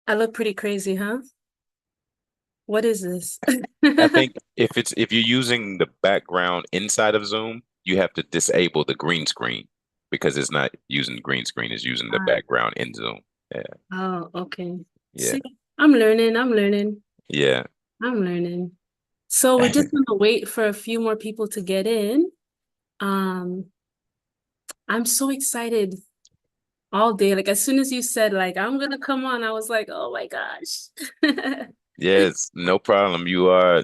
I look pretty crazy, huh? What is this? I think if you're using the background inside of Zoom, you have to disable the green screen because it's not using green screen, it's using the Ah, background in Zoom. Yeah, oh, okay. yeah, See, I'm learning, yeah. I'm learning. So we're just gonna wait for a few more people to get in. Um, I'm so excited all day. Like as soon as you said like I'm gonna come on, I was like, oh my gosh. Yes, no problem. You are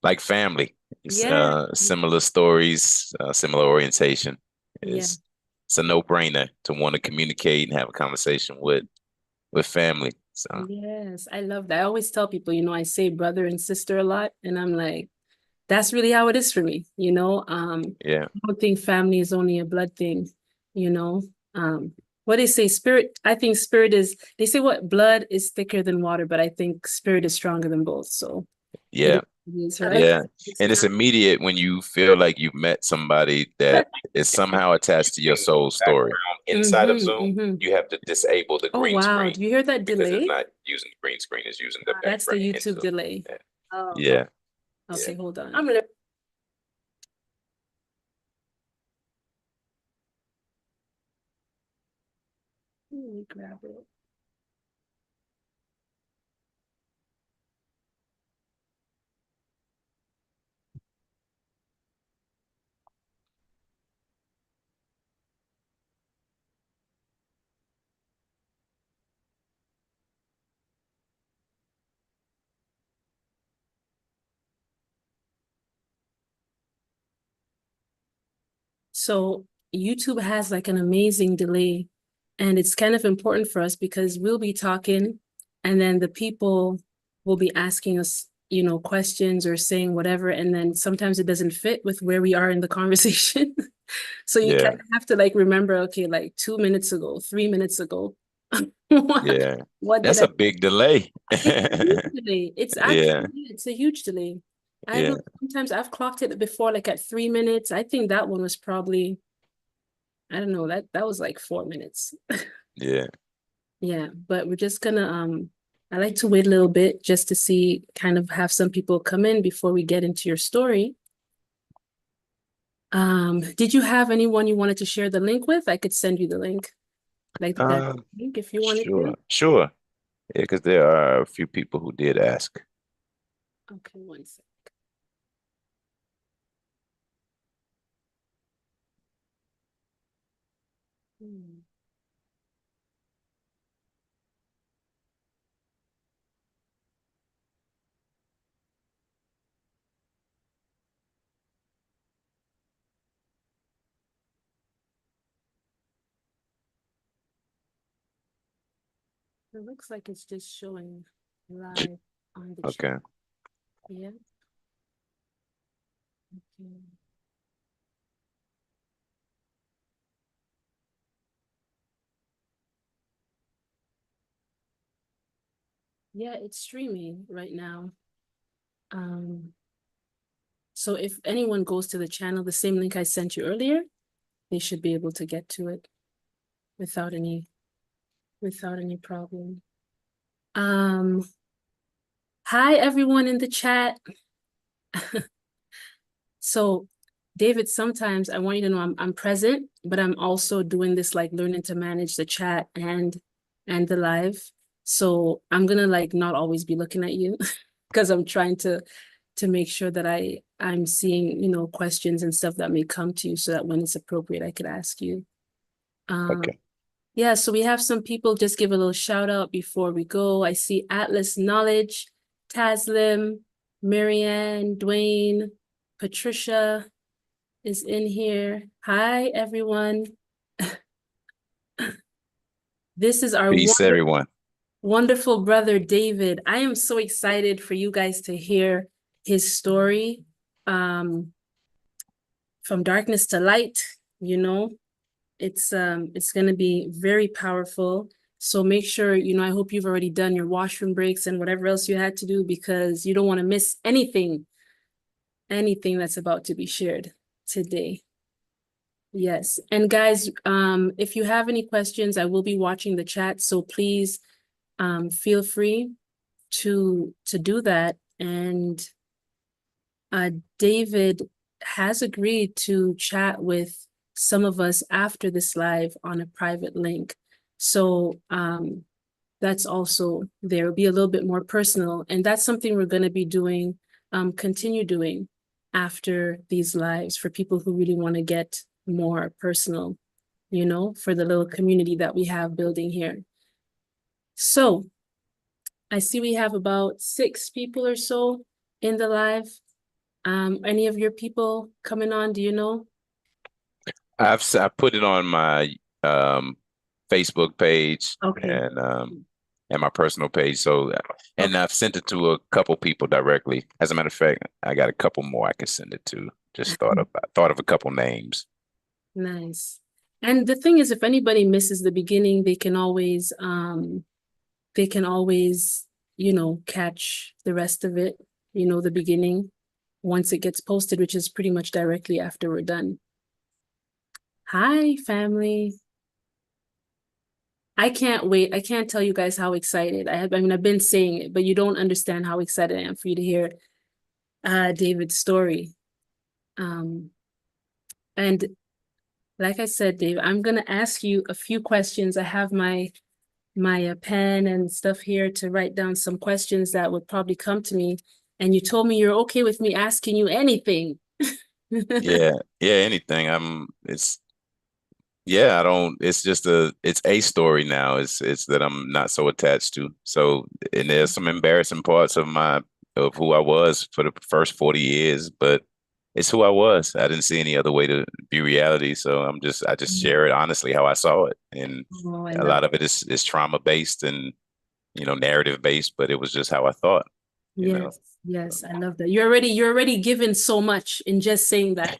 like family. It's Yeah, similar stories, similar orientation. yeah. It's a no-brainer to want to communicate and have a conversation with family. So Yes, I love that. I always tell people, I say brother and sister a lot, and I'm like, that's really how it is for me, yeah, I don't think family is only a blood thing, you know. What they say, spirit, I think spirit is, they say what blood is thicker than water, but I think spirit is stronger than both. So yeah. it is, right? Yeah. And it's immediate when you feel like you've met somebody that is somehow attached to your soul story. Inside of Zoom, Mm-hmm. you have to disable the Oh green wow. screen Do you hear that because it's delay? not using the green screen, it's using the That's the background in YouTube Zoom. delay. Yeah. Oh, Yeah. Yeah. okay, hold on. I'm gonna let me grab it. So YouTube has like an amazing delay, and it's kind of important for us because we'll be talking, and then the people will be asking us, questions or saying whatever, and then sometimes it doesn't fit with where we are in the conversation. So you kind Yeah. of have to like remember, okay, like 2 minutes ago, 3 minutes ago, what, Yeah. what did That's I? a big delay. It's a huge delay. It's Yeah. actually, it's a huge delay. I've Yeah. sometimes I've clocked it before, like at 3 minutes. I think that one was probably, I don't know, that was like 4 minutes. Yeah. Yeah, but we're just gonna I like to wait a little bit just to see, kind of have some people come in before we get into your story. Did you have anyone you wanted to share the link with? I could send you the link, like the direct Um, link if you wanted sure. to. Sure. Yeah, because there are a few people who did ask. Okay, one sec. Hmm. It looks like it's just showing live on the chat. Okay. Yeah. Okay. Yeah, it's streaming right now. Um, so if anyone goes to the channel, the same link I sent you earlier, they should be able to get to it without any problem. Um, Hi everyone in the chat. So, David, sometimes I want you to know I'm present, but I'm also doing this like learning to manage the chat and the live. So I'm gonna like not always be looking at you because I'm trying to make sure that I'm seeing, questions and stuff that may come to you so that when it's appropriate, I could ask you. Um, Okay. Yeah, so we have some people, just give a little shout out before we go. I see Atlas Knowledge, Taslim, Marianne, Dwayne, Patricia is in here. Hi, everyone. This is our Peace, everyone. wonderful brother, David. I am so excited for you guys to hear his story. Um, from darkness to light, you know. It's going to be very powerful. So make sure, I hope you've already done your washroom breaks and whatever else you had to do because you don't want to miss anything that's about to be shared today. Yes. And guys, if you have any questions, I will be watching the chat. So please feel free to do that. And David has agreed to chat with some of us after this live on a private link. So that's also there. It'll be a little bit more personal. And that's something we're going to be doing, continue doing after these lives for people who really want to get more personal, you know, for the little community that we have building here. So I see we have about 6 people or so in the live. Any of your people coming on, do you know? I put it on my Facebook page Okay. and my personal page. So and Okay. I've sent it to a couple people directly. As a matter of fact, I got a couple more I can send it to. Just thought of a couple names. Nice. And the thing is, if anybody misses the beginning, they can always, you know, catch the rest of it, you know, the beginning once it gets posted, which is pretty much directly after we're done. Hi, family. I can't wait. I can't tell you guys how excited I mean, I've been saying it, but you don't understand how excited I am for you to hear David's story. Um, and like I said, Dave, I'm gonna ask you a few questions. I have my pen and stuff here to write down some questions that would probably come to me. And you told me you're okay with me asking you anything. Yeah, yeah, anything. It's yeah, I don't it's a story now. It's that I'm not so attached to. So and there's some embarrassing parts of who I was for the first 40 years, but it's who I was. I didn't see any other way to be reality. So I just share it honestly how I saw it. And Oh, I a love lot of it is trauma based and, narrative based, but it was just how I thought, you know. Yes, yes, I love that. You're already given so much in just saying that.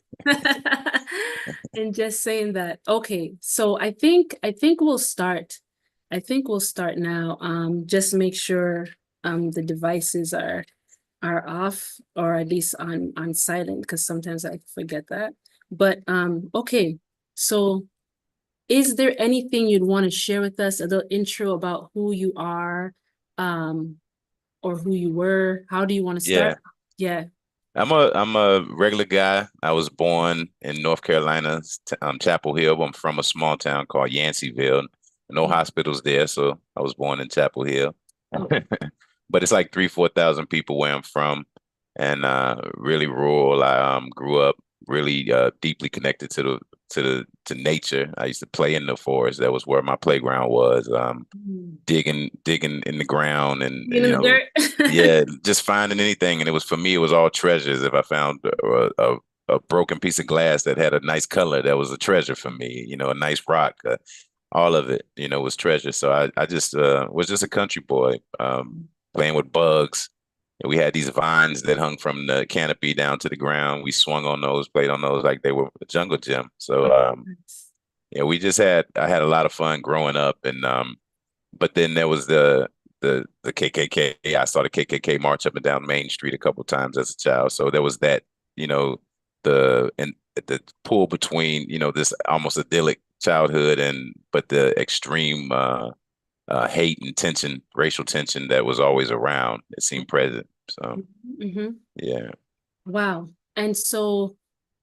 In just saying that. Okay, so I think we'll start. I think we'll start now. Just make sure the devices are off or at least on silent because sometimes I forget that. But okay. So is there anything you'd want to share with us, a little intro about who you are? Or who you were? How do you want to Yeah. start? Yeah. I'm a regular guy. I was born in North Carolina, Chapel Hill. I'm from a small town called Yanceyville. No hospitals there, so I was born in Chapel Hill. Oh, But it's like 4,000 people where I'm from, and really rural. I grew up really deeply connected to nature. I used to play in the forest. That was where my playground was. Digging in the ground and, being in the dirt. yeah, just finding anything. And it was, for me, it was all treasures. If I found a broken piece of glass that had a nice color, that was a treasure for me. A nice rock, all of it, was treasure. So I just was just a country boy, playing with bugs. And we had these vines that hung from the canopy down to the ground. We swung on those, played on those like they were a jungle gym. So yeah, I had a lot of fun growing up. And but then there was the KKK. I saw the KKK march up and down Main Street a couple times as a child. So there was that, the pull between, this almost idyllic childhood but the extreme hate and tension, racial tension that was always around. It seemed present. So hmm yeah, Wow. And so,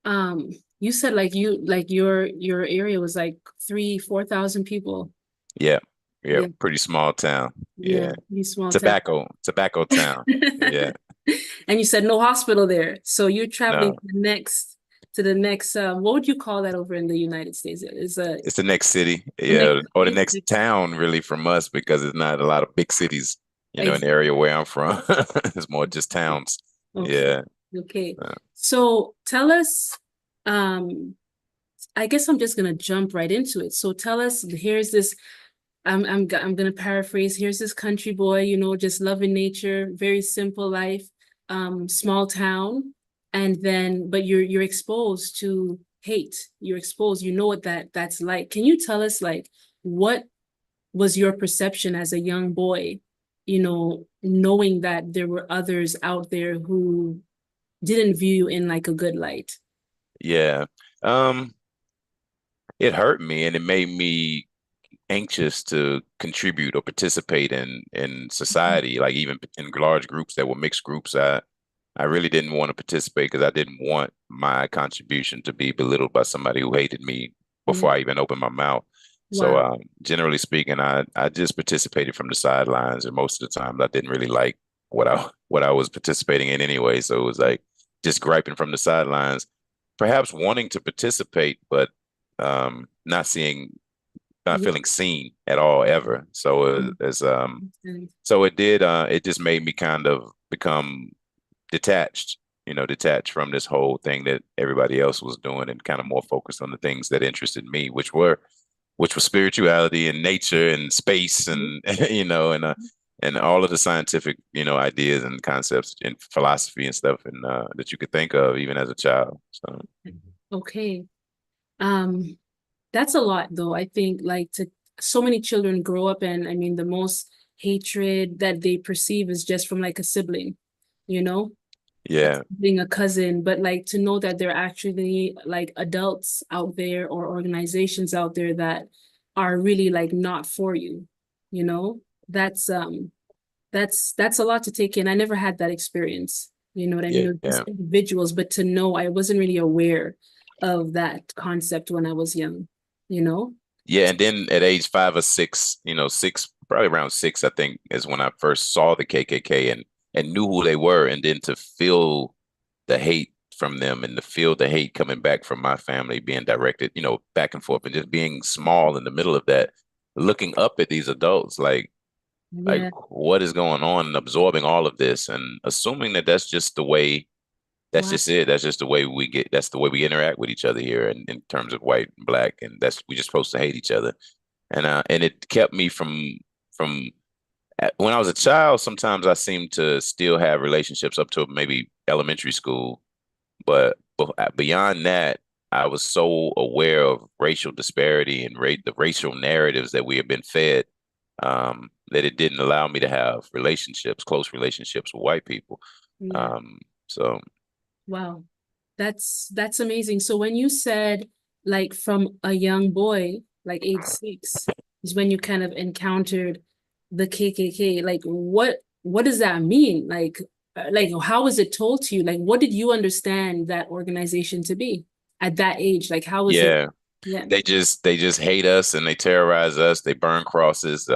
you said your area was like 4,000 people. yeah, yeah. Yeah, Pretty small town. yeah, Yeah, pretty small town. tobacco town. Yeah, And you said no hospital there. So you're traveling no. to the next, what would you call that over in the United States? Is It's the next city, the next yeah, or the city? next town, really, from us, because it's not a lot of big cities, in the Exactly. area where I'm from. It's more just towns. Okay. Yeah. Okay. Uh, So tell us, um, I guess I'm just gonna jump right into it. So tell us, here's this, I'm gonna paraphrase, here's this country boy, you know, just loving nature, very simple life, small town, and then but you're exposed to hate. You're exposed, you know what that's like. Can you tell us like what was your perception as a young boy, you know, knowing that there were others out there who didn't view you in like a good light? yeah. Um, it hurt me and it made me anxious to contribute or participate in society, like even in large groups that were mixed groups. I really didn't want to participate because I didn't want my contribution to be belittled by somebody who hated me Yeah. before I even opened my mouth. So Wow. generally speaking, I just participated from the sidelines, and most of the time I didn't really like what I was participating in anyway. So it was like just griping from the sidelines, perhaps wanting to participate, but not seeing, not Yeah. feeling seen at all ever. So And- so it just made me kind of become detached, detached from this whole thing that everybody else was doing and kind of more focused on the things that interested me, which was spirituality and nature and space and and all of the scientific, ideas and concepts and philosophy and stuff and that you could think of even as a child. So Okay. Um, that's a lot though. I think like to so many children grow up and I mean the most hatred that they perceive is just from like a sibling, you know? yeah, Being a cousin, but like to know that there are actually like adults out there or organizations out there that are really like not for you, you know? That's a lot to take in. I never had that experience. You know what I mean? yeah, With these yeah. individuals, but to know I wasn't really aware of that concept when I was young, you know? Yeah, and then at age 5 or 6, six, probably around 6, I think, is when I first saw the KKK and knew who they were, and then to feel the hate from them and to feel the hate coming back from my family being directed, back and forth, and just being small in the middle of that, looking up at these adults like Yeah. what is going on and absorbing all of this and assuming that that's just the way, that's Wow. just it. That's just the way that's the way we interact with each other here in terms of white and black, and that's we just supposed to hate each other and it kept me from when I was a child. Sometimes I seemed to still have relationships up to maybe elementary school, but beyond that, I was so aware of racial disparity and the racial narratives that we have been fed, that it didn't allow me to have close relationships with white people. Yeah. Um, so Wow. That's amazing. So when you said like from a young boy, like age 6, is when you kind of encountered the KKK, like what does that mean? Like how was it told to you? Like what did you understand that organization to be at that age? Like how was it? yeah, Yeah. they just hate us and they terrorize us. They burn crosses,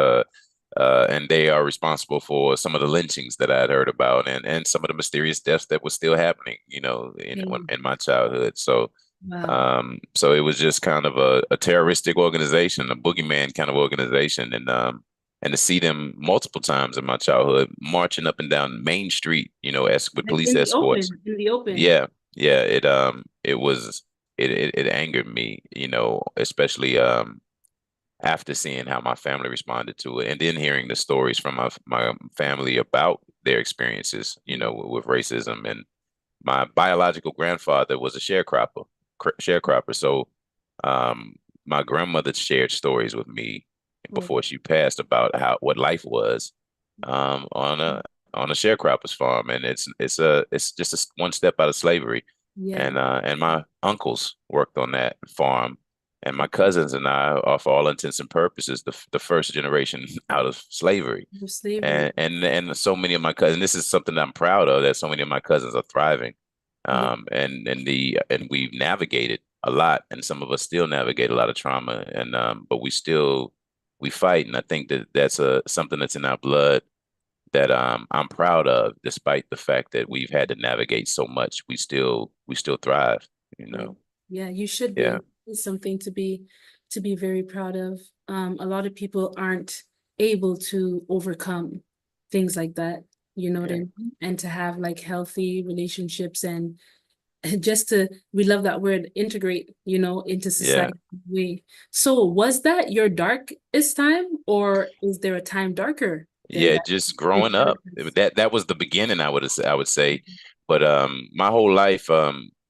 and they are responsible for some of the lynchings that I had heard about, and some of the mysterious deaths that were still happening, Mm. in my childhood. So, Wow. so it was just kind of a terroristic organization, a boogeyman kind of organization, and to see them multiple times in my childhood marching up and down Main Street, as with Like police escorts. in the open. Yeah, yeah, it was it angered me, especially after seeing how my family responded to it, and then hearing the stories from my family about their experiences, with racism. And my biological grandfather was a sharecropper. So, um, my grandmother shared stories with me Oh, before she passed about what life was, on a sharecropper's farm, and it's just one step out of slavery. yeah. And my uncles worked on that farm, and my cousins and I are, for all intents and purposes, the first generation out of slavery. The slavery. And so many of my cousins, this is something that I'm proud of, that so many of my cousins are thriving. Yeah. And we've navigated a lot, and some of us still navigate a lot of trauma, and but we fight, and I think that that's something that's in our blood that I'm proud of, despite the fact that we've had to navigate so much. We still thrive, you Yeah, know. yeah, you should Yeah, be. It's something to be very proud of. A lot of people aren't able to overcome things like that, you know what I yeah, mean? And to have like healthy relationships and just to, we love that word, integrate, into yeah. society. So was that your darkest time, or is there a time darker than Yeah, that? just growing up. That was the beginning, I would say. But my whole life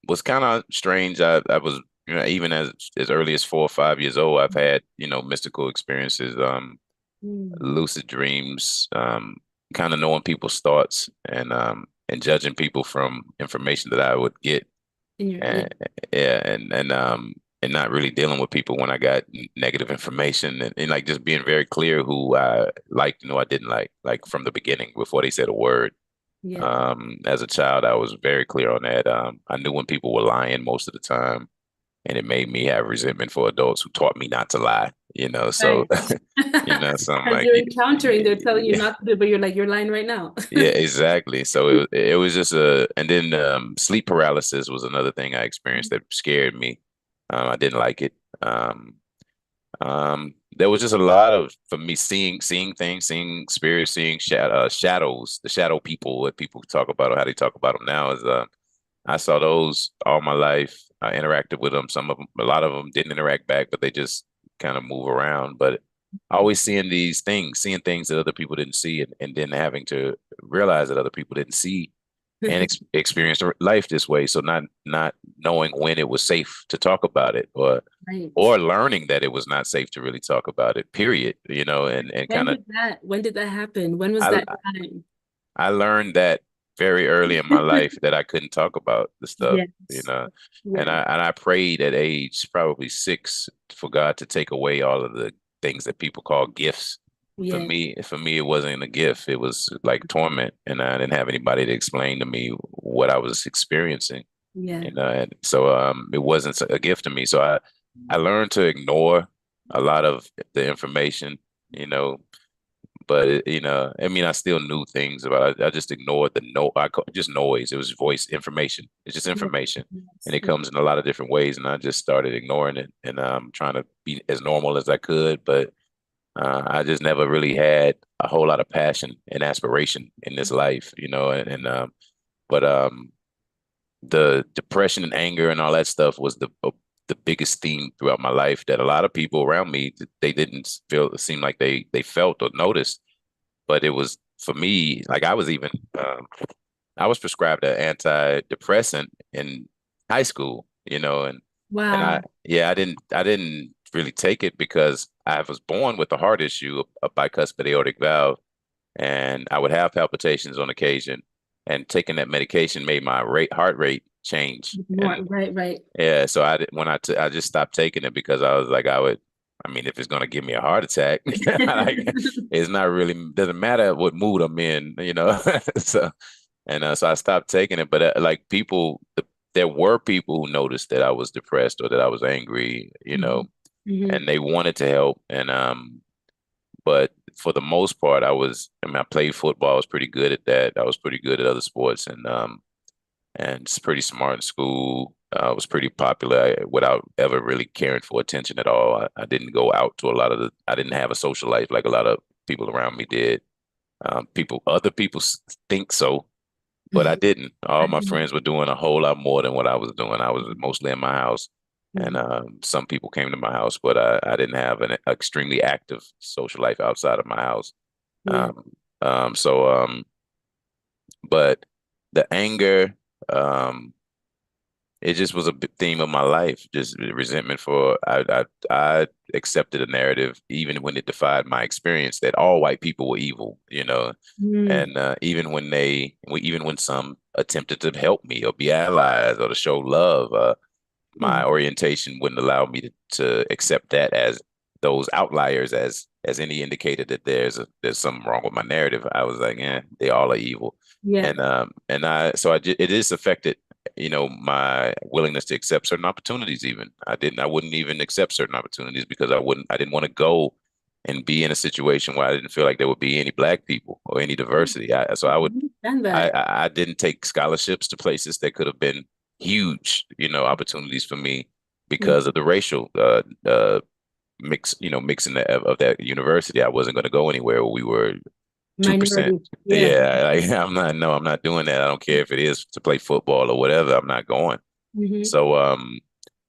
was kind of strange. I was, even as early as 4 or 5 years old, I've had, mystical experiences, Mm, lucid dreams, kind of knowing people's thoughts and judging people from information that I would get. in your, yeah. And yeah, and and not really dealing with people when I got negative information, and like just being very clear who I liked and who I didn't like from the beginning before they said a word. Yeah. As a child, I was very clear on that. I knew when people were lying most of the time, and it made me have resentment for adults who taught me not to lie, you know. So, Right. so I'm Because like, you're encountering, they're telling you not to do, but you're like, you're lying right now. yeah, exactly. So it was just and then sleep paralysis was another thing I experienced that scared me. I didn't like it. Um, there was just a lot of for me seeing things, seeing spirits, seeing shadows, the shadow people, what people talk about or how they talk about them now is I saw those all my life. I interacted with them. Some of them, a lot of them didn't interact back, but they just kind of move around. But always seeing these things, seeing things that other people didn't see, and then having to realize that other people didn't see and experience life this way. So not knowing when it was safe to talk about it, Right. or learning that it was not safe to really talk about it. Period. You know, and kind of When did that happen? When was I that time? I learned that very early in my life that I couldn't talk about the stuff, you Yes. know. And Yeah. I prayed at age probably 6 for God to take away all of the things that people call gifts. Yeah. For me, it wasn't a gift. It was like torment, and I didn't have anybody to explain to me what I was experiencing. Yeah. And so it wasn't a gift to me. So I learned to ignore a lot of the information, you know, but I mean, I still knew things about it. I just ignored the no, just noise. It was voice information. It's just Yeah. information, and Yes. it comes in a lot of different ways. And I just started ignoring it, and trying to be as normal as I could. But I just never really had a whole lot of passion and aspiration in this life, but the depression and anger and all that stuff was the biggest theme throughout my life that a lot of people around me they didn't feel it seemed like they felt or noticed, but it was for me like um, I was prescribed an antidepressant in high school, and Wow. I didn't really take it because I was born with a heart issue, a bicuspid aortic valve, and I would have palpitations on occasion, and taking that medication made my heart rate change, More. and Right. Right. yeah, so I just stopped taking it because I was like I mean, if it's gonna give me a heart attack, like it's not really doesn't matter what mood I'm in, so so I stopped taking it. But like there were people who noticed that I was depressed or that I was angry, Mhm. Mhm. and they wanted to help. And but for the most part, I mean, I played football. I was pretty good at that. I was pretty good at other sports, and it's pretty smart in school. I was pretty popular without ever really caring for attention at all. I didn't go out to I didn't have a social life like a lot of people around me did. Other people think so, but I didn't. All my friends were doing a whole lot more than what I was doing. I was mostly in my house, and Mhm. some people came to my house, but I didn't have an extremely active social life outside of my house. Yeah. Um, so but the anger, um, it just was a big theme of my life. Just resentment for I accepted a narrative even when it defied my experience that all white people were evil, Mm. and even when some attempted to help me or be allies or to show love, my Mhm. orientation wouldn't allow me to accept that as those outliers as any indicator that there's something wrong with my narrative. I was like, yeah, they all are evil, Yeah. and it is affected, my willingness to accept certain opportunities. Even I wouldn't even accept certain opportunities because I didn't want to go and be in a situation where I didn't feel like there would be any black people or any diversity. I understand that. I didn't take scholarships to places that could have been huge, opportunities for me Yeah. because of the racial mixing of that university. I wasn't going to go anywhere where we were 2%. Minority. Yeah. Yeah, like, I'm not doing that. I don't care if it is to play football or whatever. I'm not going. Hmm. So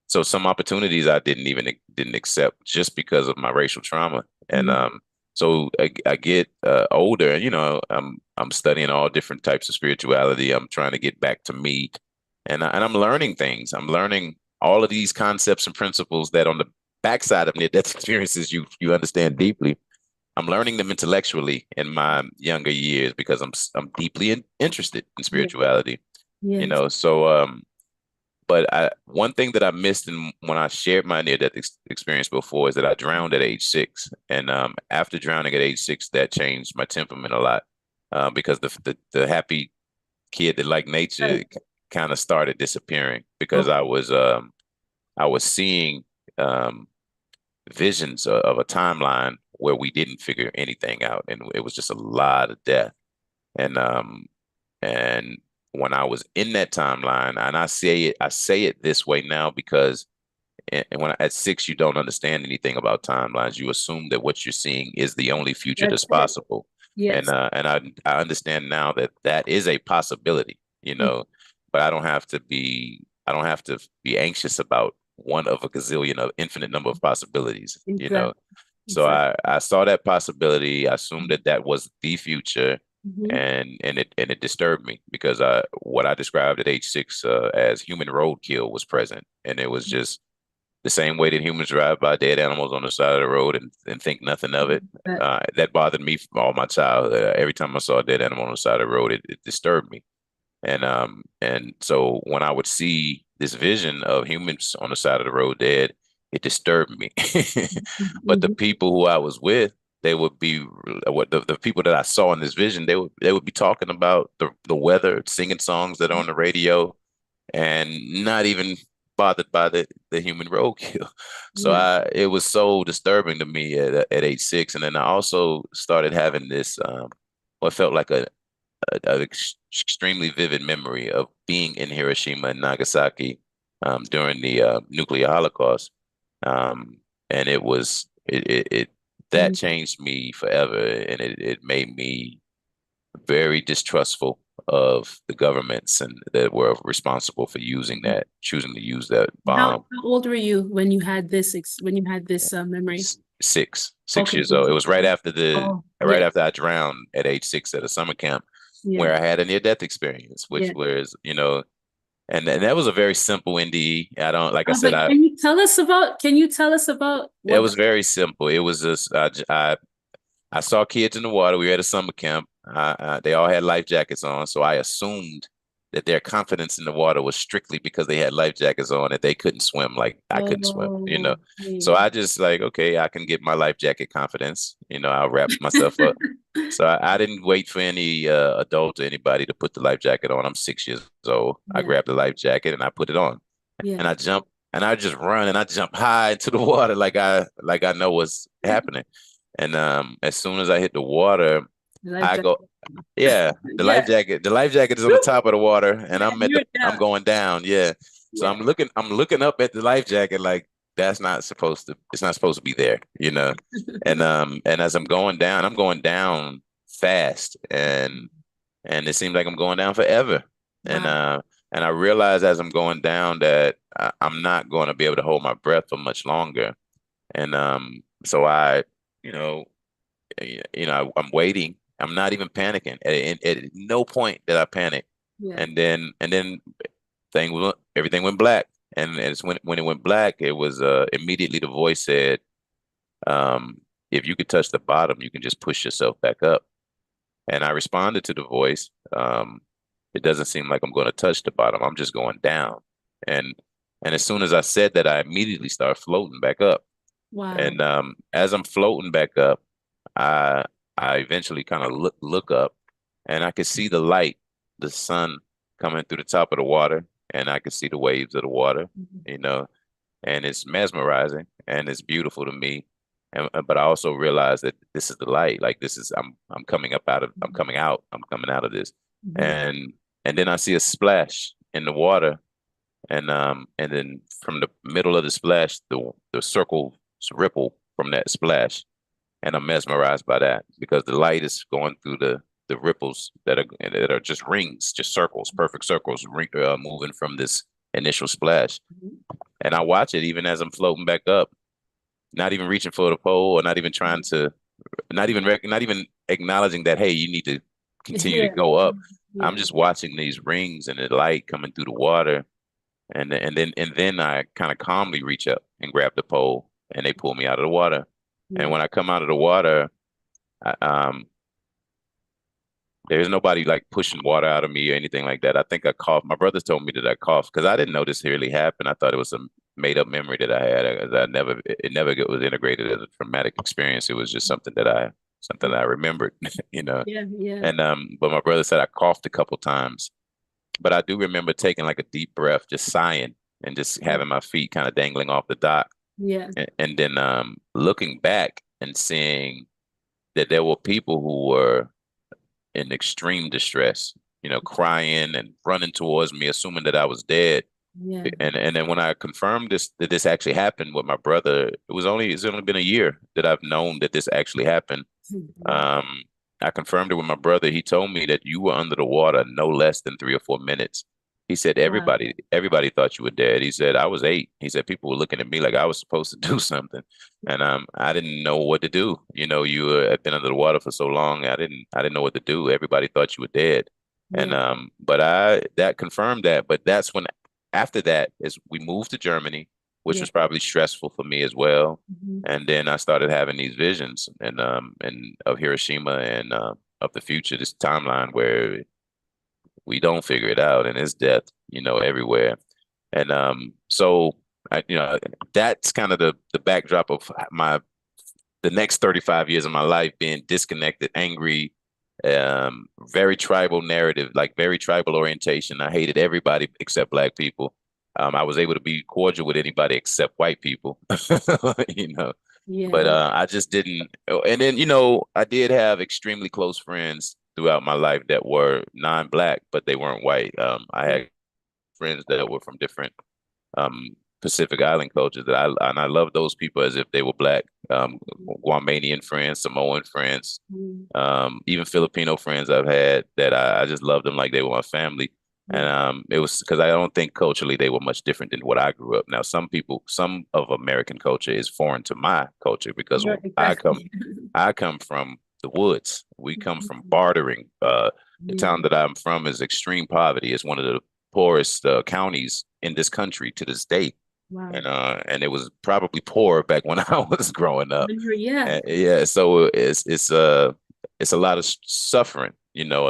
so some opportunities I didn't accept just because of my racial trauma. And Hmm. so I get older, and I'm studying all different types of spirituality. I'm trying to get back to me, and I'm learning things. I'm learning all of these concepts and principles that on the backside of near-death experiences you understand deeply. I'm learning them intellectually in my younger years because I'm deeply interested in Yeah. spirituality. Yes. So but one thing that I missed when I shared my near death experience before is that I drowned at age 6, and after drowning at age 6, that changed my temperament a lot, because the happy kid that liked nature Right. kind of started disappearing because Okay. I was seeing um, visions of a timeline where we didn't figure anything out, and it was just a lot of death. And when I was in that timeline, and I say it this way now because and when at 6 you don't understand anything about timelines. You assume that what you're seeing is the only future That's that's it. possible, Yes. and I understand now that that is a possibility, but I don't have to be anxious about one of a gazillion of infinite number of possibilities. Exactly. So Exactly. I saw that possibility. I assumed that that was the future, Hmm. and it disturbed me because what I described at age 6 as human roadkill was present, and it was just the same way that humans drive by dead animals on the side of the road and think nothing of it. That, That bothered me all my childhood. Every time I saw a dead animal on the side of the road, it disturbed me. And so when I would see this vision of humans on the side of the road dead, it disturbed me. But the mhm. people who I was with, they would be what the people that I saw in this vision, they would be talking about the weather, singing songs that are on the radio, and not even bothered by the human roadkill. So Yeah. it was so disturbing to me at age 6, and then I also started having this what felt like a extremely vivid memory of being in Hiroshima and Nagasaki during the nuclear holocaust, and it that Mhm. changed me forever, and it made me very distrustful of the governments and that were responsible for choosing to use that bomb. How old were you when you had this when you had this memory? 6 Okay, years so old. It was oh right yeah, after I drowned at age 6 at a summer camp yeah. where I had a near death experience, which Yeah. was, and that was a very simple NDE. I don't, like I said, But can you tell us about it what was very simple. It was just, I saw kids in the water. We were at a summer camp. They all had life jackets on, so I assumed that their confidence in the water was strictly because they had life jackets on and they couldn't swim like I couldn't swim. oh So okay. I just like, okay, I can get my life jacket confidence. I'll wrap myself up. So I didn't wait for any adult or anybody to put the life jacket on. I'm 6 years old. I Yeah, grabbed the life jacket and I put it on, yeah. and I jump and I just run and I jump high into the water like I know what's happening. And as soon as I hit the water, The life I go, jacket. yeah, Yeah. the life jacket is on the top of the water, and And you're I'm down. going down. Yeah. So Yeah. I'm looking up at the life jacket like it's not supposed to be there. And as I'm going down fast, and it seems like I'm going down forever. And Wow. and I realize as I'm going down that I'm not going to be able to hold my breath for much longer. And so you know, I'm waiting. I'm not even panicking. At no point did I panic. Yeah. And then everything went black. And it's when it went black, it was immediately the voice said, if you could touch the bottom, you can just push yourself back up. And I responded to the voice. It doesn't seem like I'm going to touch the bottom. I'm just going down. And and as soon as I said that, I immediately started floating back up. Wow. And as I'm floating back up, I I eventually kind of look up, and I could see the light, the sun coming through the top of the water, and I could see the waves of the water, Mhm. you know, and it's mesmerizing and it's beautiful to me. And but I also realize that this is the light. Like this is I'm coming out of this. Mhm. And and then I see a splash in the water, and then from the middle of the splash, the circle ripple from that splash, and I'm mesmerized by that because the light is going through the ripples that are just rings, just circles, perfect circles, moving from this initial splash. Mhm. And I watch it even as I'm floating back up, not even reaching for the pole, or not even trying to, not even acknowledging that hey, you need to continue to Yeah. go up. I'm Yeah. just watching these rings and the light coming through the water, and then I kind of calmly reach up and grab the pole, and they pull me out of the water. And Yeah. when I come out of the water, I, There's nobody like pushing water out of me or anything like that. I think I coughed. My brothers told me that I coughed because I didn't know this really happened. I thought it was a made up memory that I had. It never was integrated as a traumatic experience. It was just something that I remembered, you know. Yeah, yeah, And but my brother said I coughed a couple times, but I do remember taking like a deep breath, just sighing and just having my feet kind of dangling off the dock, yeah, and then looking back and seeing that there were people who were in extreme distress, you know, crying and running towards me, assuming that I was dead. yeah. And then when I confirmed that this actually happened with my brother, it's only been a year that I've known that this actually happened. Wow. Um, I confirmed it with my brother. He told me that you were under the water no less than 3 or 4 minutes. He said Wow. everybody thought you were dead. He said I was 8. He said people were looking at me like I was supposed to do something, and I didn't know what to do. You know, had been under the water for so long. I didn't know what to do. Everybody thought you were dead, and Yeah, but I that confirmed that. But that's when after that is we moved to Germany, which yeah. was probably stressful for me as well. Mhm. And then I started having these visions and of Hiroshima and of the future, this timeline where we don't figure it out and it's death, you know, everywhere. And so you know, that's kind of the backdrop of the next 35 years of my life being disconnected, angry, very tribal narrative, like very tribal orientation. I hated everybody except black people. I was able to be cordial with anybody except white people, you know. But Yeah. I just didn't. And then, you know, I did have extremely close friends throughout my life that were non-black, but they weren't white. I had friends that were from different Pacific Island cultures I love those people as if they were black. Guamanian friends, Samoan friends, Mhm. even Filipino friends I've had that I just loved them like they were my family. And Yeah. it was because I don't think culturally they were much different than what I grew up. Now, some of American culture is foreign to my culture because You're exactly. I come from the woods. We come from Mhm. bartering. The Yeah. town that I'm from is extreme poverty. It's one of the poorest counties in this country to this day, Wow. and it was probably poor back when I was growing up. Yeah. And yeah, so it's a lot of suffering, you know,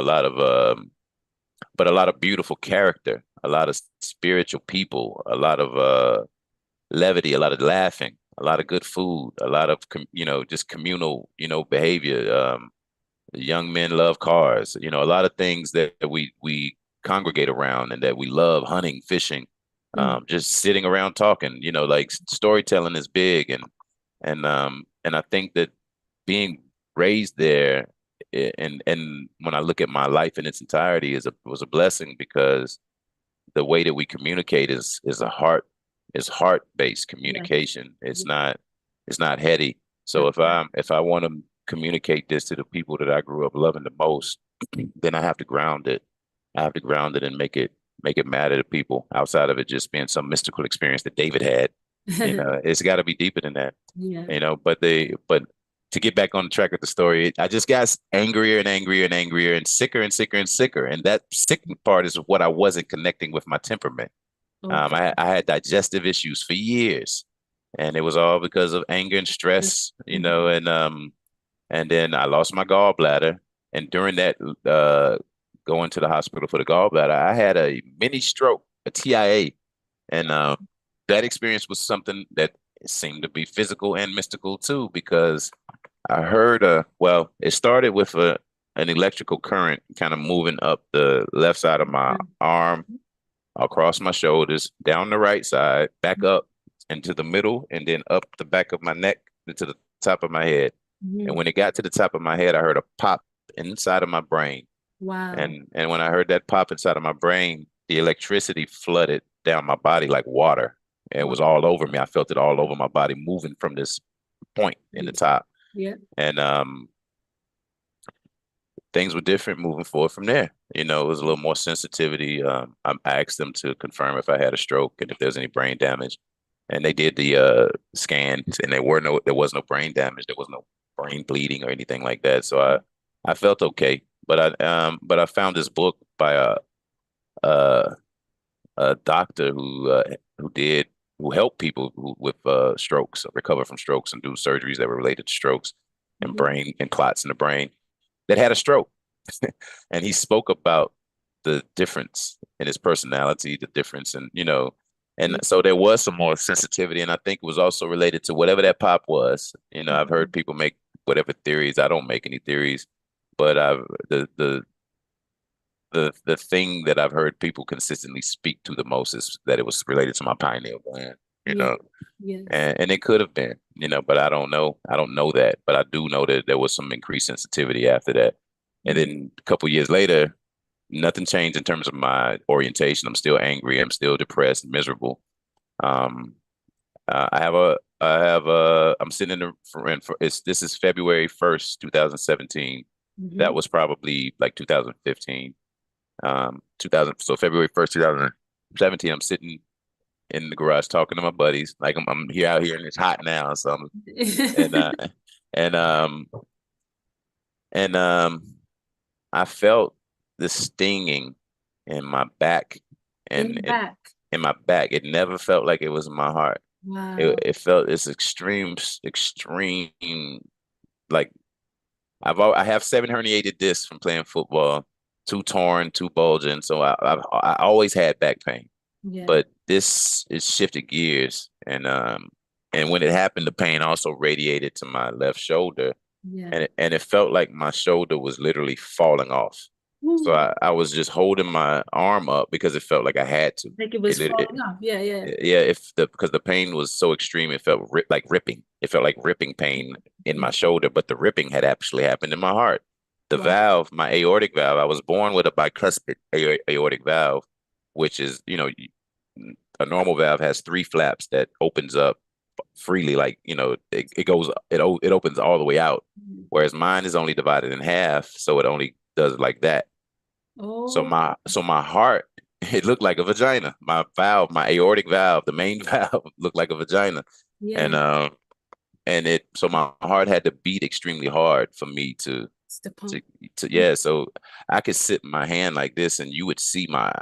but a lot of beautiful character, a lot of spiritual people, a lot of levity, a lot of laughing, a lot of good food, a lot of you know, just communal, you know, behavior. Young men love cars, you know, a lot of things that we congregate around and that we love: hunting, fishing, Mm. just sitting around talking. You know, like storytelling is big, and I think that being raised there, and when I look at my life in its entirety, was a blessing because the way that we communicate is heart based Yeah. communication. Yeah. It's not heady. So That's right. if I want to communicate this to the people that I grew up loving the most, then I have to ground it. I have to ground it and make it matter to people outside of it just being some mystical experience that David had. You know, it's got to be deeper than that. Yeah. You know, but to get back on the track of the story, I just got angrier and angrier and angrier and sicker and sicker and sicker. And that sickening part is what I wasn't connecting with my temperament. Okay. I had digestive issues for years, and it was all because of anger and stress, you know, Mhm. and then I lost my gallbladder. And during that, uh, going to the hospital for the gallbladder, I had a mini stroke, a TIA, and that experience was something that seemed to be physical and mystical too, because I heard well, it started with an electrical current kind of moving up the left side of my arm, across my shoulders, down the right side, back up into the middle, and then up the back of my neck to the top of my head. And Mhm. when it got to the top of my head, I heard a pop inside of my brain. Wow. And when I heard that pop inside of my brain, the electricity flooded down my body like water. It was Wow. all over me. I felt it all over my body, moving from this point in the top. Yeah. And things were different moving forward from there. You know, it was a little more sensitivity. I asked them to confirm if I had a stroke and if there's any brain damage, and they did the scans, and there was no brain damage, there was no brain bleeding or anything like that. So I felt okay, but I found this book by a, a doctor who helped people with strokes recover from strokes and do surgeries that were related to strokes and Yeah. brain and clots in the brain that had a stroke. And he spoke about the difference in his personality, the difference in, and Yeah. so there was some more sensitivity. And I think it was also related to whatever that pop was. I've heard people make whatever theories. I don't make any theories, but the thing that I've heard people consistently speak to the most is that it was related to my pineal gland, you Yeah. know, Yes. and it could have been, but I don't know. I don't know that, but I do know that there was some increased sensitivity after that. And Mhm. then a couple years later, nothing changed in terms of my orientation. I'm still angry. I'm still depressed, miserable. Um, I'm sitting in the for this is February 1st, 2017. That Mhm. was probably like 2015. 2000. So February 1st, 2017. I'm sitting in the garage talking to my buddies. Like I'm here out here and it's hot now. So and uh, and and I felt the stinging in my back In and the back. in my back. It never felt like it was in my heart. It Wow. it felt this extreme like I have 7 herniated discs from playing football, two torn, two bulging. So I always had back pain, Yeah. but this is shifted gears and when it happened, the pain also radiated to my left shoulder, Yeah. and it felt like my shoulder was literally falling off. So Ooh. I was just holding my arm up because it felt like I had to. Like it It, was lit- it falling off. Yeah, yeah. yeah, if the because the pain was so extreme, it felt like ripping. It felt like ripping pain in my shoulder, but the ripping had actually happened in my heart. The Wow. valve, my aortic valve, I was born with a bicuspid aortic valve, which is, a normal valve has three flaps that opens up freely, like, it opens all the way out, Mhm. whereas mine is only divided in half, so it only does like that. So Oh, my heart, it looked like a vagina. My valve, my aortic valve, the main valve looked like a vagina. yeah. And so my heart had to beat extremely hard for me It's the to pump. yeah. So I could sit my hand like this and you would see my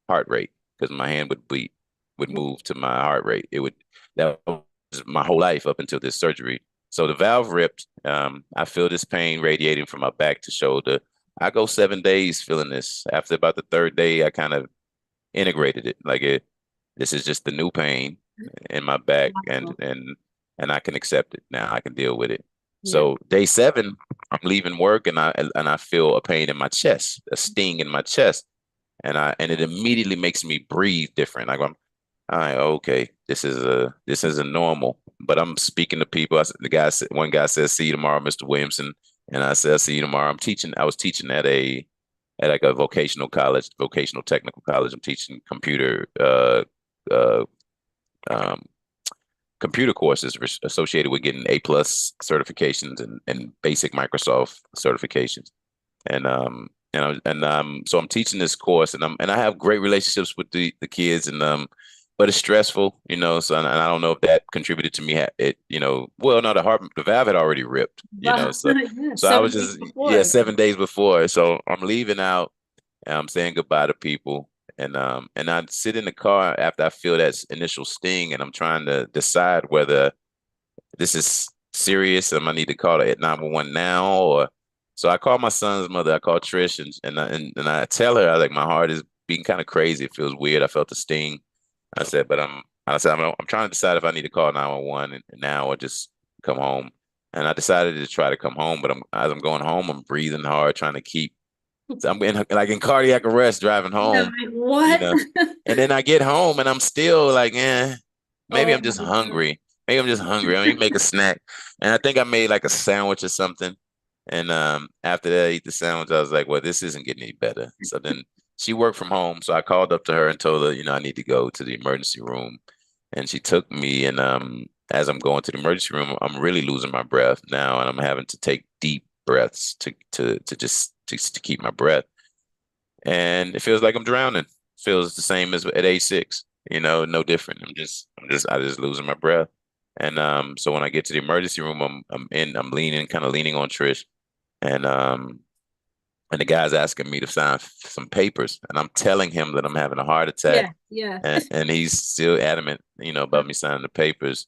heart rate because my hand would move to my heart rate. That was my whole life up until this surgery. So the valve ripped. I feel this pain radiating from my back to shoulder. I go 7 days feeling this. After about the third day, I kind of integrated it. This is just the new pain in my back, and Wow. I can accept it now. I can deal with it. Yeah. So day 7, I'm leaving work, and I feel a pain in my chest, a sting in my chest, and it immediately makes me breathe different. Like I'm, all right, okay, this is a normal. But I'm speaking to people. One guy says, "See you tomorrow, Mr. Williamson," and I said, "See you tomorrow." I was teaching at like a vocational college, vocational technical college. I'm teaching uh, um, computer courses associated with getting A+ certifications and basic Microsoft certifications. So I'm teaching this course, and I have great relationships with the kids, but it's stressful, So and I don't know if that contributed to me. Well, no, the valve had already ripped, Wow. So Yeah. I was 7 days just, yeah, before. 7 days before. So I'm leaving out, and I'm saying goodbye to people, and I sit in the car after I feel that initial sting, and I'm trying to decide whether this is serious and I need to call it at 911 now, or so I call my son's mother. I call Trish, and I tell her, I like, my heart is beating kind of crazy. It feels weird. I felt the sting. I said I'm trying to decide if I need to call 911 now or just come home. And I decided to try to come home, but as I'm going home, I'm breathing hard, trying to keep. So I'm in cardiac arrest driving Yeah, home, like you what? know. And then I get home and I'm still like, maybe Oh I'm just my God. hungry. Maybe I'm just hungry. I mean, make a snack. And I think I made like a sandwich or something. And after that, I eat the sandwich. I was like, well, this isn't getting any better. So then she worked from home. So I called up to her and told her, I need to go to the emergency room. And she took me. And as I'm going to the emergency room, I'm really losing my breath now, and I'm having to take deep breaths to keep my breath. And it feels like I'm drowning. Feels the same as at age 6, no different. I just losing my breath. And so when I get to the emergency room, I'm kind of leaning on Trish, and and the guy's asking me to sign some papers, and I'm telling him that I'm having a heart attack, Yeah, yeah. and he's still adamant, about me signing the papers.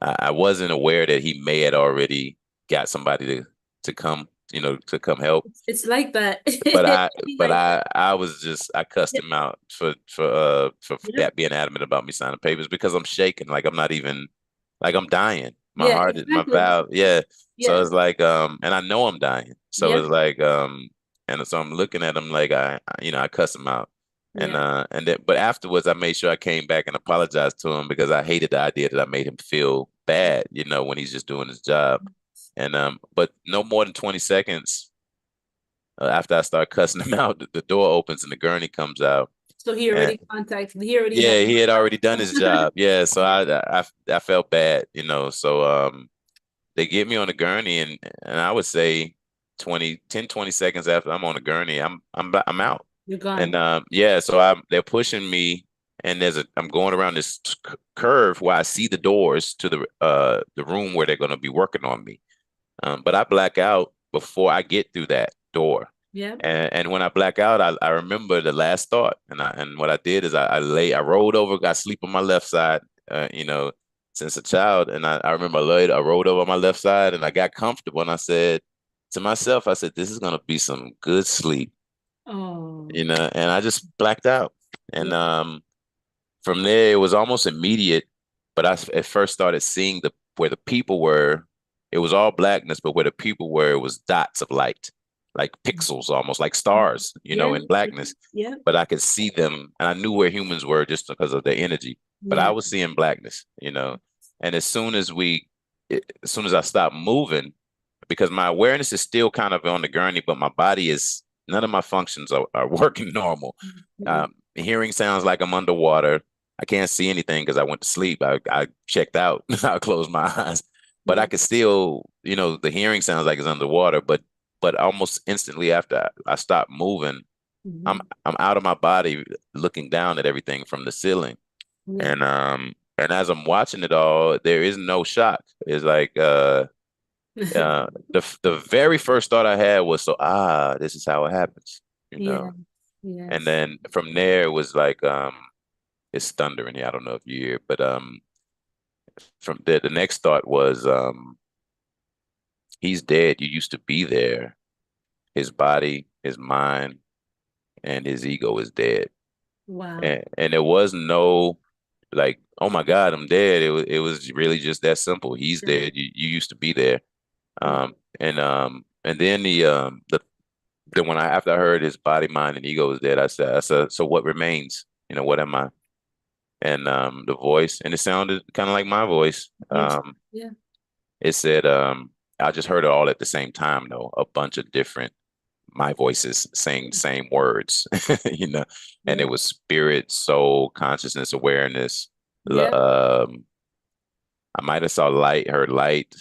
I wasn't aware that he may had already got somebody to come. to come help. It's like that. But I but Like, I was just I cussed yeah, him out for yeah, that being adamant about me signing papers because I'm shaking, like I'm not even like I'm dying. My yeah, heart is my exactly. valve, yeah. So Yeah, it's like and I know I'm dying. So yeah, it's like and so I'm looking at him like I cuss him out. yeah, And then but afterwards I made sure I came back and apologized to him because I hated the idea that I made him feel bad, when he's just doing his job. And but no more than 20 seconds after I start cussing him out, the door opens and the gurney comes out. so he And already contacted, he already had yeah, he had already done his job. Yeah, so yeah, I felt bad. So they get me on the gurney and I would say 20 seconds after I'm on the gurney, I'm out. you're And gone. yeah, so they're pushing me and I'm going around this curve where I see the doors to the room where they're going to be working on me. But I black out before I get through that door. Yeah, And when I black out, I remember the last thought. And what I did is I rolled over, got sleep on my left side, since a child. And I remember I rolled over on my left side and I got comfortable and I said to myself, I said, this is gonna be some good sleep, oh, and I just blacked out. And yeah, from there, it was almost immediate, but I at first started seeing the where the people were. It was all blackness, but where the people were, it was dots of light, like pixels, almost like stars, yeah, in yeah, blackness. yeah, But I could see them, and I knew where humans were just because of their energy. But I yeah, was seeing blackness. And as soon as I stopped moving, because my awareness is still kind of on the gurney, but my body is none of my functions are working normal. mhm, Hearing sounds like I'm underwater. I can't see anything because I went to sleep. I checked out. I closed my eyes, but I yeah, could still, the hearing sounds like it's underwater. But almost instantly after I stopped moving, I'm mhm, I'm out of my body, looking down at everything from the ceiling, yeah, and as I'm watching it all, there is no shock. It's like the very first thought I had was this is how it happens, you yeah, know. And yes, then from there it was like it's thundering here. I don't know if you hear, but from there the next thought was he's dead. You used to be there. His body, his mind, and his ego is dead. wow, And there was no like, oh my God, I'm dead. It was really just that simple. He's sure, dead. You used to be there. yeah, And then then when after I heard his body, mind, and ego is dead, I said, so what remains? What am I? And the voice, and it sounded kind of like my voice. yes, yeah, It said, I just heard it all at the same time, though, a bunch of different my voices saying the same words, you know, and it yeah, was spirit, soul, consciousness, awareness. yeah, I might have saw light, heard light.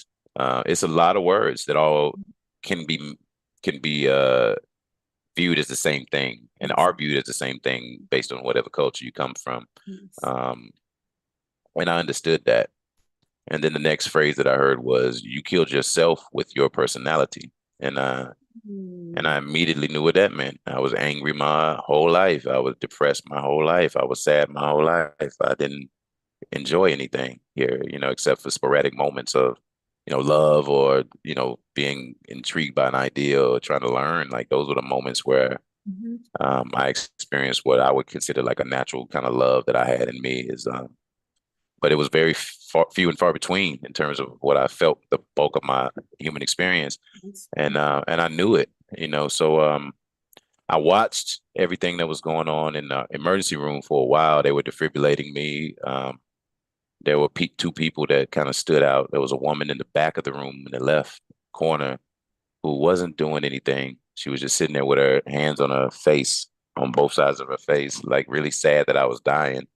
It's a lot of words that all can be can be viewed as the same thing and yes, are viewed as the same thing based on whatever culture you come from. yes, Um, and I understood that. And then the next phrase that I heard was, "You killed yourself with your personality," and uh, and I mm, immediately knew what that meant. I was angry my whole life. I was depressed my whole life. I was sad my whole life. I didn't enjoy anything here, except for sporadic moments of, love or, being intrigued by an idea or trying to learn. Like those were the moments where mhm, I experienced what I would consider like a natural kind of love that I had in me but it was very few and far between in terms of what I felt the bulk of my human experience. yes, And I knew it, so I watched everything that was going on in the emergency room for a while. They were defibrillating me. There were two people that kind of stood out. There was a woman in the back of the room in the left corner who wasn't doing anything. She was just sitting there with her hands on her face, on both sides of her face, like really sad that I was dying.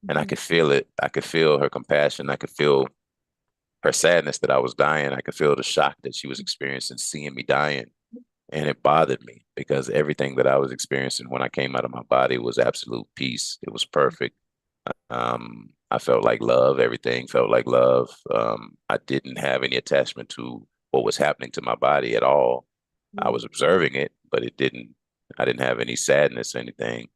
And I mhm, could feel it. I could feel her compassion. I could feel her sadness that I was dying. I could feel the shock that she was experiencing seeing me dying. And it bothered me because everything that I was experiencing when I came out of my body was absolute peace. It was perfect. I felt like love. Everything felt like love. I didn't have any attachment to what was happening to my body at all. I mm, was observing it, but I didn't have any sadness or anything.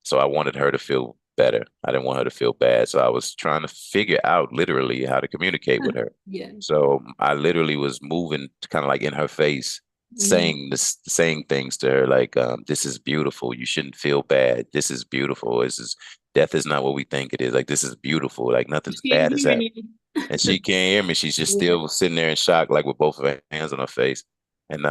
So I wanted her to feel better. I didn't want her to feel bad. So I was trying to figure out literally how to communicate with her. yeah, So I literally was moving kind of like in her face saying things to her like, this is beautiful. You shouldn't feel bad. This is beautiful. Death is not what we think it is. Like, this is beautiful. Like, nothing's She ain't bad has hearing happened. you. And she can't hear me. She's just Yeah. still sitting there in shock, like with both of her hands on her face. And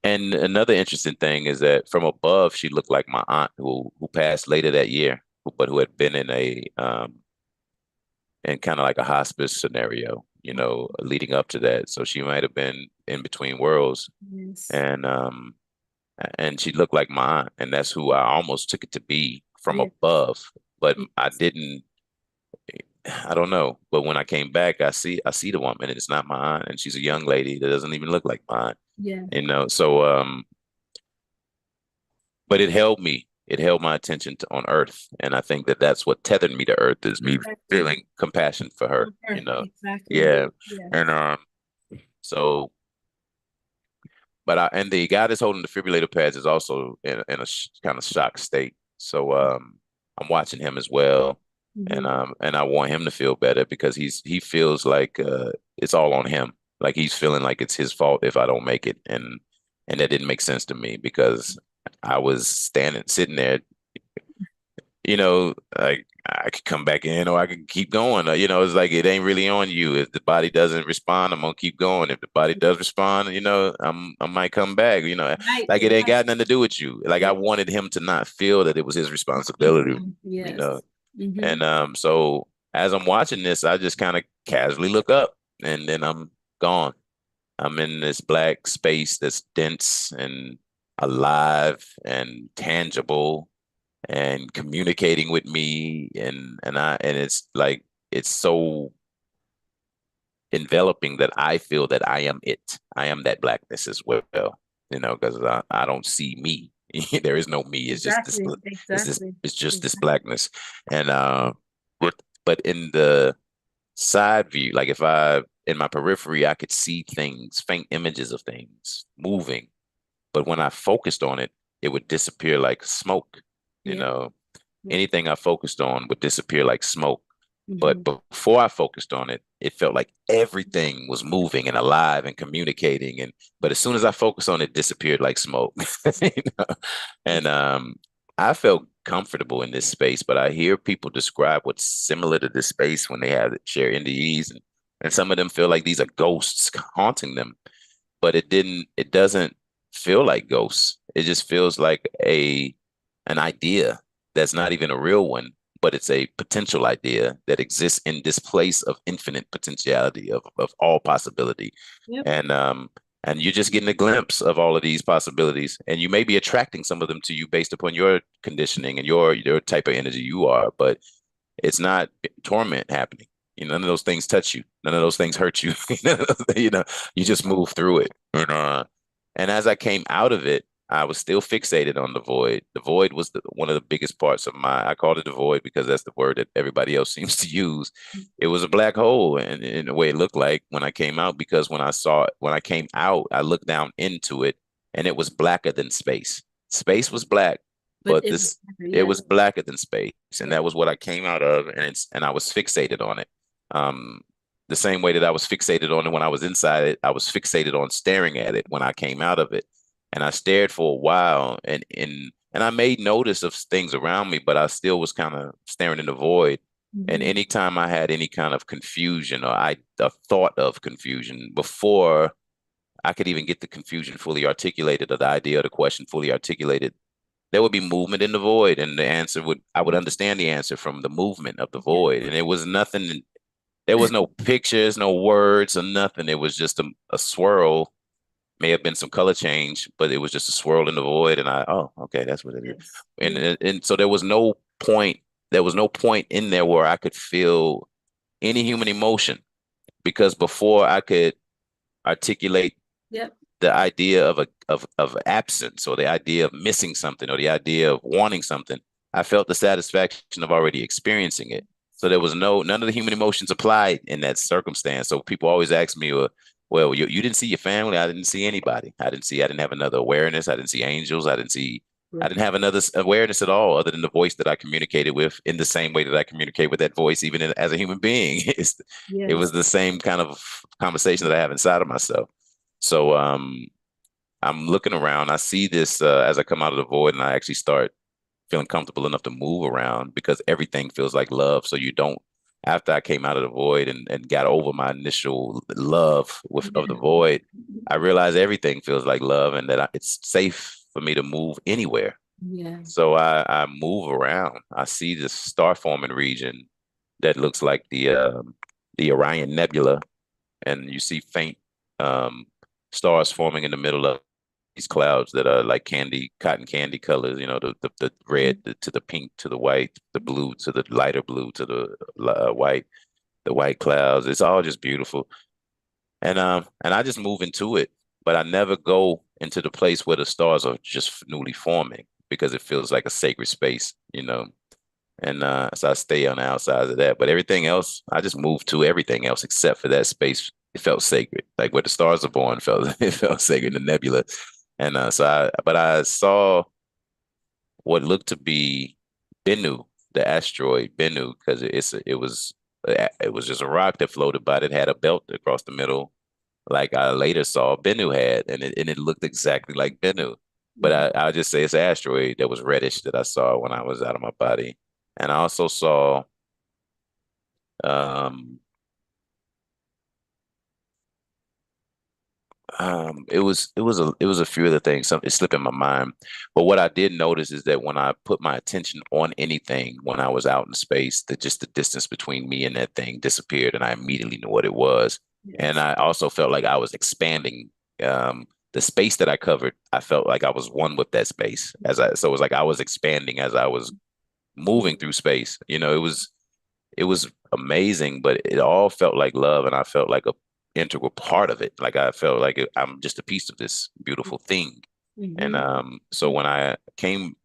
and another interesting thing is that from above, she looked like my aunt who passed later that year, but who had been in kind of like a hospice scenario, leading up to that. So she might have been in between worlds, Yes. and she looked like my aunt, and that's who I almost took it to be from Yes. above, but I Yes. didn't. I don't know. But when I came back, I see the woman, and it's not my aunt, and she's a young lady that doesn't even look like mine, Yeah. So but it held me. It held my attention on Earth, and I think that that's what tethered me to Earth is me Exactly. feeling compassion for her. On her. Exactly. Yeah, Yeah. and so, but and the guy that's holding the defibrillator pads is also in a kind of shock state. So I'm watching him as well, Hmm. and I want him to feel better because he feels like it's all on him. Like he's feeling like it's his fault if I don't make it, and that didn't make sense to me because I was sitting there, like I could come back in or I could keep going. It's like it ain't really on you. If the body doesn't respond, I'm gonna keep going. If the body does respond, I might come back. Right. Like it ain't got Exactly. nothing to do with you. Like I Yeah. wanted him to not feel that it was his responsibility. You know, Yes. Hmm. and so as I'm watching this, I just kind of casually look up, and then I'm gone. I'm in this black space that's dense and alive and tangible and communicating with me and it's like it's so enveloping that I feel that I am it. I am that blackness as well, because I don't see me. There is no me. It's just this Exactly. it's this Exactly. it's just this Exactly. blackness. And but in the side view, like if I in my periphery, I could see things, faint images of things moving. But when I focused on it, it would disappear like smoke. You Yeah. know, Yeah. anything I focused on would disappear like smoke. But Hmm. before I focused on it, it felt like everything was moving and alive and communicating. But as soon as I focused on it, it disappeared like smoke. you know? And I felt comfortable in this space, but I hear people describe what's similar to this space when they have share NDEs, and some of them feel like these are ghosts haunting them. But it doesn't feel like ghosts. It just feels like an idea that's not even a real one, but it's a potential idea that exists in this place of infinite potentiality of all possibility. Yep. And you're just getting a glimpse of all of these possibilities, and you may be attracting some of them to you based upon your conditioning and your type of energy you are, but it's not torment happening. None of those things touch you. None of those things hurt you. you know, you just move through it. And as I came out of it, I was still fixated on the void. The void was one of the biggest parts of I called it the void because that's the word that everybody else seems to use. It was a black hole, and in the way it looked like when I came out, because when I came out, I looked down into it, and it was blacker than space. Space was black, But but it's it yeah. was blacker than space, and Yeah. that was what I came out of, and I was fixated on it. Um, the same way that I was fixated on it when I was inside it, I was fixated on staring at it when I came out of it. And I stared for a while, and I made notice of things around me, but I still was kind of staring in the void. And Hmm. anytime I had any kind of confusion or a thought of confusion before I could even get the confusion fully articulated or the idea of the question fully articulated, there would be movement in the void, and I would understand the answer from the movement of the Yeah. void. And it was nothing, there was no pictures, no words or nothing. It was just a swirl. May have been some color change, but it was just a swirl in the void. And oh, okay, that's what it is. Yes. And, Yeah. and and so there was no point in there where I could feel any human emotion, because before I could articulate Yep. the idea of absence, or the idea of missing something, or the idea of wanting something, I felt the satisfaction of already experiencing it. So there was none of the human emotions applied in that circumstance. So people always ask me, well, you didn't see your family. I didn't see anybody. I didn't have another awareness. I didn't see angels. I Yeah. didn't have another awareness at all, other than the voice that I communicated with, in the same way that I communicate with that voice, even as a human being. It Yes. was the same kind of conversation that I have inside of myself. So I'm looking around. I see this as I come out of the void, and I actually start feeling comfortable enough to move around because everything feels like love. So you don't. After I came out of the void and got over my initial love of the Yeah. void, I realized everything feels like love, and that it's safe for me to move anywhere. Yeah. So I move around. I see this star forming region that looks like the Orion Nebula, and you see faint um, stars forming in the middle of these clouds that are like candy, cotton candy colors. You know, the red to the pink to the white, the blue to the lighter blue to the white, the white clouds. It's all just beautiful, and I just move into it, but I never go into the place where the stars are just newly forming because it feels like a sacred space, you know. And so I stay on the outside of that. But everything else, I just moved to everything else except for that space. It felt sacred, like where the stars are born felt. It felt sacred, the nebula. And but I saw what looked to be Bennu, the asteroid Bennu, because it was just a rock that floated by that had a belt across the middle, like I later saw Bennu had, and it looked exactly like Bennu. But I'll just say it's an asteroid that was reddish that I saw when I was out of my body. And I also saw um it was a few of the things. Some it's slipping my mind. But what I did notice is that when I put my attention on anything when I was out in space, that just the distance between me and that thing disappeared and I immediately knew what it was. And Yes. I also felt like I was expanding the space that I covered. I felt like I was one with that space so it was like I was expanding as I was Yeah. moving through space. You know, it was amazing, but it all felt like love, and I felt like a integral part of it. Like I felt like I'm just a piece of this beautiful thing. And Mm-hmm. so when I came,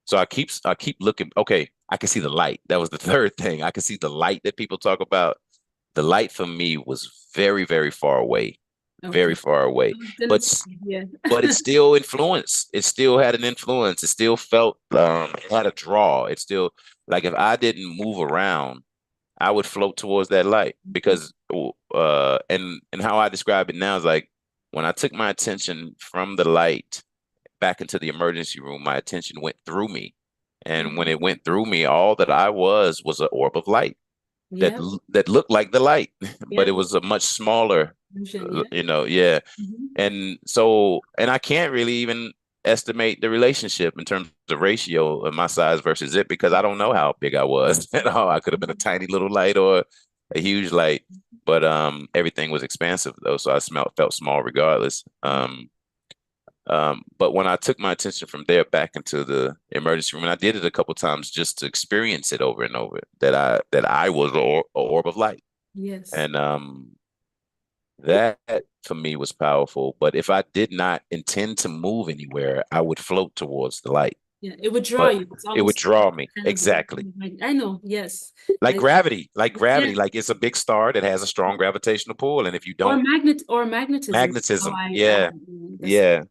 so I keep looking. Okay, I can see the light. That was the third thing. I can see the light that people talk about. The light for me was very far away, very Okay. far away. I was gonna But say, yeah. but it still influenced. It still had an influence. It still felt it had a draw. It still like if I didn't move around, I would float towards that light because and how I describe it now is like when I took my attention from the light back into the emergency room, my attention went through me. And when Mhm. it went through me, all that I was an orb of light Yeah. that looked like the light, but Yeah. it was a much smaller, Vision. Yeah. yeah. Mhm. And so, and I can't really even estimate the relationship in terms of ratio of my size versus it because I don't know how big I was at all. I could have been a tiny little light or a huge light, but everything was expansive though, so I felt small regardless. But when I took my attention from there back into the emergency room, and I did it a couple times just to experience it over and over, that I was a orb of light, Yes. and that for me was powerful. But if I did not intend to move anywhere, I would float towards the light. Yeah. It would draw But you. It's it would almost draw me kind of exactly like I know. Yes. like I, gravity, yeah. like it's a big star that has a strong gravitational pull, and if you Or don't, magnetism. How magnetism, I yeah, that's yeah,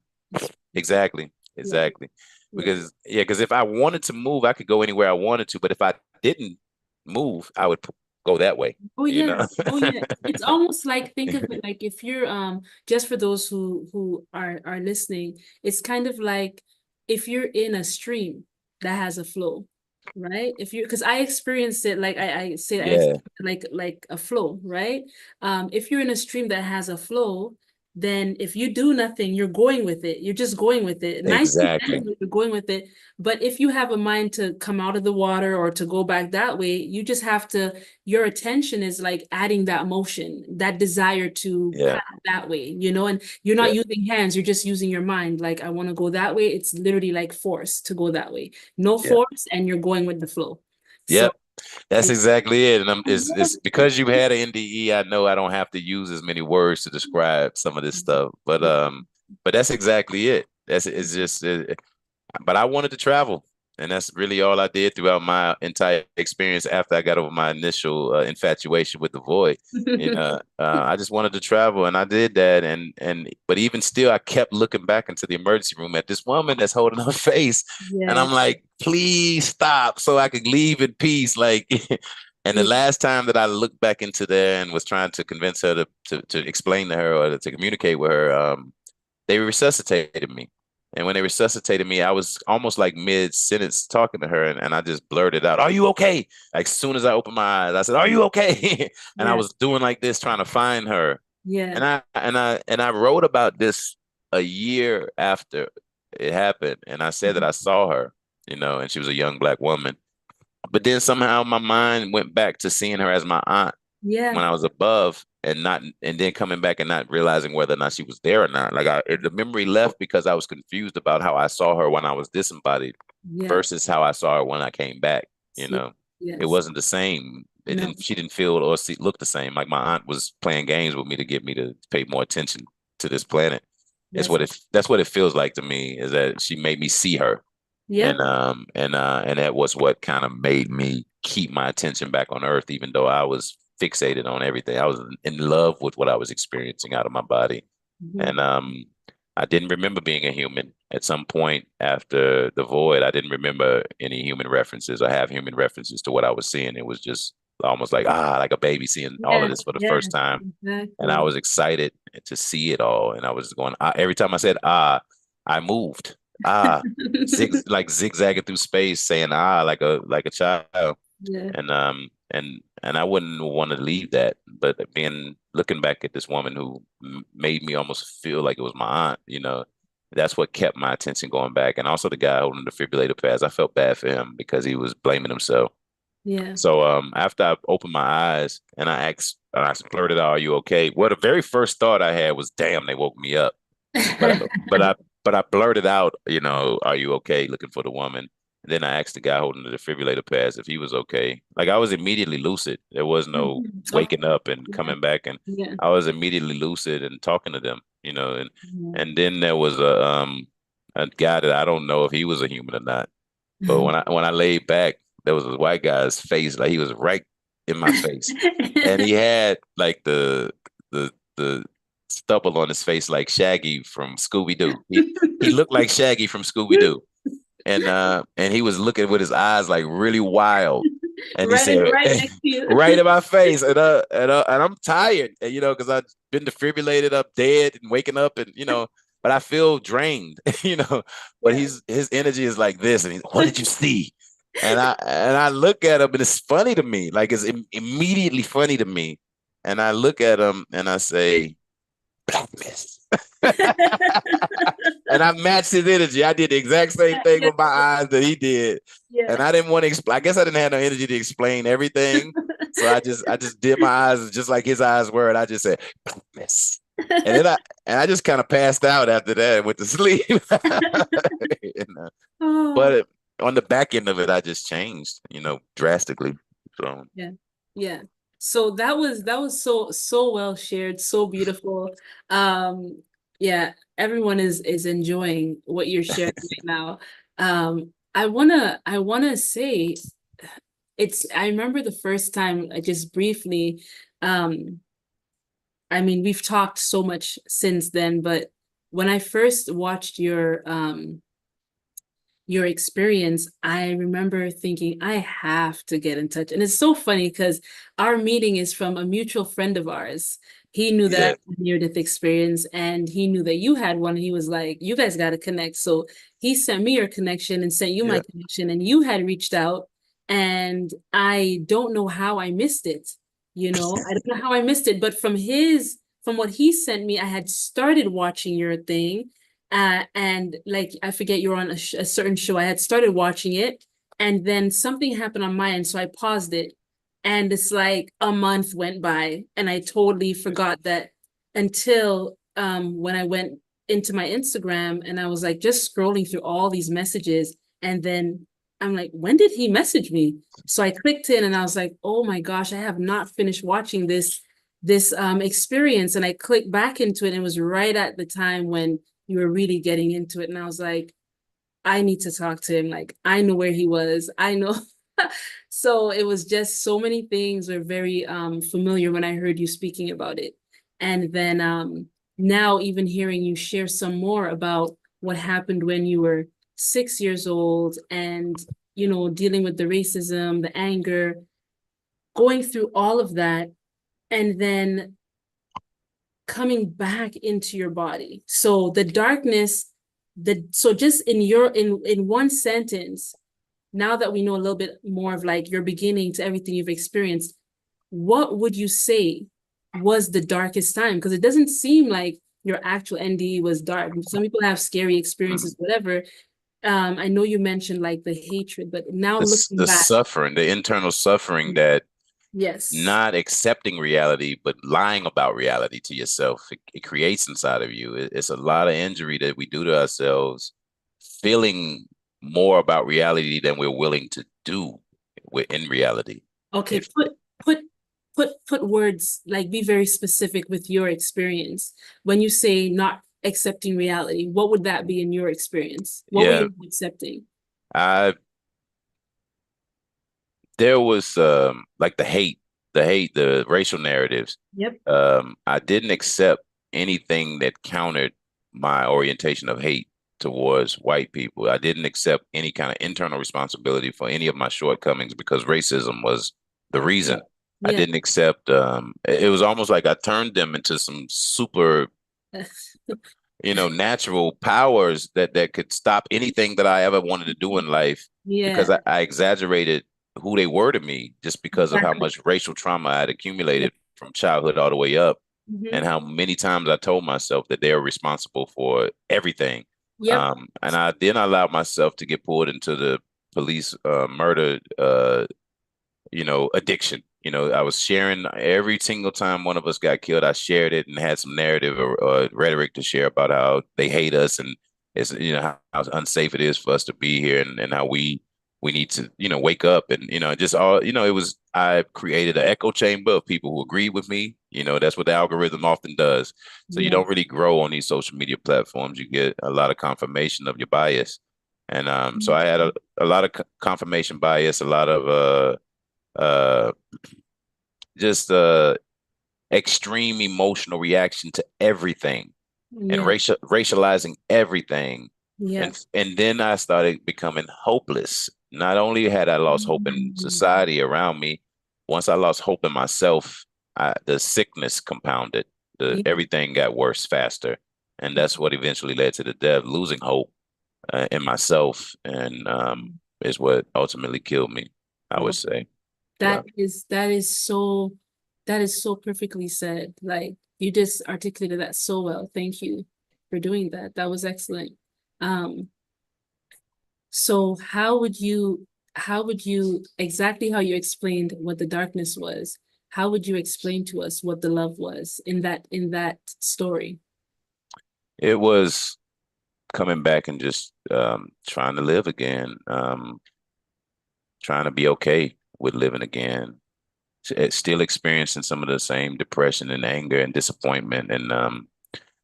exactly, yeah. exactly. Yeah. Because if I wanted to move, I could go anywhere I wanted to. But if I didn't move, I would go that way. Oh You yeah. know? Oh yeah. It's almost like think of it like if you're just for those who are listening, it's kind of like if you're in a stream that has a flow, right? If you because I experienced it like I say I Yeah, like a flow, right? If you're in a stream that has a flow, then if you do nothing, you're going with it. You're just going with it. Nice and exactly. you're going with it. But if you have a mind to come out of the water or to go back that way, you just have to your attention is like adding that motion, that desire to Yeah, path that way, and you're not yeah, using hands, you're just using your mind. Like, I want to go that way. It's literally like force to go that way. No yeah, force, and you're going with the flow. So, yep. That's yeah. exactly it. And it's because you had an NDE, I know I don't have to use as many words to describe some of this stuff. But that's exactly it. That's it's just but I wanted to travel. And that's really all I did throughout my entire experience after I got over my initial infatuation with the void. I just wanted to travel, and I did that. But even still, I kept looking back into the emergency room at this woman that's holding her face, and Yeah. I'm like, please stop, so I can leave in peace. Like, And the Yeah. last time that I looked back into there and was trying to convince her to explain to her or to communicate with her, they resuscitated me. And when they resuscitated me, I was almost like mid-sentence talking to her, and I just blurted out, "Are you okay?" Like, as soon as I opened my eyes, I said, "Are you okay?" And I Yeah. was doing like this, trying to find her. Yeah. And I wrote about this a year after it happened, and I said that I saw her, and she was a young black woman. But then somehow my mind went back to seeing her as my aunt Yeah. when I was above, and then coming back and not realizing whether or not she was there or not. Like, the memory left because I was confused about how I saw her when I was disembodied Yeah. versus how I saw her when I came back. You Yeah. know, it Yes. wasn't the same. It No. didn't. She didn't feel or look the same. Like, my aunt was playing games with me to get me to pay more attention to this planet. Yes. That's what it feels like to me, is that she made me see her, Yep. and that was what kind of made me keep my attention back on Earth, even though I was fixated on everything. I was in love with what I was experiencing out of my body. Mhm. And I didn't remember being a human at some point after the void. I didn't remember any human references or have human references to what I was seeing. It was just almost like a baby seeing all Yeah. of this for the Yeah. first time. And I Exactly. was excited to see it all. And I was going, every time I said, I moved. Ah, zigzagging through space, saying like a child. Yeah. And I wouldn't want to leave that. But looking back at this woman who made me almost feel like it was my aunt, that's what kept my attention going back. And also the guy holding the defibrillator pads, I felt bad for him because he was blaming himself. Yeah. So after I opened my eyes and I blurted out, "Are you okay?" Well, the very first thought I had was, "Damn, they woke me up." But but I but I blurted out, "Are you okay?" Looking for the woman. And then I asked the guy holding the defibrillator pads if he was okay. Like, I was immediately lucid. There was no Mhm. Of waking up and yeah. coming back, and Yeah. I was immediately lucid and talking to them, and Yeah. and then there was a guy that I don't know if he was a human or not. But when I laid back, there was a white guy's face, like he was right in my face, and he had like the stubble on his face like Shaggy from Scooby Doo. He looked like Shaggy from Scooby Doo, and he was looking with his eyes like really wild, and he said, Right next to you. right in my face, and I'm tired, because I've been defibrillated up, dead, and waking up, and but I feel drained, But Yeah. his energy is like this, and what did you see? And I look at him, and it's funny to me, like it's immediately funny to me, and I look at him and I say, blackness. And I matched his energy. I did the exact same thing Yeah. with my eyes that he did. And Yeah. I didn't want to explain. I guess I didn't have no energy to explain everything. So I just did my eyes just like his eyes were, and I just said, blackness. And then I just kind of passed out after that and went to sleep. You know? Oh. But on the back end of it, I just changed, drastically. So Yeah. Yeah. So that was so well shared, so beautiful. Yeah, everyone is enjoying what you're sharing right now. I wanna say I remember the first time I just briefly, um I mean, we've talked so much since then, but when I first watched your experience, I remember thinking, I have to get in touch. And it's so funny because our meeting is from a mutual friend of ours. He knew that I yeah, had a near-death experience and he knew that you had one. And he was like, you guys got to connect. So he sent me your connection and sent you my yeah. connection, and you had reached out. And I don't know how I missed it. I don't know how I missed it, but from what he sent me, I had started watching your thing, and like I forget you're on a certain show. I had started watching it, and then something happened on my end, so I paused it. And it's like a month went by, and I totally forgot that until when I went into my Instagram and I was like just scrolling through all these messages, and then I'm like, when did he message me? So I clicked in, and I was like, oh my gosh, I have not finished watching this experience, and I clicked back into it, and it was right at the time when you were really getting into it. And I was like, I need to talk to him. Like, I know where he was. I know. So it was just so many things were very familiar when I heard you speaking about it. And then now even hearing you share some more about what happened when you were 6 years old and, dealing with the racism, the anger, going through all of that and then coming back into your body. So the darkness, so just in one sentence, now that we know a little bit more of like your beginning to everything you've experienced, what would you say was the darkest time? Because it doesn't seem like your actual NDE was dark. Some people have scary experiences, whatever. I know you mentioned like the hatred, but now looking The back, suffering, the internal suffering that yes. not accepting reality, but lying about reality to yourself, it creates inside of you. It's a lot of injury that we do to ourselves, feeling more about reality than we're willing to do in reality. Okay, If put put words, like be very specific with your experience. When you say not accepting reality, what would that be in your experience? What were yeah, you accepting? I there was like the racial narratives. Yep. I didn't accept anything that countered my orientation of hate towards white people. I didn't accept any kind of internal responsibility for any of my shortcomings because racism was the reason. I Yeah. didn't accept it was almost like I turned them into some super, natural powers that could stop anything that I ever wanted to do in life because Yeah, I exaggerated who they were to me just because of how exactly. much racial trauma I had accumulated from childhood all the way up, and Hmm. how many times I told myself that they are responsible for everything. Yep. And I allowed myself to get pulled into the police murder addiction. I was sharing every single time one of us got killed. I shared it and had some narrative or rhetoric to share about how they hate us, and it's how unsafe it is for us to be here, and how we need to wake up, and just all it was. I created an echo chamber of people who agreed with me. That's what the algorithm often does. So you Yeah. don't really grow on these social media platforms. You get a lot of confirmation of your bias, and so I had a lot of confirmation bias, a lot of uh just extreme emotional reaction to everything, and Yeah. racializing everything, Yeah. and then I started becoming hopeless. Not only had I lost hope in Mhm. society around me, once I lost hope in myself, the sickness compounded. Yeah. Everything got worse faster, and that's what eventually led to the death. Losing hope in myself, and is what ultimately killed me, I would Wow. say. Yeah. That is so perfectly said. Like you just articulated that so well. Thank you for doing that. That was excellent. Um, so how would you exactly how you explained what the darkness was, how would you explain to us what the love was in that story? It was coming back and just trying to live again, trying to be okay with living again, still experiencing some of the same depression and anger and disappointment, and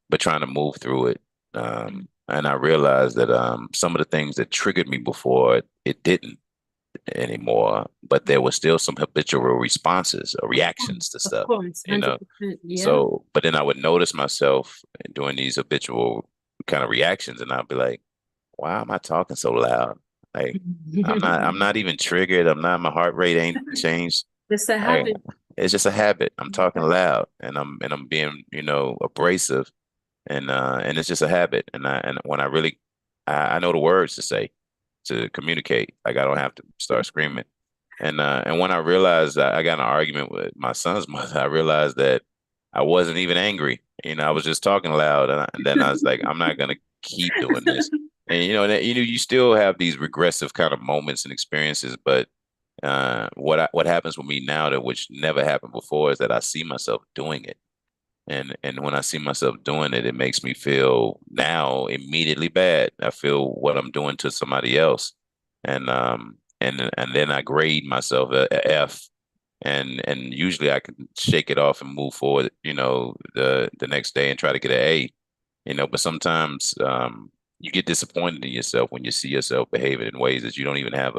but trying to move through it. And I realized that some of the things that triggered me before, it didn't anymore, but there were still some habitual responses or Of reactions course, to of stuff, course, you know. 100%. Yeah. So, but then I would notice myself doing these habitual kind of reactions, and I'd be like, why am I talking so loud? Like I'm not even triggered. My heart rate ain't changed. Just a I habit. It's just a habit. I'm talking Yeah. loud, and I'm being, abrasive, and it's just a habit. And when I know the words to say to communicate, like I don't have to Yeah. start screaming. And when I realized that I got in an argument with my son's mother, I realized that I wasn't even angry. I was just talking loud, and then I was like, I'm not gonna keep doing this. And you still have these regressive kind of moments and experiences, but what happens with me now, that which never happened before, is that I see myself doing it, and when I see myself doing it, it makes me feel now immediately bad. I feel what I'm doing to somebody else, and then I grade myself a F, and usually I can shake it off and move forward, the next day and try to get an A, but sometimes you get disappointed in yourself when you see yourself behaving in ways that you don't even have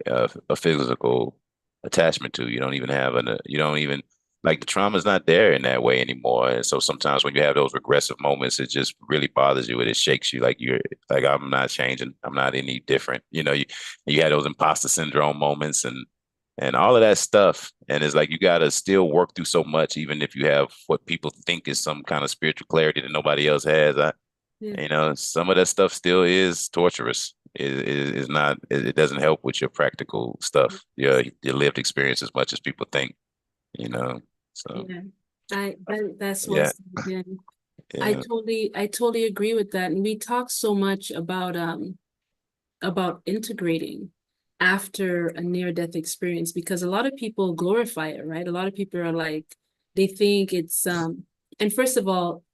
a physical attachment to. You don't even have you don't even like the trauma's not there in that way anymore. And so sometimes when you have those regressive moments, it just really bothers you and it shakes you, like you're like, I'm not changing. I'm not any different. You had those imposter syndrome moments, and and all of that stuff. And it's like you got to still work through so much, even if you have what people think is some kind of spiritual clarity that nobody else has. Yeah. Some of that stuff still is torturous. Is not. It doesn't help with your practical stuff, your lived experience as much as people think. You know. So Yeah. That's well yeah, said again. yeah, I totally agree with that. And we talk so much about integrating after a near-death experience because a lot of people glorify it, right? A lot of people are like, they think it's and first of all,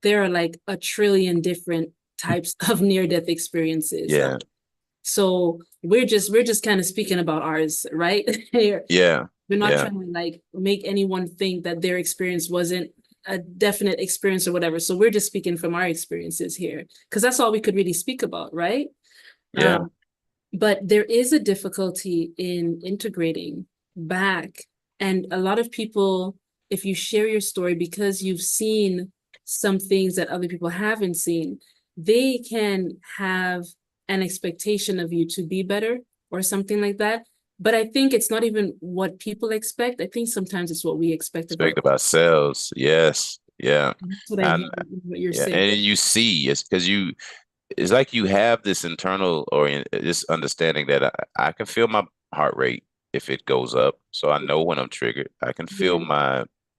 there are like a trillion different types of near-death experiences. yeah, So we're just kind of speaking about ours, right? We're yeah, not yeah. trying to like make anyone think that their experience wasn't a definite experience or whatever. So we're just speaking from our experiences here because that's all we could really speak about, right? Yeah. Um, but there is a difficulty in integrating back. And a lot of people, if you share your story because you've seen some things that other people haven't seen, they can have an expectation of you to be better or something like that. But I think it's not even what people expect. I think sometimes it's what we expect of Speak ourselves. of ourselves. Yes. Yeah. That's what I And hear what you're yeah, saying. and you see, it's because it's like you have this internal this understanding that I can feel my heart rate if it goes up. So I know when I'm triggered. Yeah,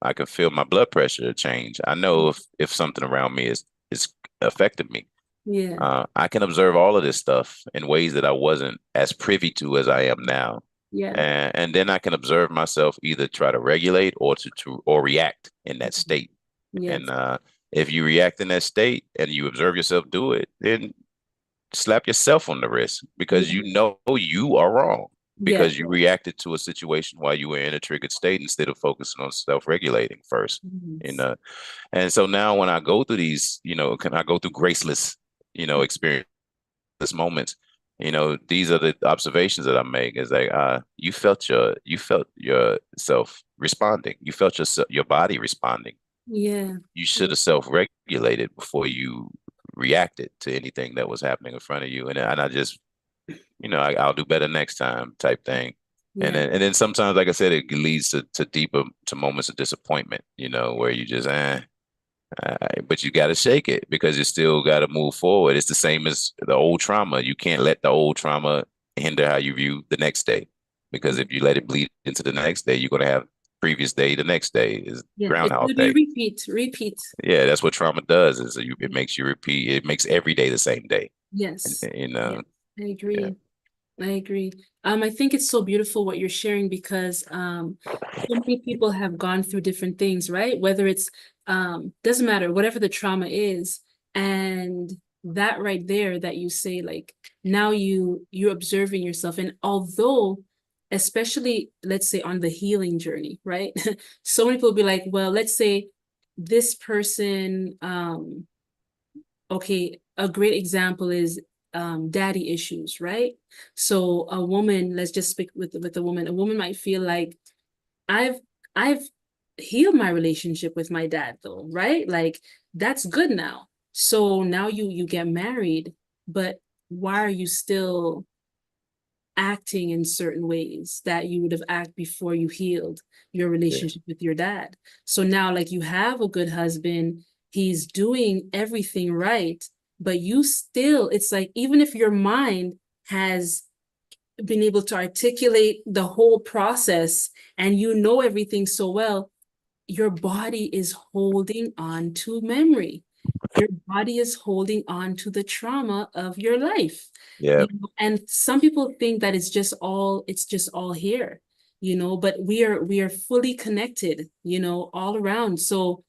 I can feel my blood pressure change. I know if something around me is affecting me. yeah, I can observe all of this stuff in ways that I wasn't as privy to as I am now. yeah, And then I can observe myself either try to regulate or to or react in that state. And yes, if you react in that state and you observe yourself do it, then slap yourself on the wrist because yeah, you know you are wrong yeah. because you reacted to a situation while you were in a triggered state instead of focusing on self-regulating first. You Yes. know, and so now when I go through these, can I go through graceless, experience moments, these are the observations that I make is like, you felt yourself responding. You felt your body responding. Yeah. You should have self-regulated before you reacted to anything that was happening in front of you. And I just, I'll do better next time type thing. And Yeah. then sometimes, like I said, it leads to deeper to moments of disappointment, where you just but you got to shake it because you still got to move forward. It's the same as the old trauma. You can't let the old trauma hinder how you view the next day because if you let it bleed into the next day, you're going to have previous day. The next day is Yeah. It's Groundhog gonna be Day. repeat, repeat. Yeah, that's what trauma does. It makes you repeat. It makes every day the same day. And, Yes. Yeah. I yeah, agree. I agree. I think it's so beautiful what you're sharing because so many people have gone through different things, right? Whether it's doesn't matter, whatever the trauma is. And that right there that you say, like now you're observing yourself. And although, especially let's say on the healing journey, right? So many people be like, well, let's say this person okay, a great example is daddy issues, right? So a woman, let's just speak with a woman. A woman might feel like I've I've healed my relationship with my dad though, right? Like that's good now. So now you get married, but why are you still acting in certain ways that you would have acted before you healed your yeah, relationship with your dad? So now, like, you have a good husband, he's doing everything right, but you still, it's like, even if your mind has been able to articulate the whole process and you know everything so well, your body is holding on to memory. Your body is holding on to the trauma of your life. yeah, And some people think that it's just all here, but we are fully connected, all around. So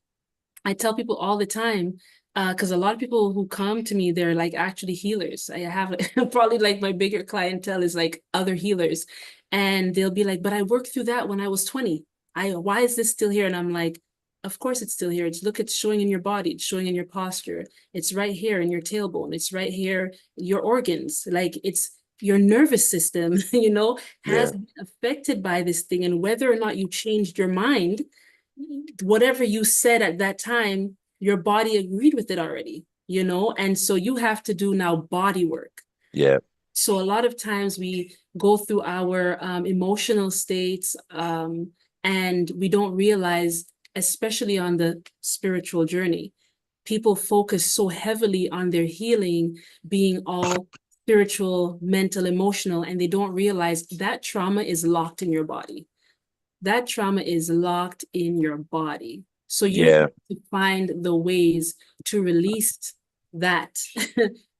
I tell people all the time, because a lot of people who come to me, they're like actually healers. I have probably like my bigger clientele is like other healers, and they'll be like, "But I worked through that when I was 20. Why is this still here?" And I'm like, "Of course it's still here. It's showing in your body. It's showing in your posture. It's right here in your tailbone. It's right here, your organs. Like it's your nervous system, has yeah, been affected by this thing. And whether or not you changed your mind, whatever you said at that time, your body agreed with it already, and so you have to do now body work. yeah. So a lot of times we go through our emotional states, and we don't realize, especially on the spiritual journey, people focus so heavily on their healing being all spiritual, mental, emotional, and they don't realize that trauma is locked in your body. That trauma is locked in your body. So you Yeah. have to find the ways to release that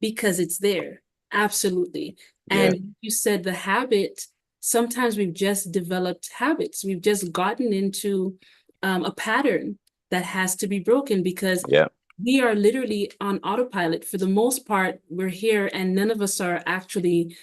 because it's there. Absolutely. Yeah. And you said the habit, sometimes we've just developed habits. We've just gotten into a pattern that has to be broken because Yeah. we are literally on autopilot. For the most part, we're here and none of us are actually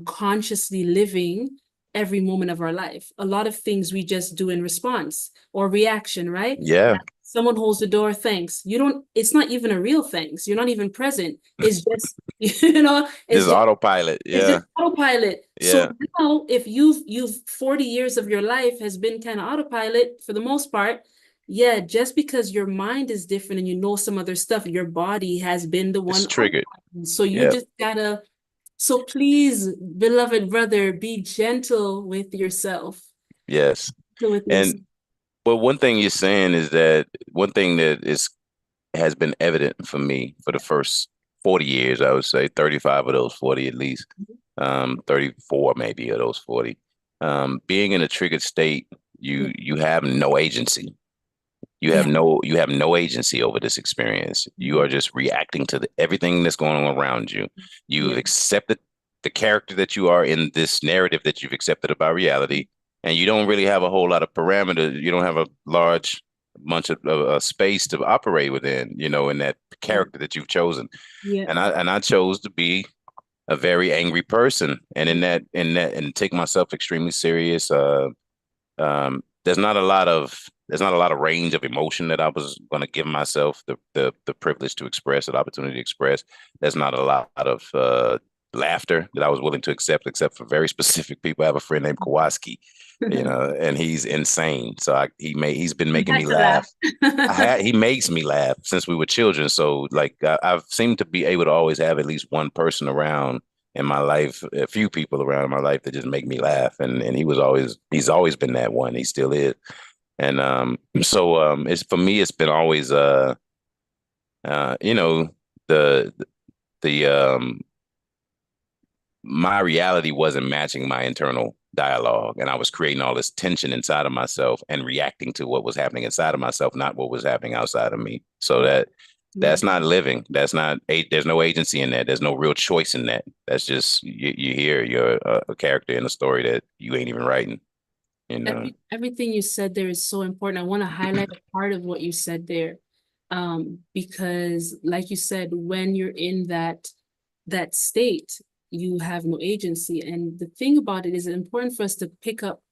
consciously living every moment of our life. A lot of things we just do in response or reaction, right? Yeah. Someone holds the door, thanks. You don't, it's not even a real thanks. You're not even present. It's just, Just autopilot. it's just Yeah. autopilot. So Yeah. now if you've 40 years of your life has been kind of autopilot for the most part, yeah, just because your mind is different and you know some other stuff, your body has been the It's one triggered. autopilot. So you Yeah. just gotta, so please, beloved brother, be gentle with yourself. Yes. With yourself. And but one thing you're saying is that one thing that is has been evident for me for the first 40 years, I would say 35 of those 40 at least, 34 maybe of those 40. Being in a triggered state, Yeah, you have no agency. yeah, You have no agency over this experience. You are just reacting to everything that's going on around you. You've yeah, accepted the character that you are in this narrative that you've accepted about reality, and you don't really have a whole lot of parameters. You don't have a large bunch of space to operate within, in that yeah, character that you've chosen. yeah, And I chose to be a very angry person, and and take myself extremely serious. There's not a lot of range of emotion that I was going to give myself the privilege to express, the opportunity to express. There's not a lot of laughter that I was willing to accept, except for very specific people. I have a friend named Kowalski, and he's insane. So he's been you making had me to laugh. laugh. He makes me laugh since we were children. So like I've seemed to be able to always have at least one person around in my life, a few people around in my life that just make me laugh. And he's always been that one. He still is. And it's for me, it's been always you know, the the my reality wasn't matching my internal dialogue, and I was creating all this tension inside of myself and reacting to what was happening inside of myself, not what was happening outside of me. So Yeah. that's not living. There's no agency in that. There's no real choice in that. That's just you hear you're a character in a story that you ain't even writing, you know. Everything you said there is so important. I want to highlight a part of what you said there. Because like you said, when you're in that state, you have no agency. And the thing about it is important for us to pick up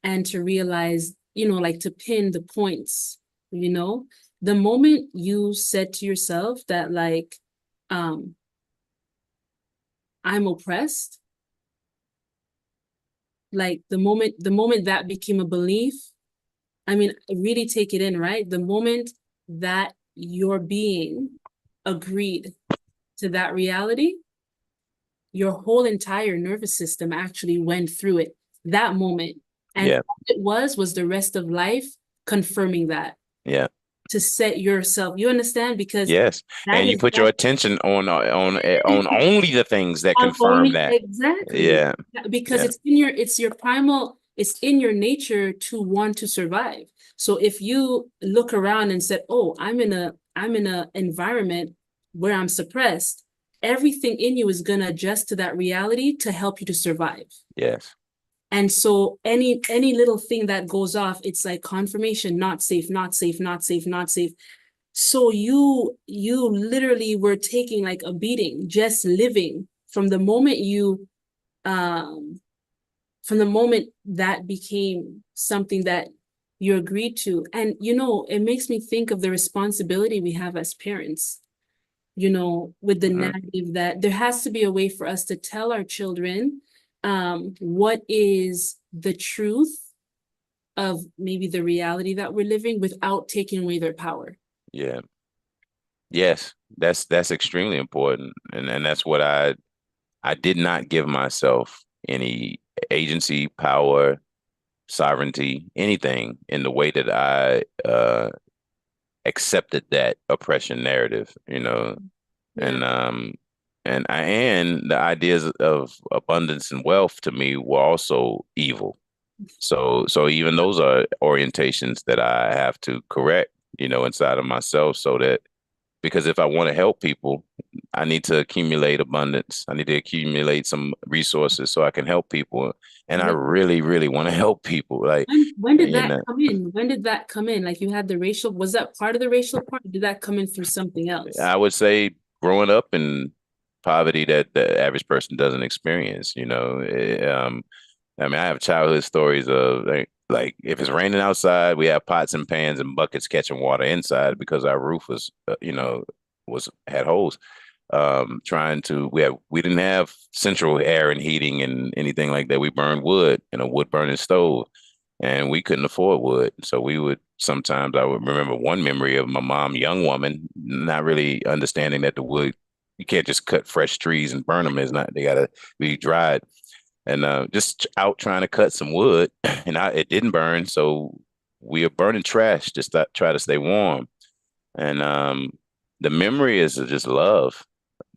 and to realize, like to pin the points, the moment you said to yourself that like, um, I'm oppressed, like the moment that became a belief, I mean, really take it in, right? The moment that your being agreed to that reality, your whole entire nervous system actually went through it that moment. And Yeah, all it was the rest of life confirming that yeah. to set yourself, you understand? Because Yes, that and you is put your that attention on only the things that on confirm only that. exactly Yeah, because yeah, it's your primal, it's in your nature to want to survive. So if you look around and said, oh, I'm in a environment where I'm suppressed, everything in you is going to adjust to that reality to help you to survive. yes, And so any little thing that goes off, it's like confirmation, not safe, not safe, not safe, not safe. So you literally were taking like a beating, just living from the moment um from the moment that became something that you agreed to. And it makes me think of the responsibility we have as parents, with the mhm, narrative that there has to be a way for us to tell our children what is the truth of maybe the reality that we're living without taking away their power. yeah, yes. That's extremely important, and that's what I did not give myself any agency, power, sovereignty, anything in the way that I accepted that oppression narrative, Yeah. and the ideas of abundance and wealth to me were also evil. So even those are orientations that I have to correct, inside of myself, so that because if I want to help people, I need to accumulate abundance. I need to accumulate some resources so I can help people. And I Yeah. really, really want to help people. Like, When did you that know, come in? When did that come in? Like you had the racial, was that part of the racial part? Or did that come in through something else? I would say growing up in poverty that the average person doesn't experience, I mean, I have childhood stories of like if it's raining outside, we have pots and pans and buckets catching water inside because our roof was, had holes. We didn't have central air and heating and anything like that. We burned wood in a wood burning stove, and we couldn't afford wood. So we would sometimes I would remember one memory of my mom, young woman, not really understanding that the wood you can't just cut fresh trees and burn them. It's not they gotta be dried and just out trying to cut some wood, and it didn't burn, so we are burning trash just to try to stay warm. And the memory is just love,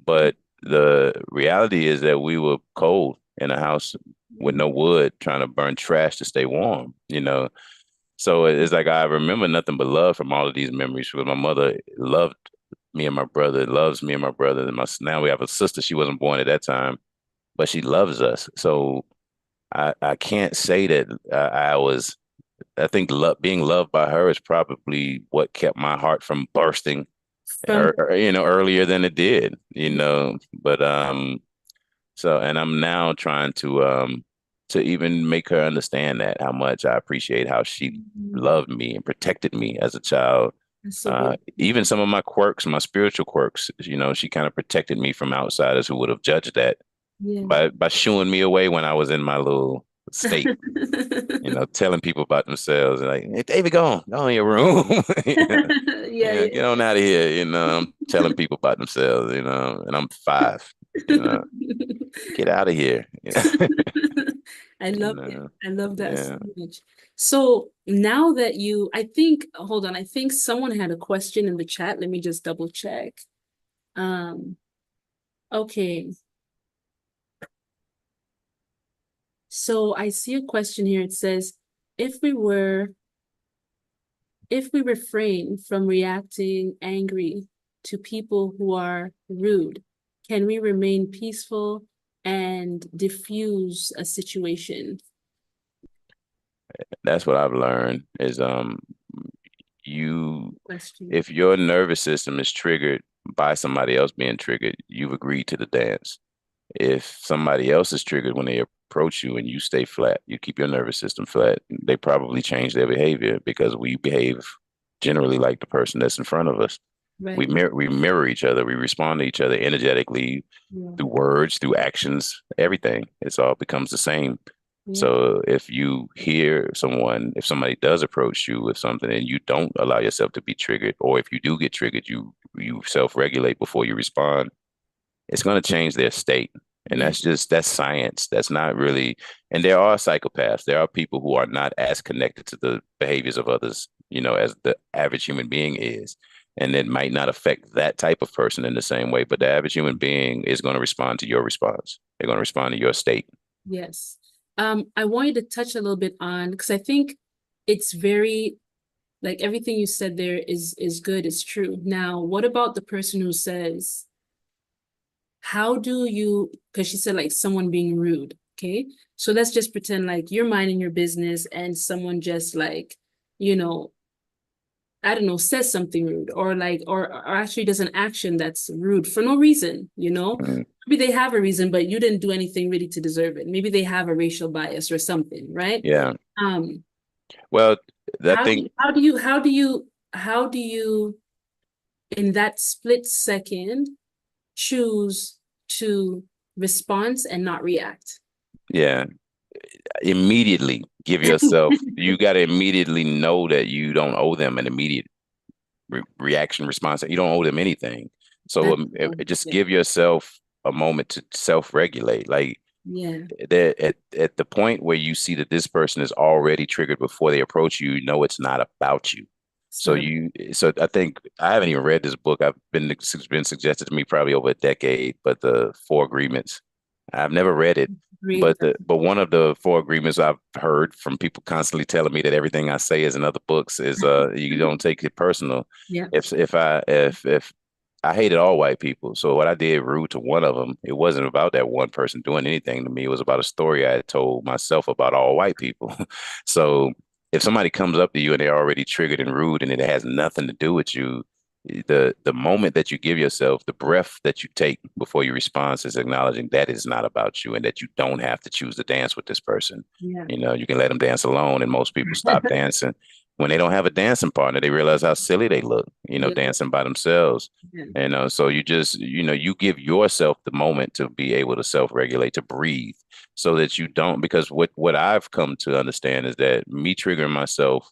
but the reality is that we were cold in a house with no wood, trying to burn trash to stay warm. So it's like I remember nothing but love from all of these memories because my mother loved me and my brother, loves me and my brother, and now we have a sister. She wasn't born at that time, but she loves us. So I can't say that I was. I think being loved by her is probably what kept my heart from bursting, From earlier than it did. But so and I'm now trying to even make her understand that how much I appreciate how she loved me and protected me as a child. that's so beautiful. Even some of my quirks, my spiritual quirks, she kind of protected me from outsiders who would have judged that Yeah. by shooing me away when I was in my little state, telling people about themselves and like, hey, David, go in your room. Yeah, Get on out of here. I'm telling people about themselves, and I'm 5, yeah. get out of here. I You love it. know, I love that so yeah. much. So now that I think, hold on, I think someone had a question in the chat. Let me just double check. Um, okay. So I see a question here. It says, if we were, if we refrain from reacting angry to people who are rude, can we remain peaceful and diffuse a situation? That's what I've learned is you Question. if your nervous system is triggered by somebody else being triggered, you've agreed to the dance. If somebody else is triggered when they approach you and you stay flat, you keep your nervous system flat, they probably change their behavior because we behave generally like the person that's in front of us. We Right. mirror each other. We respond to each other energetically Yeah. through words, through actions, everything. It's all becomes the same. Yeah. So if somebody does approach you with something and you don't allow yourself to be triggered, or if you do get triggered, you self-regulate before you respond, it's going to change their state. And Yeah. that's science. That's not really, and there are psychopaths. There are people who are not as connected to the behaviors of others, as the average human being is. And it might not affect that type of person in the same way, but the average human being is going to respond to your response. They're going to respond to your state. Yes. I wanted to touch a little bit on, because I think it's very, like everything you said there is good, it's true. Now, what about the person who says, how do you, because she said like someone being rude, okay? So let's just pretend like you're minding your business and someone just like, you know, I don't know, says something rude or like, or actually does an action that's rude for no reason, you know? Mm, Maybe they have a reason, but you didn't do anything really to deserve it. Maybe they have a racial bias or something, right? yeah. Um, Well, I how do think you, how do you, how do you, how do you, in that split second, choose to respond and not react? yeah, immediately give yourself. You got to immediately know that you don't owe them an immediate reaction response. You don't owe them anything. So That's just yeah. give yourself. a moment to self-regulate. Like Yeah. that at the point where you see that this person is already triggered before they approach you, you know it's not about you. It's So not about so I think I haven't even read this book. It's been suggested to me probably over a decade, but the Four Agreements. I've never read it, great. but one of the Four Agreements I've heard from people constantly telling me that everything I say is in other books is you don't take it personal. Yeah. If I hated all white people. So what I did rude to one of them, it wasn't about that one person doing anything to me. It was about a story I had told myself about all white people. So if somebody comes up to you and they're already triggered and rude and it has nothing to do with you, the moment that you give yourself, the breath that you take before you respond is acknowledging that is not about you and that you don't have to choose to dance with this person. Yeah. You know, you can let them dance alone, and most people stop dancing when they don't have a dancing partner. They realize how silly they look, Yeah. dancing by themselves. Yeah. So you just, you give yourself the moment to be able to self-regulate, to breathe, so that you don't, because what I've come to understand is that me triggering myself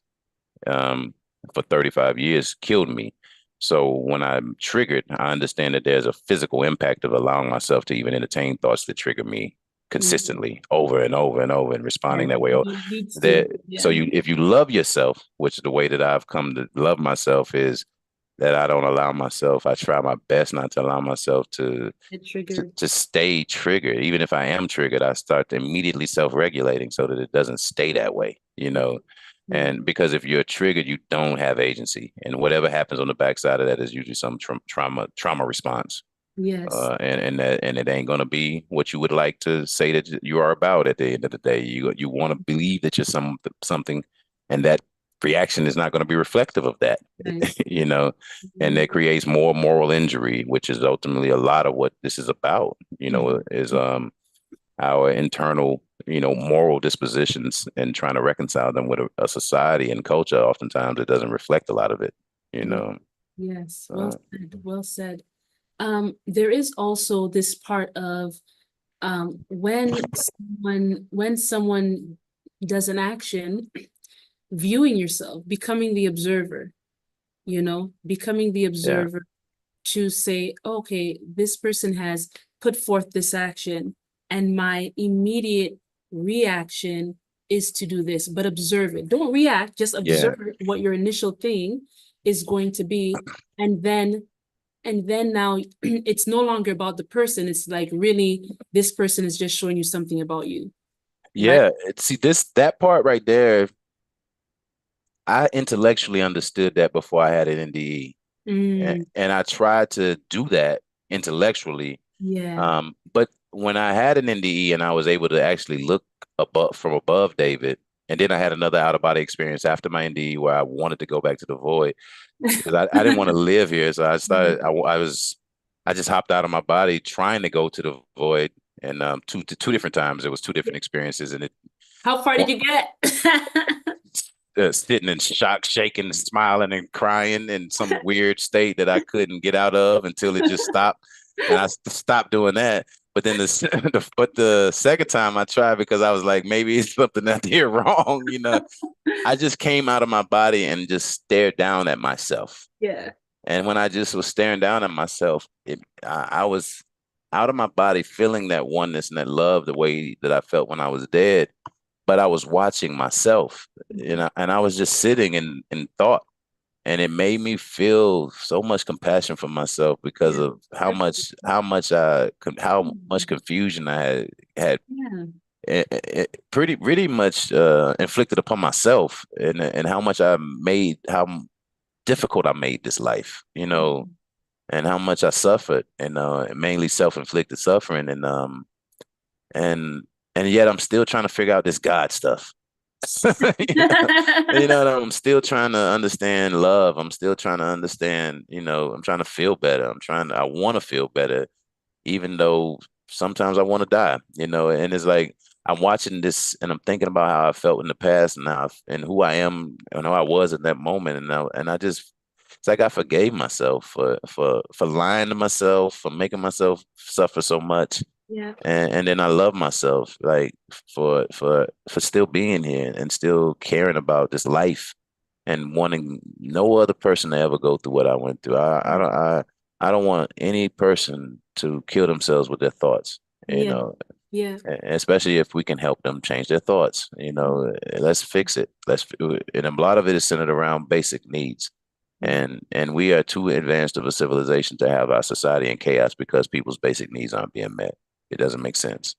um, for 35 years killed me. So when I'm triggered, I understand that there's a physical impact of allowing myself to even entertain thoughts that trigger me Mhm. consistently over and over and over and responding Yes. that way. It leads to, That so yeah. you if you love yourself, which is the way that I've come to love myself, is that I don't allow myself. I try my best not to allow myself It triggered. to stay triggered. Even if I am triggered, I start immediately self-regulating so that it doesn't stay that way, Yeah. And because if you're triggered, you don't have agency. And whatever happens on the backside of that is usually some trauma response. Yes. And it ain't gonna be what you would like to say that you are about at the end of the day. You want to believe that you're something, and that reaction is not going to be reflective of that, Nice. you know, and Mhm. that creates more moral injury, which is ultimately a lot of what this is about. Mhm. Is our internal, moral dispositions and trying to reconcile them with a society and culture. Oftentimes, it doesn't reflect a lot of it, you Yeah. know. Yes. Well Uh, said. Well said. There is also this part of when someone does an action, viewing yourself, becoming the observer, becoming the yeah, observer to say, okay, this person has put forth this action, and my immediate reaction is to do this, but observe it. Don't react, just yeah. observe what your initial thing is going to be. And then now it's no longer about the person. It's like really this person is just showing you something about you, right? Yeah, see that part right there, I intellectually understood that before I had an NDE, Mm, and I tried to do that intellectually. yeah. But when I had an NDE and I was able to actually look above David, and then I had another out of body experience after my NDE where I wanted to go back to the void because I didn't want to live here. So I just hopped out of my body trying to go to the void, and two different times it was two different experiences, and it How far did you get? sitting in shock, shaking, smiling, and crying in some weird state that I couldn't get out of until it just stopped, and I stopped doing that. But then the second time I tried because I was like, maybe it's something out here wrong, I just came out of my body and just stared down at myself. Yeah. And when I just was staring down at myself, I was out of my body, feeling that oneness and that love the way that I felt when I was dead, but I was watching myself, and I was just sitting in thought, and it made me feel so much compassion for myself because Yeah. of how much confusion I had Yeah. pretty really much inflicted upon myself, and how difficult I made this life, and how much I suffered, and mainly self-inflicted suffering, and and yet I'm still trying to figure out this God stuff. you know, I'm still trying to understand love. I'm still trying to understand, I'm trying to feel better. I want to feel better, even though sometimes I want to die, and it's like I'm watching this and I'm thinking about how I felt in the past and and who I am and who I was at that moment. And I just, it's like I forgave myself for lying to myself, for making myself suffer so much, Yeah. and then I love myself like for still being here and still caring about this life and wanting no other person to ever go through what I went through. I don't want any person to kill themselves with their thoughts, you Yeah. know, Yeah. especially if we can help them change their thoughts, let's fix it. And a lot of it is centered around basic needs. Yeah. And we are too advanced of a civilization to have our society in chaos because people's basic needs aren't being met. It doesn't make sense.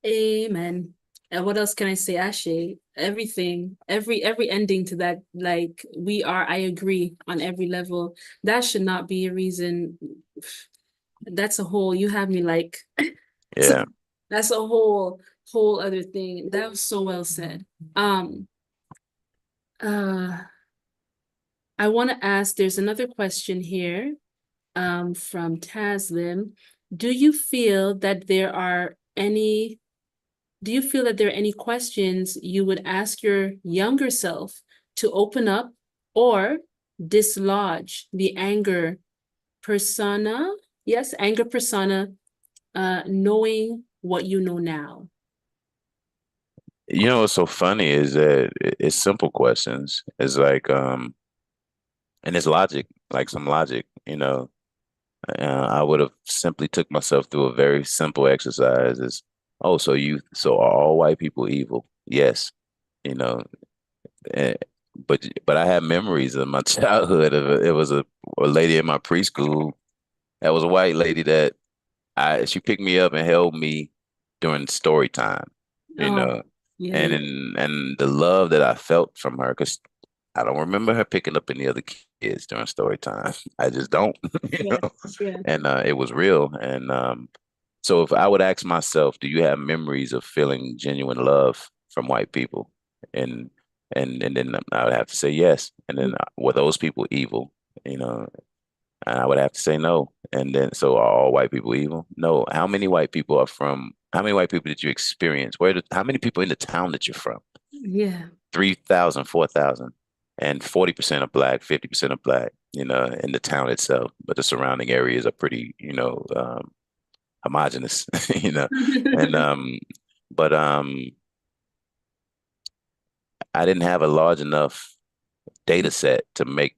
Amen. And what else can I say? Ashe, everything, every ending to that, like I agree on every level. That should not be a reason. That's a whole, you have me like, so Yeah. that's a whole other thing. That was so well said. Um, uh, I want to ask, there's another question here, from Taslim. Do you feel that there are any Do you feel that there are any questions you would ask your younger self to open up or dislodge the anger persona? Yes, anger persona, knowing what you know now. What's so funny is that it's simple questions. It's like, and it's logic, like some logic, I would have simply took myself through a very simple exercise. Oh, so are all white people evil? Yes, you know, eh, but I have memories of my childhood. It was a lady in my preschool that was a white lady that she picked me up and held me during story time, you Oh, know, yeah, and yeah. and the love that I felt from her, because I don't remember her picking up any other kids during story time. I just don't, you Yeah, know, yeah. and it was real. And so if I would ask myself, do you have memories of feeling genuine love from white people? And and then I would have to say yes. And then were those people evil? You know, and I would have to say no. And then, so are all white people evil? No. How many white people did you experience? How many people in the town that you're from? Yeah. 3,000, 4,000, and 40% are black, 50% are black, in the town itself. But the surrounding areas are pretty, homogenous, you know. And but I didn't have a large enough data set to make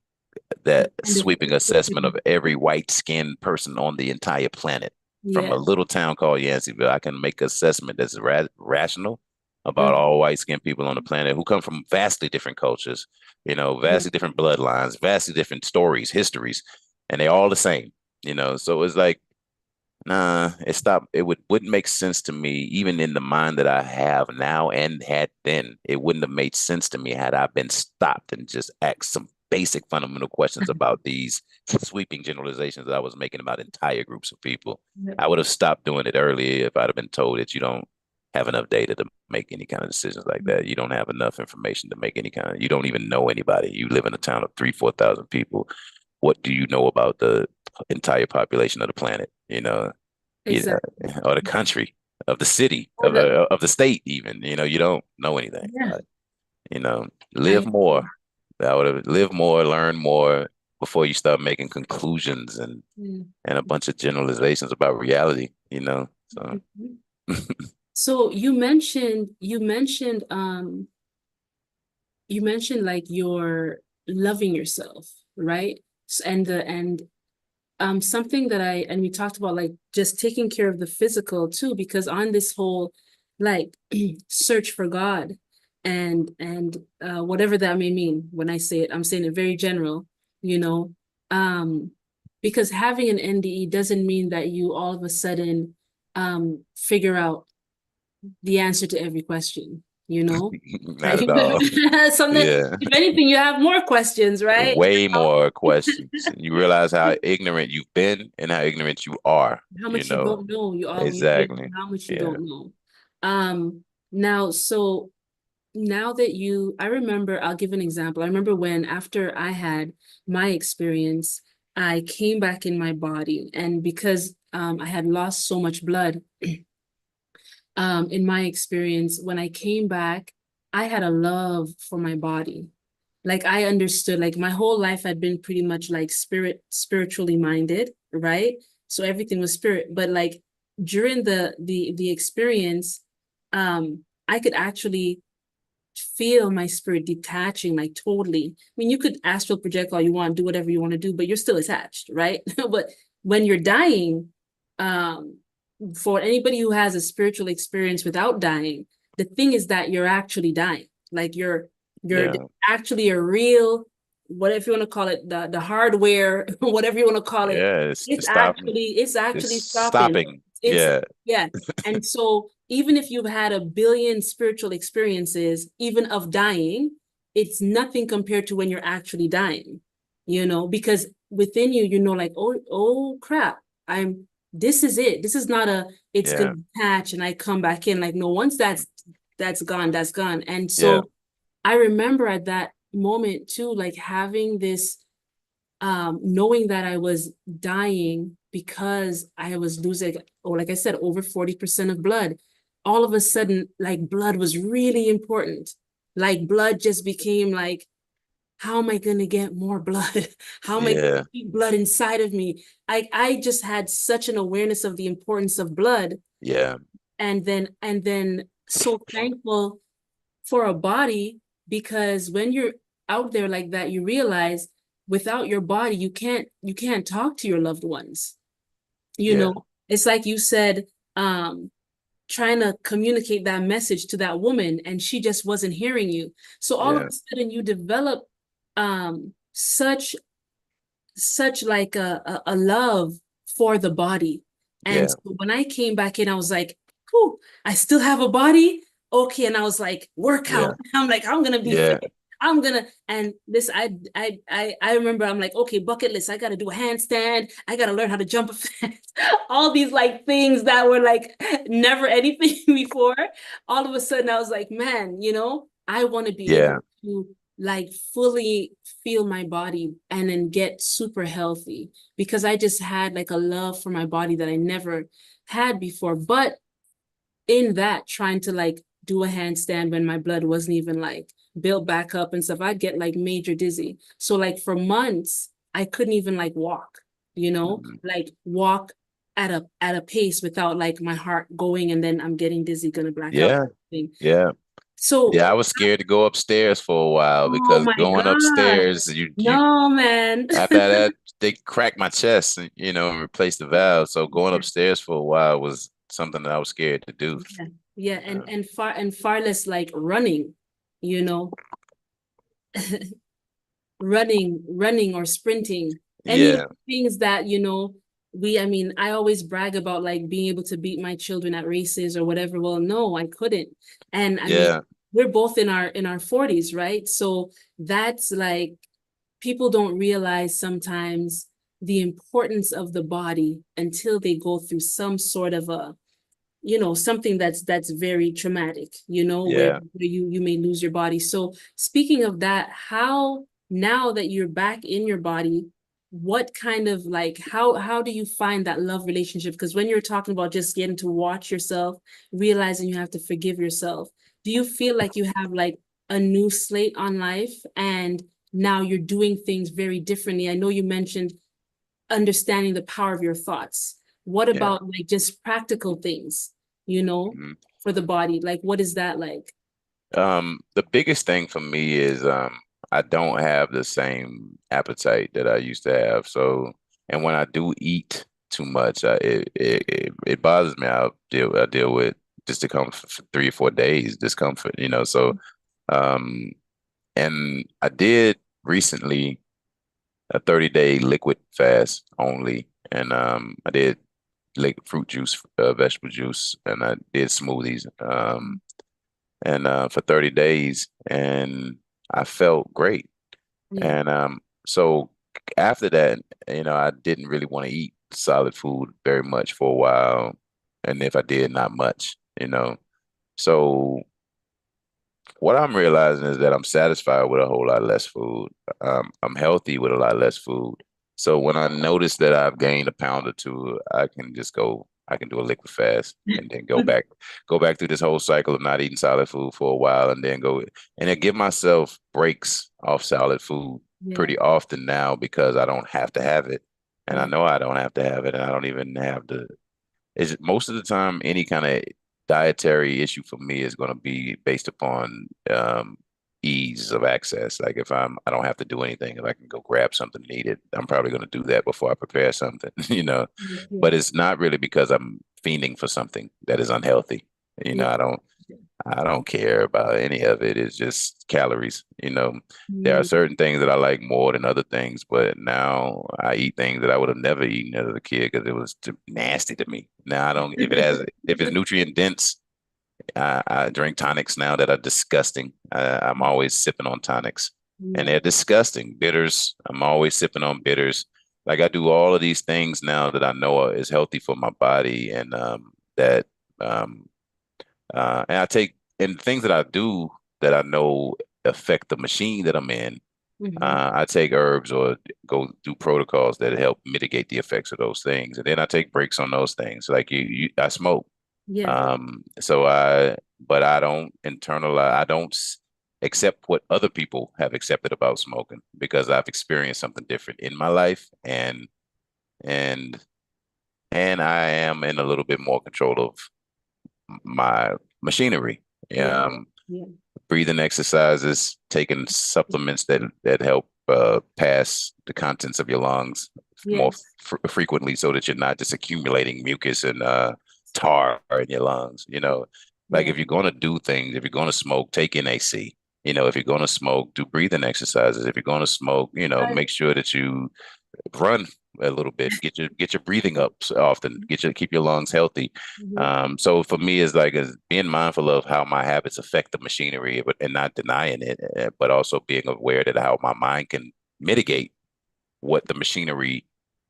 that And the sweeping assessment of every white skinned person on the entire planet. From a yeah. little town called Yanceyville, I can make assessment that's rational about Mhm. all white skinned people on the planet who come from vastly different cultures, Yeah. vastly different bloodlines, vastly different stories, histories, and they're all the same, So it's like, nah, wouldn't make sense to me, even in the mind that I have now and had then. It wouldn't have made sense to me had I been stopped and just asked some basic fundamental questions about these sweeping generalizations that I was making about entire groups of people. Yeah. I would have stopped doing it earlier if I'd have been told that you don't have enough data to make any kind of decisions like that. You don't have enough information to make you don't even know anybody. You live in a town of 4,000 people. What do you know about the entire population of the planet? you know, Exactly. or the country, of the city, Or the of the state, even. You don't know anything. yeah. Live I more. I would have lived more, learn more before you start making conclusions mm. and a bunch of generalizations about reality. So Mhm. So you mentioned like you're loving yourself, right? And something that we talked about, like just taking care of the physical too, because on this whole like search for God and whatever that may mean. When I say it, I'm saying it very general, you know. Um because having an NDE doesn't mean that you all of a sudden figure out the answer to every question, you know? not at all. Something, Yeah. if anything, you have more questions, right? Way more questions. You realize how ignorant you've been and how ignorant you are, How you much you know. don't know, you realize Exactly. how much you Yeah. don't know. Now, so now that I remember, I'll give an example. I remember when after I had my experience, I came back in my body, and because I had lost so much blood, in my experience, when I came back, I had a love for my body. Like I understood, like my whole life had been pretty much like spiritually minded, right? So everything was spirit. But like during the experience, I could actually feel my spirit detaching like totally. I mean, you could astral project all you want, do whatever you want to do, but you're still attached, right? But when you're dying, um, for anybody who has a spiritual experience without dying, the thing is that you're actually dying. Like you're Yeah. actually a real, whatever you want to call it, the hardware, whatever you want to call it, Yeah. It's stopping. it's It's actually stopping. stopping. It's Yeah. yeah. And so even if you've had 1 billion spiritual experiences, even of dying, it's nothing compared to when you're actually dying, because within you, like, oh crap, this is it. This is not it's Yeah. gonna patch and I come back in. Like, no, once that's gone, that's gone. And Yeah. so I remember at that moment too, like having this, knowing that I was dying because I was losing, or like I said, over 40% of blood. All of a sudden, like blood was really important. Like blood just became like, how am I gonna get more blood? How am I gonna Yeah. keep blood inside of me? I just had such an awareness of the importance of blood, Yeah. and then so thankful for a body, because when you're out there like that, you realize without your body, you can't talk to your loved ones. Yeah. It's like you said, trying to communicate that message to that woman and she just wasn't hearing you. So all of Yeah. a sudden you develop such like a love for the body. And Yeah. so when I came back in, I was like, "Whew, I still have a body." Okay. And I was like, Yeah. workout. I'm like, I'm gonna be Yeah. fit. And this, I remember I'm like, okay, bucket list. I gotta do a handstand. I gotta learn how to jump a fence. All these like things that were like never anything before. All of a sudden I was like, man, I want to be able Yeah. to like fully feel my body and then get super healthy, because I just had like a love for my body that I never had before. But in that, trying to like do a handstand when my blood wasn't even like built back up and stuff, I'd get like major dizzy. So like for months, I couldn't even like walk, Mhm. like walk at a pace without like my heart going, and then I'm getting dizzy, gonna black out. Yeah. Yeah. So, Yeah. I was scared to go upstairs for a while oh because my going God. upstairs, you No, man. after that they cracked my chest and and replaced the valve. So going upstairs for a while was something that I was scared to do. Yeah, yeah, and Uh, far less like running, you know, running or sprinting. Any of yeah. the things that, I mean, I always brag about like being able to beat my children at races or whatever. Well, no, I couldn't. And I mean, Yeah. we're both in our 40s, right? So that's like, people don't realize sometimes the importance of the body until they go through some sort of a, something that's very traumatic, where Yeah. you may lose your body. So speaking of that, how, now that you're back in your body, what kind of like, how do you find that love relationship? Because when you're talking about just getting to watch yourself, realizing you have to forgive yourself, do you feel like you have like a new slate on life, and now you're doing things very differently? I know you mentioned understanding the power of your thoughts. What Yeah. about like just practical things, you know, Mhm. for the body? Like, what is that like? The biggest thing for me is I don't have the same appetite that I used to have. So, and when I do eat too much, it bothers me. I deal with discomfort for 3 or 4 days, discomfort, So, um, and I did recently a 30-day liquid fast only, and I did liquid fruit juice, vegetable juice, and I did smoothies. And for 30 days, and I felt great. Yeah. And so after that, I didn't really want to eat solid food very much for a while, and if I did, not much. So what I'm realizing is that I'm satisfied with a whole lot less food. I'm healthy with a lot less food. So when I notice that I've gained a pound or two, I can do a liquid fast and then go back through this whole cycle of not eating solid food for a while and then go and then give myself breaks off solid food Yeah. pretty often now because I don't have to have it. And I Yeah. know I don't have to have it and I don't even have to is most of the time any kind of dietary issue for me is going to be based upon ease of access. Like if I don't have to do anything, if I can go grab something and eat it, I'm probably going to do that before I prepare something, you know. But Yeah. it's not really because I'm fiending for something that is unhealthy. You know, Yeah. I don't care about any of it. It's just calories. You know, there are Mm. certain things that I like more than other things, but now I eat things that I would have never eaten as a kid because it was too nasty to me. Now I don't, if it's nutrient dense, I drink tonics now that are disgusting. I'm always sipping on tonics and Yeah. they're disgusting. Bitters, I'm always sipping on bitters. Like I do all of these things now that I know is healthy for my body and that um, and I take and things that I do that I know affect the machine that I'm in. Hmm. I take herbs or go do protocols that help mitigate the effects of those things, and then I take breaks on those things. Like I smoke, Yeah. so but I don't internalize. I don't accept what other people have accepted about smoking because I've experienced something different in my life, and and I am in a little bit more control of my machinery. Yeah. Um, Yeah. breathing exercises, taking supplements that help pass the contents of your lungs more Yes. frequently, so that you're not just accumulating mucus and tar in your lungs. You know, like Yeah. if you're going to do things, if you're going to smoke, take in AC. You know, if you're going to smoke, do breathing exercises. If you're going to smoke, you know, I, make sure that you run a little bit, get your breathing up often, keep your lungs healthy. mhm. So for me, it's like being mindful of how my habits affect the machinery, but and not denying it, but also being aware that how my mind can mitigate what the machinery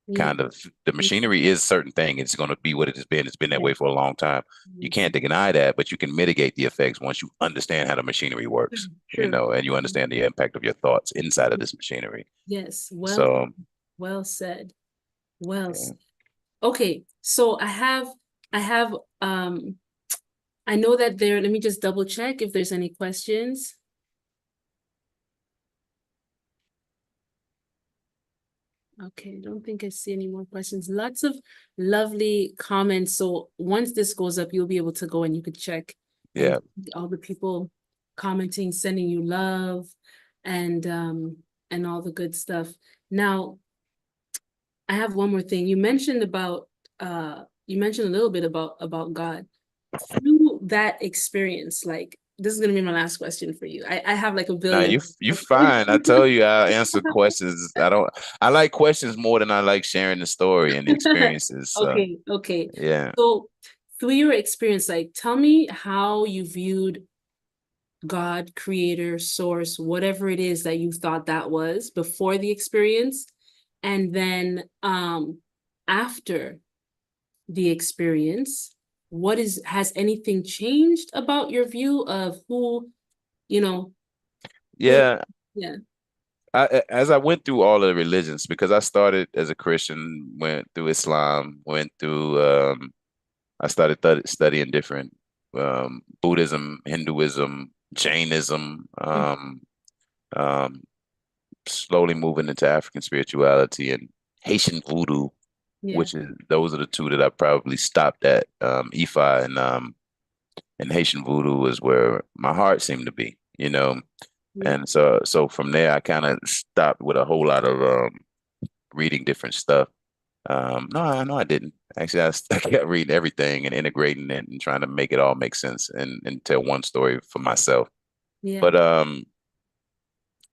Yeah. kind of the machinery is certain thing. It's going to be what it has been. It's been that Yeah. way for a long time. You can't deny that, but you can mitigate the effects once you understand how the machinery works, you True. know, and you understand the impact of your thoughts inside of this machinery. Yes. So, Well said. Well yeah. said. Okay. So I have, um, I know that there, let me just double check if there's any questions. Okay, I don't think I see any more questions. Lots of lovely comments. So once this goes up, you'll be able to go and you could check and Yeah. all the people commenting, sending you love and all the good stuff. Now, I have one more thing. You mentioned a little bit about God. Through that experience, like this is gonna be my last question for you. I have like a Nah, billion. you fine. I told you I answer questions. I like questions more than I like sharing the story and the experiences. So Okay, okay. yeah. So through your experience, like tell me how you viewed God, creator, source, whatever it is that you thought that was before the experience, and then after the experience, has anything changed about your view of who, you know, who, Yeah. yeah. As I went through all of the religions, because I started as a Christian, went through Islam, went through I started studying different Buddhism, Hinduism, Jainism, um, slowly moving into African spirituality and Haitian voodoo, Yeah. which is those are the two that I probably stopped at. Ifa and Haitian voodoo is where my heart seemed to be, you know. Yeah. And so from there, I kind of stopped with a whole lot of reading different stuff. No, I didn't. Actually, I kept reading everything and integrating it and trying to make it all make sense and tell one story for myself. Yeah. But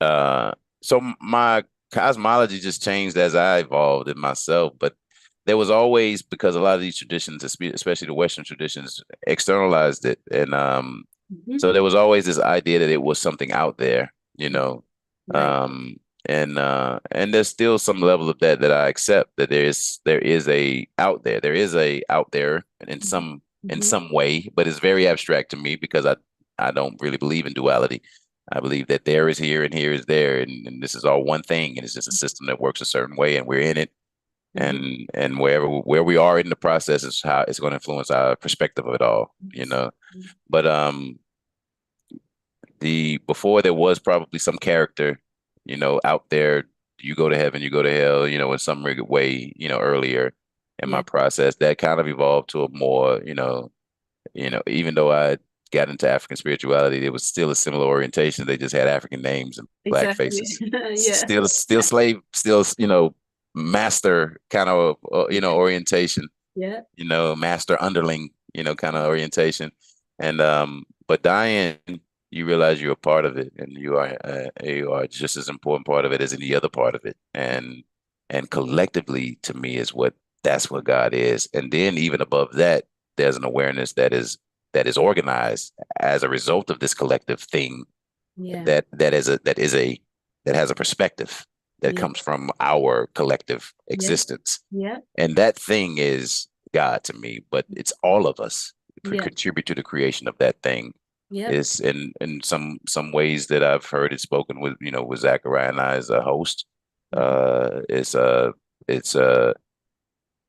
uh, so my cosmology just changed as I evolved in myself. But there was always, because a lot of these traditions, especially the Western traditions, externalized it, and Mhm. so there was always this idea that it was something out there, you know, Right. um, and there's still some level of that I accept that there is a out there, there is a out there in Mhm. some way, but it's very abstract to me because I don't really believe in duality. I believe that there is here and here is there, and this is all one thing, and it's just a system that works a certain way, and we're in it, Mhm. and where we are in the process is how it's going to influence our perspective of it all, you know. But the before there was probably some character, you know, out there. You go to heaven, you go to hell, you know, in some way, you know, earlier in my Yeah. process, that kind of evolved to a more, you know, even though I got into African spirituality, it was still a similar orientation. They just had African names and black Exactly. faces. Yeah. Still slave, still, master kind of, orientation, Yeah. master underling, kind of orientation. And but dying, you realize you're a part of it, and you are just as important part of it as any other part of it. And collectively, to me, that's what God is. And then even above that, there's an awareness that is organized as a result of this collective thing Yeah. that has a perspective that Yeah. comes from our collective Yeah. existence. Yeah. And that thing is God to me, but it's all of us who Yeah. contribute to the creation of that thing. Yeah. Is in some ways that I've heard it spoken with, with Zachariah and I as a host. Mhm. Uh, it's it's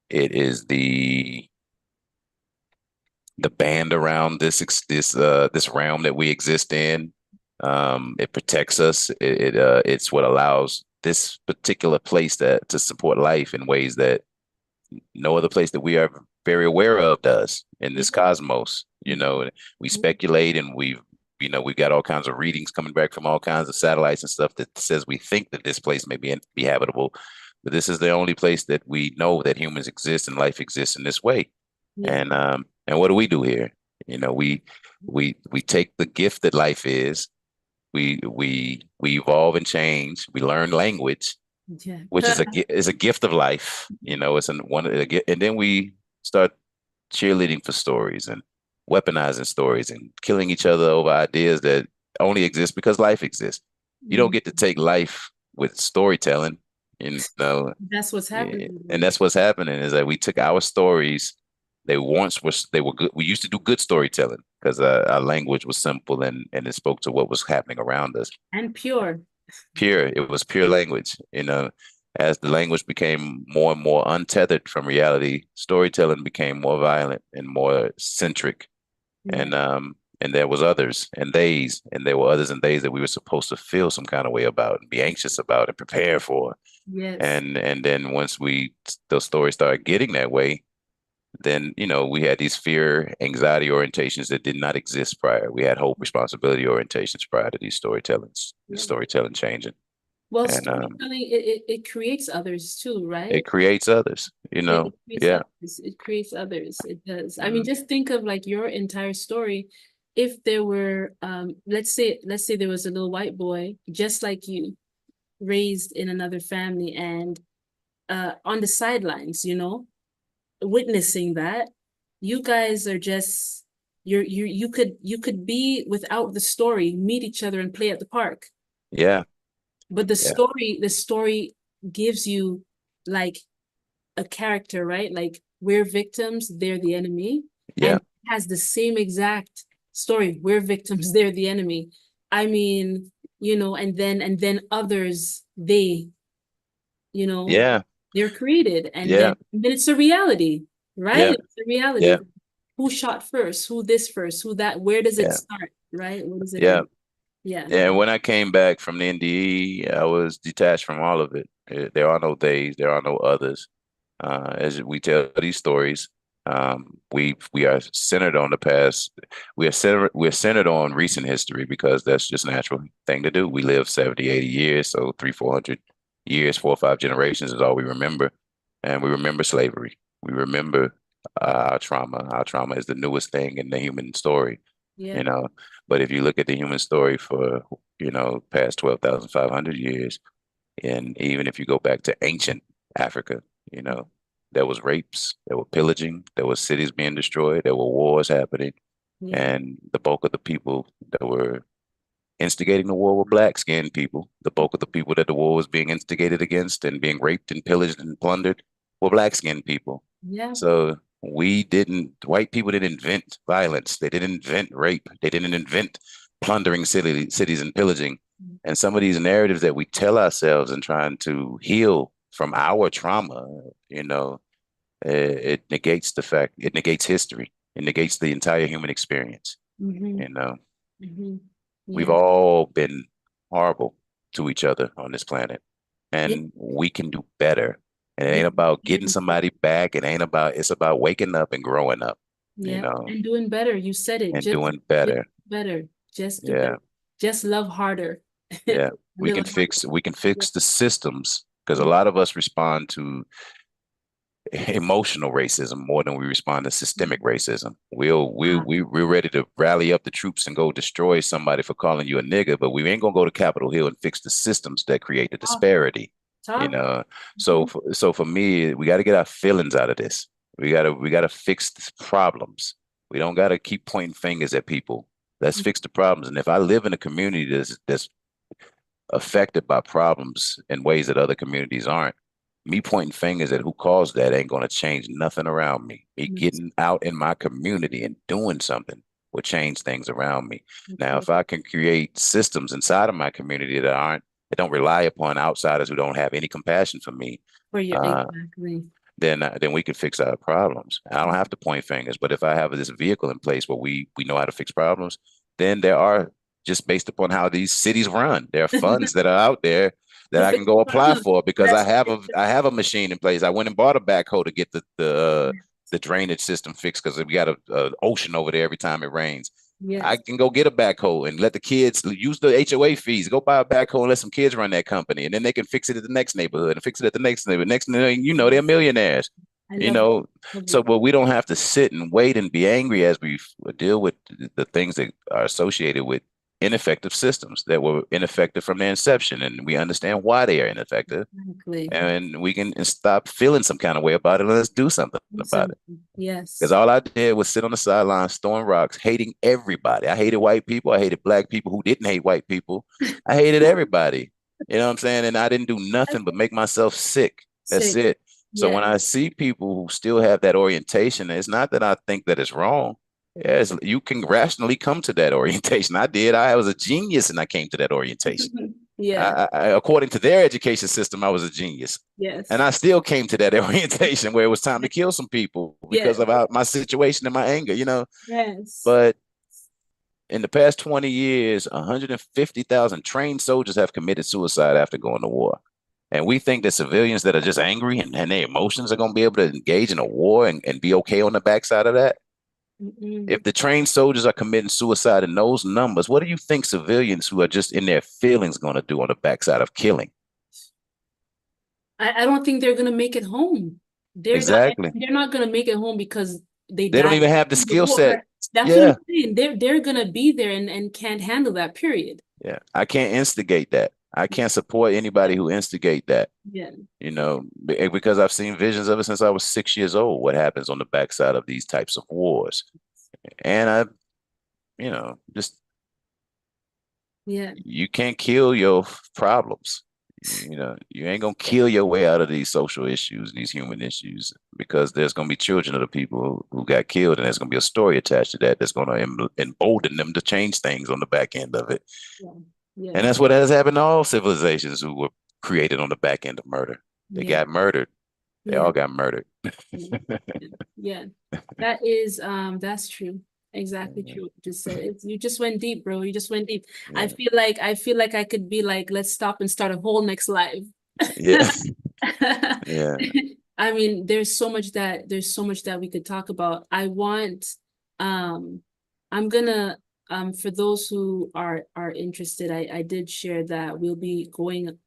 it is the band around this realm that we exist in. It protects us. It's what allows this particular place to support life in ways that no other place that we are very aware of does in this Yeah. cosmos. We Mhm. speculate, and we've got all kinds of readings coming back from all kinds of satellites and stuff that says we think that this place may be habitable, but this is the only place that we know that humans exist and life exists in this way. Yeah. And what do we do here? We take the gift that life is. We evolve and change. We learn language, Yeah. which is a gift of life. It's and then we start cheerleading for stories and weaponizing stories and killing each other over ideas that only exist because life exists. You don't Mhm. get to take life with storytelling, you know, That's what's happening and though. that's what's happening is that we took our stories. They were good. We used to do good storytelling because our language was simple and it spoke to what was happening around us. And pure. Pure. It was pure language. As the language became more and more untethered from reality, storytelling became more violent and more centric. Yeah. And there was others and theys, and there were others and theys that we were supposed to feel some kind of way about and be anxious about and prepare for. Yes. And then once those stories started getting that way, then we had these fear, anxiety orientations that did not exist prior. We had hope, responsibility orientations prior to Yeah. storytelling changing. Well, And storytelling, it creates others too, it right? creates others, It creates yeah. others. It creates others. It does. I mean, Mm, just think of like your entire story. If there were, let's say there was a little white boy just like you, raised in another family and on the sidelines, witnessing that, you guys are just you could be without the story, meet each other and play at the park. yeah, But the yeah, story, the story gives you like a character, right? Like we're victims, they're the enemy, and yeah, it has the same exact story. We're victims, they're the enemy. I mean, and then others, you know, yeah, they're created, and then yeah, it's a reality, right? yeah, It's a reality. yeah, Who shot first? Who this first? Who that? Where does it yeah, start? Right? Where does it yeah. end? Yeah. And when I came back from the NDE, I was detached from all of it. There are no days, there are no others. As we tell these stories, we are centered on the past. We're centered on recent history because that's just a natural thing to do. We live 70, 80 years, so 300, 400 years, 4 or 5 generations is all we remember. And we remember slavery. We remember our trauma. Our trauma is the newest thing in the human story, Yeah. you know. But if you look at the human story for, past 12,500 years, and even if you go back to ancient Africa, you know, there was rapes, there were pillaging, there was cities being destroyed, there were wars happening, Yeah. and the bulk of the people that were instigating the war were black skinned people. The bulk of the people that the war was being instigated against and being raped and pillaged and plundered were black skinned people. Yeah. So white people didn't invent violence. They didn't invent rape. They didn't invent plundering cities and pillaging. And some of these narratives that we tell ourselves and trying to heal from our trauma, it negates history. It negates the entire human experience. Mm-hmm. You know, Mm-hmm. we've Yeah. all been horrible to each other on this planet, Yeah. and we can do better. And it Yeah. ain't about getting somebody back. It's about waking up and growing up. Yeah, and doing better. You said it. and Just, doing just better. better. Just do Yeah. better. Just love harder. A Yeah. little harder. We can Yeah. fix the systems because a Yeah. lot of us respond to emotional racism more than we respond to systemic racism. We're ready to rally up the troops and go destroy somebody for calling you a nigga, but we ain't gonna go to Capitol Hill and fix the systems that create the Talk. disparity. You Talk. know, Mhm. so for me, we got to get our feelings out of this. We gotta fix the problems. We don't got to keep pointing fingers at people. Let's fix the problems. And if I live in a community that's affected by problems in ways that other communities aren't, me pointing fingers at who caused that ain't going to change nothing around me. Me Yes. getting out in my community and doing something will change things around me. That's Now, right. if I can create systems inside of my community that don't rely upon outsiders who don't have any compassion for me, For you, uh, exactly. then we can fix our problems. I don't have to point fingers, but if I have this vehicle in place where we know how to fix problems, then there are, just based upon how these cities run, there are funds that are out there that To I fix can go apply problems. for because That's I have a machine in place. I went and bought a backhoe to get the drainage system fixed because we got a ocean over there every time it rains. I yes. can go get a backhoe and let the kids use the HOA fees. Go buy a backhoe and let some kids run that company, and then they can fix it at the next neighborhood and fix it at the next neighborhood. Next thing you know, they're millionaires. I You love it. know, Love so it. but we don't have to sit and wait and be angry as we deal with the things that are associated with ineffective systems that were ineffective from their inception, and we understand why they are ineffective, Exactly. and we can stop feeling some kind of way about it and let's do something Do about it. something. Because Yes. all I did was sit on the sidelines, throwing rocks, hating everybody. I hated white people. I hated black people who didn't hate white people. I hated everybody. You know what I'm saying? And I didn't do nothing but make myself sick. That's Sick. it. So Yeah. when I see people who still have that orientation, it's not that I think that it's wrong. Yes, you can rationally come to that orientation. I did. I was a genius and I came to that orientation. Yeah. According to their education system, I was a genius. And Yes. I still came to that orientation where it was time to kill some people because Yes. of my situation and my anger, you know. Yes. But in the past 20 years, 150,000 trained soldiers have committed suicide after going to war. And we think that civilians that are just angry and their emotions are going to be able to engage in a war and be okay on the backside of that. Mm-mm. If the trained soldiers are committing suicide in those numbers, what do you think civilians who are just in their feelings going to do on the backside of killing? I don't think they're gonna make it home. Exactly. They're not gonna make it home because they They don't died even have the in the skill set. war. That's what I'm Yeah. saying. They're gonna be there and can't handle that period. Yeah. I can't instigate that. I can't support anybody who instigate that, Yeah. you know, because I've seen visions of it since I was 6 years old, what happens on the backside of these types of wars. And just Yeah. you can't kill your problems. You know, you ain't gonna kill your way out of these social issues, these human issues, because there's gonna be children of the people who got killed, and there's gonna be a story attached to that that's gonna embolden them to change things on the back end of it. Yeah. Yeah. And that's what has happened to all civilizations who were created on the back end of murder. They Yeah. got murdered. They Yeah. all got murdered. Yeah. Yeah. That's true. Exactly true what you just said. You just went deep, bro. You just went deep. Yeah, I feel like I could be like, let's stop and start a whole next live. yeah, yeah, I mean, there's so much that we could talk about. Um I'm gonna for those who are interested, I did share that we'll be going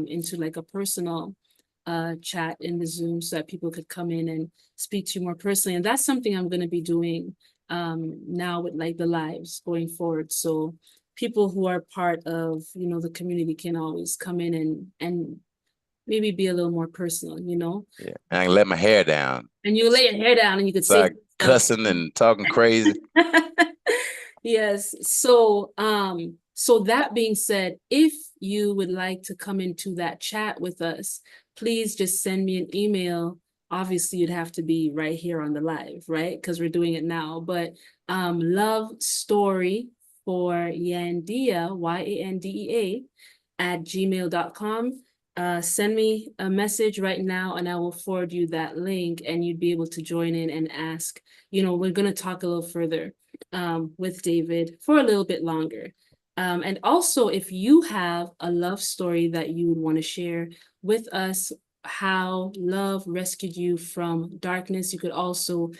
into like a personal chat in the Zoom so that people could come in and speak to you more personally. And that's something I'm gonna be doing now with like the lives going forward. So people who are part of, the community can always come in and maybe be a little more personal, yeah. I let my hair down. and you lay your hair down and you could say Start stuff. cussing and talking crazy. Yes. So that being said, if you would like to come into that chat with us, please just send me an email. Obviously, you'd have to be right here on the live, right? Because we're doing it now. But love story for Yandea, YANDEA, at gmail.com. Send me a message right now and I will forward you that link and you'd be able to join in and ask. We're going to talk a little further with David for a little bit longer. And also, if you have a love story that you would want to share with us, how love rescued you from darkness, you could also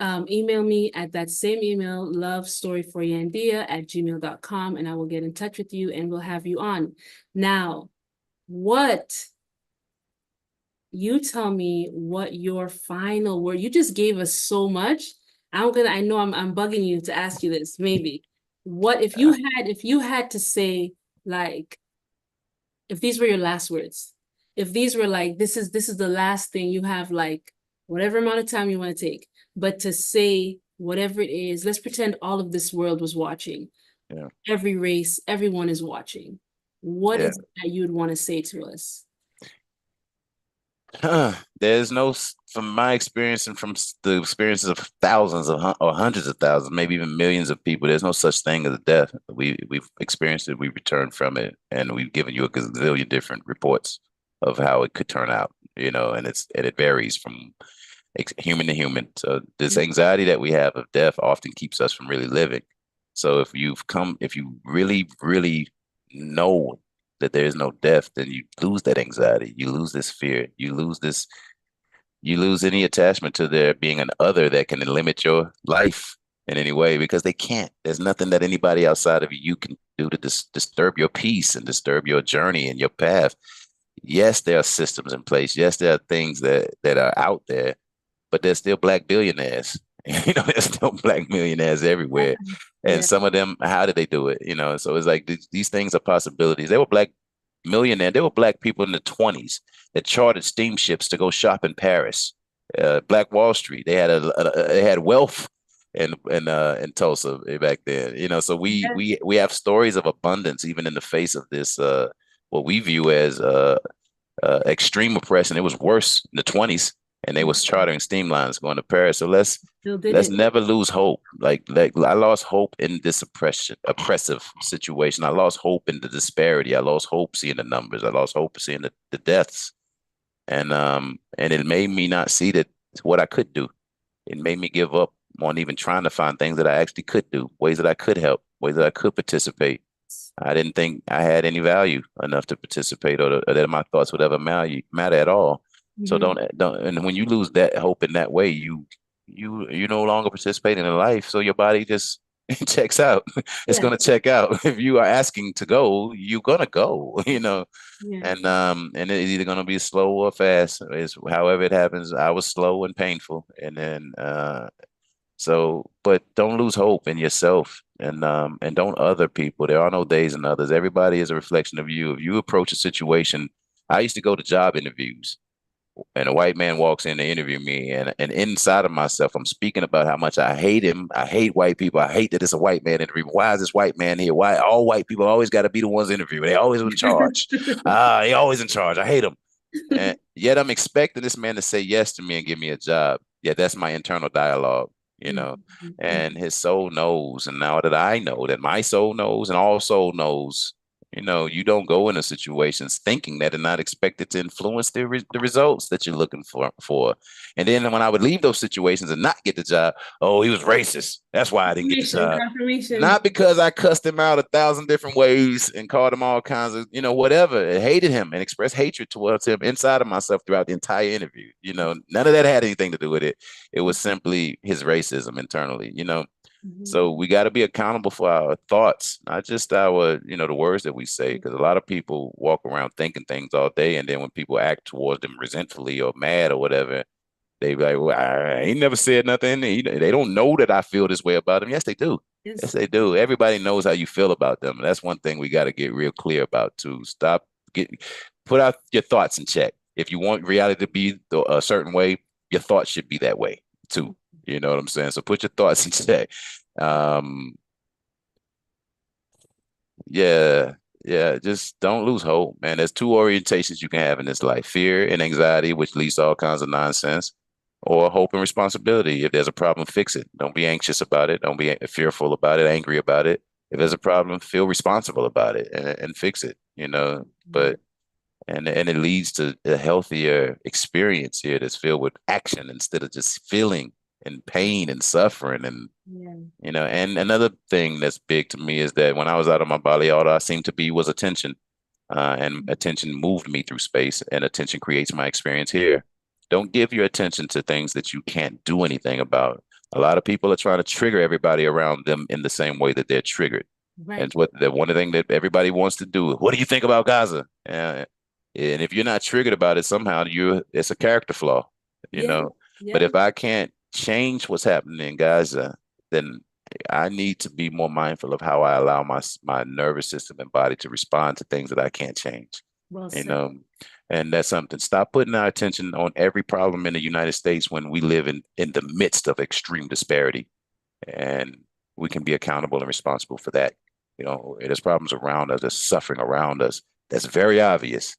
email me at that same email, lovestoryforyandea@gmail.com, and I will get in touch with you and we'll have you on. Now, you tell me what your final word, you just gave us so much. I know I'm bugging you to ask you this, maybe. What if you had to say, like, if these were your last words, if these were like, this is the last thing you have, like whatever amount of time you want to take, but to say whatever it is, let's pretend all of this world was watching. Yeah. Every race, everyone is watching. What Yeah. is it that you would want to say to us? There's no, from my experience and from the experiences of thousands of or hundreds of thousands, maybe even millions of people, there's no such thing as a death. We've experienced it, we returned from it, and we've given you a gazillion different reports of how it could turn out, and it varies from human to human. So this anxiety that we have of death often keeps us from really living. So if you really, really know that there is no death, then you lose that anxiety. You lose this fear. You lose any attachment to there being an other that can limit your life in any way, because they can't. There's nothing that anybody outside of you can do to disturb your peace and disturb your journey and your path. Yes, there are systems in place. Yes, there are things that are out there, but there's still black billionaires. There's still black millionaires everywhere. And Yeah. some of them, how did they do it? So it's like these things are possibilities. They were black millionaire. There were black people in the 20s that chartered steamships to go shop in Paris. Black Wall Street. They had wealth in Tulsa back then. So Yeah. we have stories of abundance even in the face of this what we view as extreme oppression. It was worse in the 20s, and they was chartering steam lines going to Paris. So Still did let's it. never lose hope. Like I lost hope in this oppressive situation. I lost hope in the disparity. I lost hope seeing the numbers. I lost hope seeing the deaths. And it made me not see that what I could do. It made me give up on even trying to find things that I actually could do, ways that I could help, ways that I could participate. I didn't think I had any value enough to participate, or that my thoughts would ever matter at all. So Mhm. don't. And when you lose that hope in that way, you no longer participate in life. So your body just checks out. It's Yeah. gonna check out. If you are asking to go, you're gonna go. Yeah. And it's either gonna be slow or fast. It's however it happens. I was slow and painful, and then but don't lose hope in yourself, and don't other people. There are no days and others. Everybody is a reflection of you. If you approach a situation, I used to go to job interviews, and a white man walks in to interview me, and inside of myself, I'm speaking about how much I hate him. I hate white people. I hate that it's a white man interview. Why is this white man here? Why all white people always got to be the ones interviewing? They always in charge. He always in charge. I hate him. And yet I'm expecting this man to say yes to me and give me a job. Yeah, that's my internal dialogue, you know. And his soul knows, and now that I know that my soul knows and all soul knows, you don't go into situations thinking that and not expect it to influence the results that you're looking for. And then when I would leave those situations and not get the job, oh, he was racist. That's why I didn't get the job. Confirmation. Not because I cussed him out 1,000 different ways and called him all kinds of, whatever. I hated him and expressed hatred towards him inside of myself throughout the entire interview. None of that had anything to do with it. It was simply his racism internally. So we got to be accountable for our thoughts, not just the words that we say, because a lot of people walk around thinking things all day. And then when people act towards them resentfully or mad or whatever, they be like, well, I ain't never said nothing. They don't know that I feel this way about them. Yes, they do. Yes, Yes. they do. Everybody knows how you feel about them. And that's one thing we got to get real clear about too. Put out your thoughts in check. If you want reality to be a certain way, your thoughts should be that way too. You know what I'm saying? So put your thoughts in check. Um, yeah, yeah, just don't lose hope, man. There's two orientations you can have in this life: fear and anxiety, which leads to all kinds of nonsense, or hope and responsibility. If there's a problem, fix it. Don't be anxious about it. Don't be fearful about it, angry about it. If there's a problem, feel responsible about it and fix it. But and it leads to a healthier experience here that's filled with action instead of just feeling and pain and suffering. And another thing that's big to me is that when I was out of my body, all I seemed to be was attention. And attention moved me through space, and attention creates my experience here. Don't give your attention to things that you can't do anything about. A lot of people are trying to trigger everybody around them in the same way that they're triggered. And Right. it's what the one thing that everybody wants to do. What do you think about Gaza? And if you're not triggered about it, somehow it's a character flaw, you Yeah. know. But Yeah. if I can't change what's happening in Gaza, then I need to be more mindful of how I allow my nervous system and body to respond to things that I can't change. Well You said. know, and that's something. Stop putting our attention on every problem in the United States when we live in the midst of extreme disparity, and we can be accountable and responsible for that. There's problems around us, there's suffering around us that's very obvious,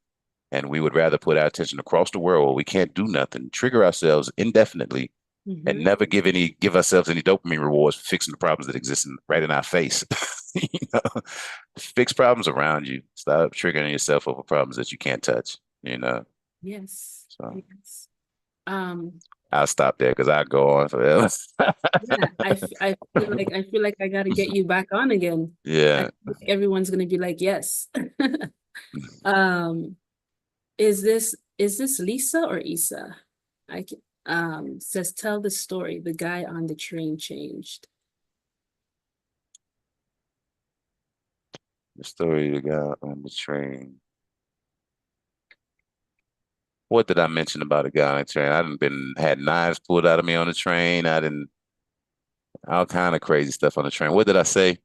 and we would rather put our attention across the world where we can't do nothing, trigger ourselves indefinitely, and Hmm. never give ourselves any dopamine rewards for fixing the problems that exist right in our face. you know, Fix problems around you. Stop triggering yourself over problems that you can't touch. You know, Yes. so Yes. Um, I'll stop there because I go on forever. yeah, I feel like I gotta get you back on again. I Yeah. think everyone's gonna be like, yes. Um, is this Lisa or Isa? Says tell the story. The guy on the train changed. The story you got on the train. What did I mention about a guy on the train? I didn't been had knives pulled out of me on the train. I didn't all kind of crazy stuff on the train. What did I say?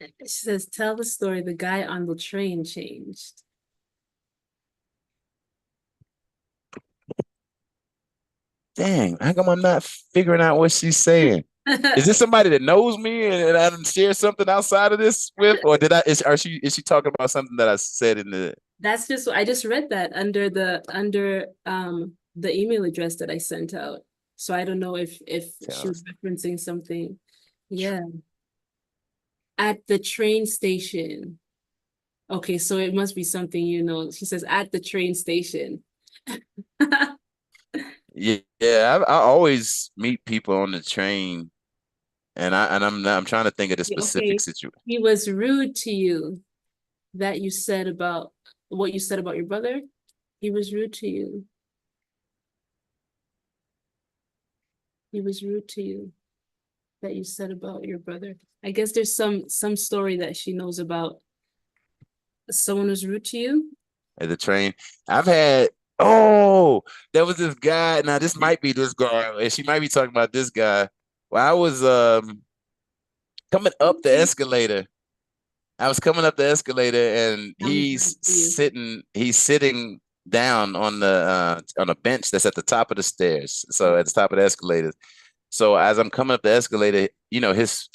It says tell the story. The guy on the train changed. Dang, how come I'm not figuring out what she's saying? Is this somebody that knows me and I didn't share something outside of this with, or is she talking about something that I said in the That's just I just read that under the email address that I sent out. So I don't know if she was referencing something. Yeah. At the train station. Okay, so it must be something you know. She says at the train station. Yeah, yeah. I always meet people on the train, and I'm trying to think of the specific Okay. situation. He was rude to you that you said about what you said about your brother. He was rude to you. He was rude to you that you said about your brother. I guess there's some story that she knows about someone who's rude to you. At the train. I've had oh, there was this guy. Now this might be this girl, and she might be talking about this guy. Well, I was coming up the escalator. I was coming up the escalator and That was rude to you. he's sitting down on a bench that's at the top of the stairs. So Yeah. at the top of the escalator. So as I'm coming up the escalator,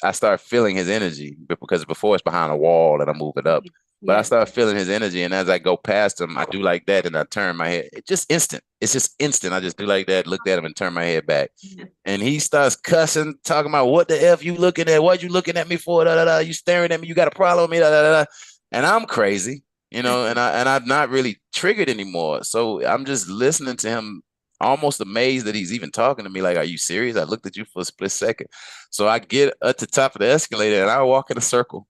I start feeling his energy because before it's behind a wall and I'm moving up. But I Yeah. start feeling his energy, and as I go past him, I do like that, and I turn my head. It's just instant. It's just instant. I just do like that, looked at him, and turn my head back. Yeah. And he starts cussing, talking about what the f you looking at? What you looking at me for? Da, da, da. You staring at me? You got a problem with me? Da, da, da, da. And I'm crazy, and I'm not really triggered anymore. So I'm just listening to him almost amazed that he's even talking to me. Like, are you serious? I looked at you for a split second. So I get at the top of the escalator and I walk in a circle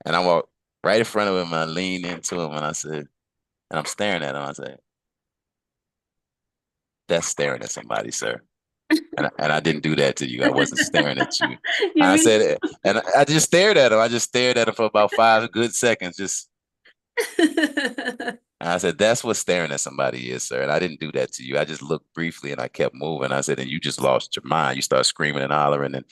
and I walk right in front of him and I lean into him and I said, and I'm staring at him. I said, that's staring at somebody, sir. And I didn't do that to you. I wasn't staring at you. You I really said, and I just stared at him. I just stared at him for about 5 good seconds. And I said, that's what staring at somebody is, sir. And I didn't do that to you. I just looked briefly and I kept moving. I said, and you just lost your mind. You start screaming and hollering. And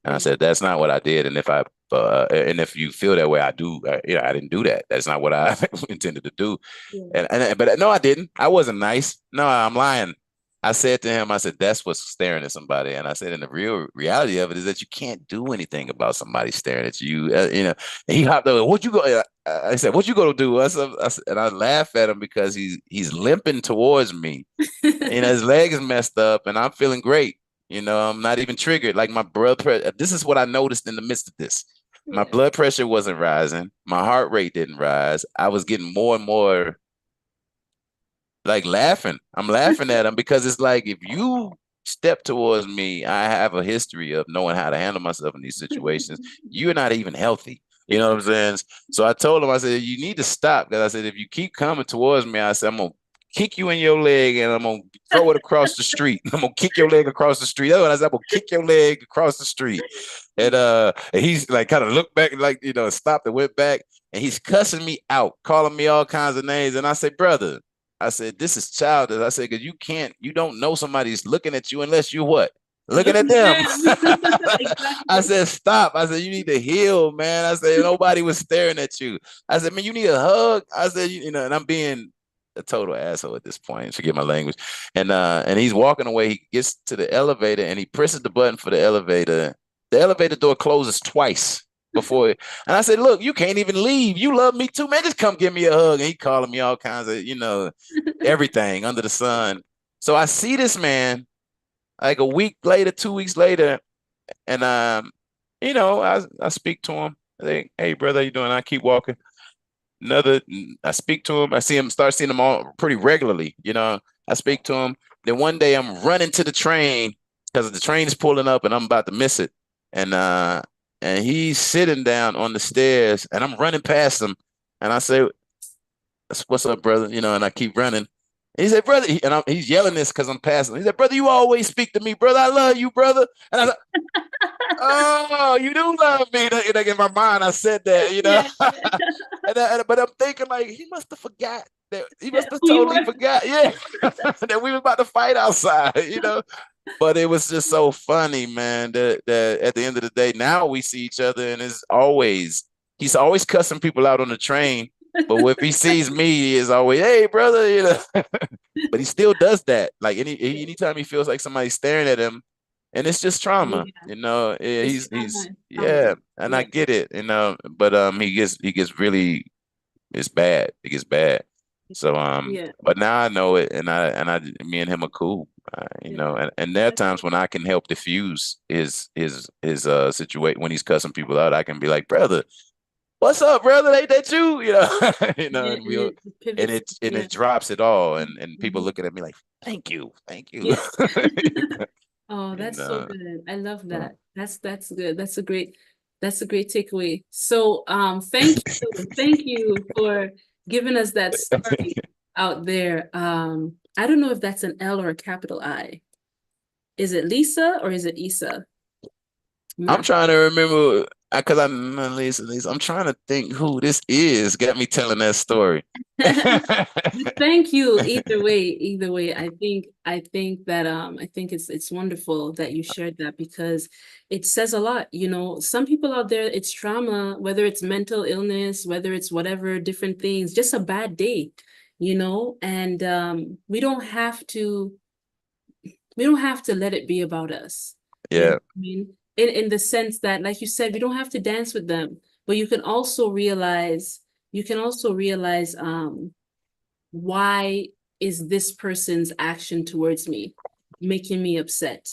I Yeah. said, that's not what I did. And if you feel that way, I do. I didn't do that. That's not what I intended to do. Yeah. But no, I didn't. I wasn't nice. No, I'm lying. I said to him, I said, that's what's staring at somebody. And I said, and the real reality of it is that you can't do anything about somebody staring at you. And he hopped over. What you go? I said, what you gonna do? And I laugh at him because he's limping towards me. His leg is messed up, and I'm feeling great. I'm not even triggered. Like my blood pressure. This is what I noticed in the midst of this. My Yeah. blood pressure wasn't rising. My heart rate didn't rise. I was getting more and more like laughing. I'm laughing at him because it's like if you step towards me, I have a history of knowing how to handle myself in these situations. You're not even healthy. You know what I'm saying? So I told him, I said, you need to stop. Because I said, if you keep coming towards me, I said, I'm gonna kick you in your leg and I'm gonna throw it across the street. I'm gonna kick your leg across the street. Otherwise, I'm gonna kick your leg across the street. And he's like kind of looked back, like, stopped and went back, and he's cussing me out, calling me all kinds of names. And I said, brother, I said, this is childish. I said, because you don't know somebody's looking at you unless you what? Looking at them. I Exactly. said, stop. I said, you need to heal, man. I said, nobody was staring at you. I said, man, you need a hug. I said, and I'm being a total asshole at this point. Forget my language. And he's walking away. He gets to the elevator and he presses the button for the elevator. The elevator door closes twice before it. And I said, look, you can't even leave. You love me too, man. Just come give me a hug. And he calling me all kinds of, everything under the sun. So I see this man like a week later, 2 weeks later, and I speak to him. I think, hey brother, how you doing? I keep walking. I speak to him. Start seeing him all pretty regularly. I speak to him. Then one day I'm running to the train because the train is pulling up and I'm about to miss it. And he's sitting down on the stairs and I'm running past him. And I say, what's up, brother? And I keep running. And he said, brother, he's yelling this because I'm passing. He said, brother, you always speak to me, brother. I love you, brother. And I said, oh, you do love me. In my mind, I said that. Yeah. But I'm thinking like he must have forgot that. He must have Who you totally were. forgot, yeah, that we were about to fight outside. But it was just so funny, man. That at the end of the day, now we see each other, and he's always cussing people out on the train. But if he sees me, he is always, hey, brother. But he still does that. Like anytime he feels like somebody's staring at him, and it's just trauma. Yeah. It's trauma. He's Trauma. yeah, and I Yeah. get it. But he gets really, it's bad. It gets bad. So Yeah. but now I know it, and me and him are cool. Yeah. And there are That's times when I can help diffuse his situation when he's cussing people out. I can be like, brother, what's up, brother? Ain't that you? yeah. And And we'll it pivots. and Yeah. it drops it all, and people Mhm. looking at me like, thank you, thank you. Yeah. Oh, And that's so good. I love uh, that. That's good. That's a great takeaway. So thank you for giving us that story out there. I don't know if that's an L or a capital I. Is it Lisa or is it Issa? I'm I'm not trying to remember because I'm Lisa. I'm trying to think who this is. Got me telling that story. Thank you. Either way, I think that I think it's wonderful that you shared that because it says a lot. Some people out there, it's trauma, whether it's mental illness, whether it's whatever, different things, just a bad day, and we don't have to let it be about us. You know Yeah, what I mean? In the sense that, like you said, we don't have to dance with them, but you can also realize why is this person's action towards me making me upset?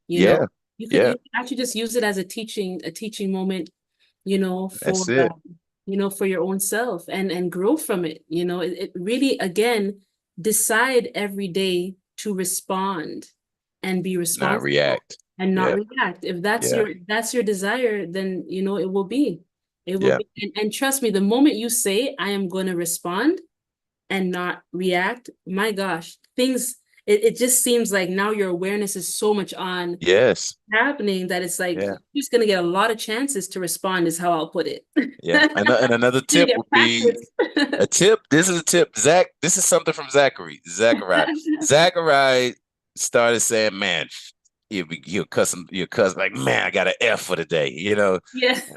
You know, yeah, you yeah. can actually just use it as a teaching moment, That's it. for your own self and grow from it. It really, again, decide every day to respond and be Not responsible react. and not Yeah, react. If that's yeah, your desire, then it will be. It will yeah. be. And trust me, the moment you say, I am going to respond and not react, my gosh, it just seems like now your awareness is so much on Yes. happening that it's like Yeah, you're just gonna get a lot of chances to respond, is how I'll put it. yeah. And another You're tip gonna would get be practice. a tip. This is a tip, Zach. This is something from Zachary. Zachary started saying, "Man, he'll cuss like, man, I got an F for the day," Yeah,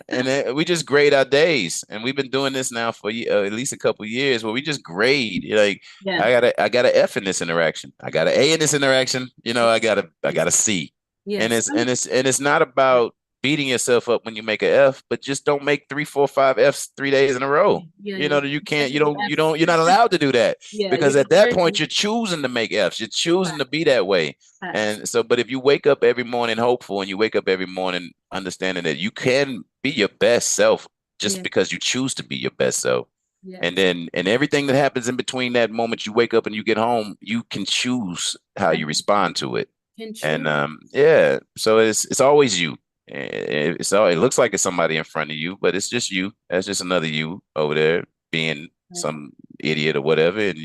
And then we just grade our days, and we've been doing this now for at least a couple of years, where we just grade. You're like, yeah, I got an F in this interaction. I got an A in this interaction. I got a C, and yes, it's not about beating yourself up when you make an F, but just don't make 3, 4, 5 Fs 3 days in a row. yeah, You yeah. know that you can't. You Especially don't. You Fs. don't. You're not allowed to do that Yeah, because you're at that point learning you're choosing to make Fs. You're choosing to facts, be that way. facts. And so, but if you wake up every morning hopeful and you wake up every morning understanding that you can be your best self just Yeah, because you choose to be your best self. And yes, then, and everything that happens in between that moment you wake up and you get home, you can choose how I you respond to it. can And choose. yeah, so it's always you. It looks like it's somebody in front of you, but it's just you. That's just another you over there being Right. some idiot or whatever, and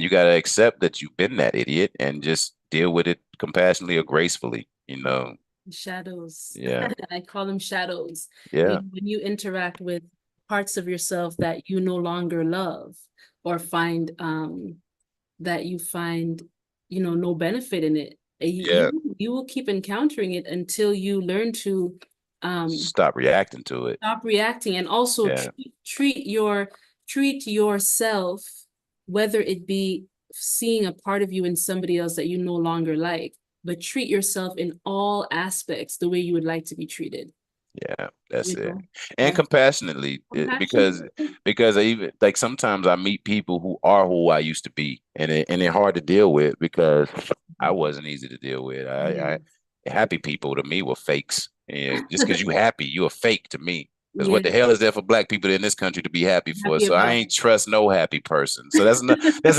you got to accept that you've been that idiot and just deal with it compassionately or gracefully, you know. Shadows. Yeah. I call them shadows. Yeah. When you interact with parts of yourself that you no longer love or find that you find, no benefit in it, Yeah. you will keep encountering it until you learn to Stop reacting to it. stop reacting, and also Yeah. treat yourself, whether it be seeing a part of you in somebody else that you no longer like, but treat yourself in all aspects the way you would like to be treated. Yeah, that's You it. know, And like compassionately, compassion. because I even like sometimes I meet people who are who I used to be, and they're hard to deal with because I wasn't easy to deal with. Yeah. I happy people to me were fakes. Yeah, just because you happy, you a fake to me. Because Yeah. what the hell is there for black people in this country to be happy for? Happy So I about. ain't trust no happy person. So that's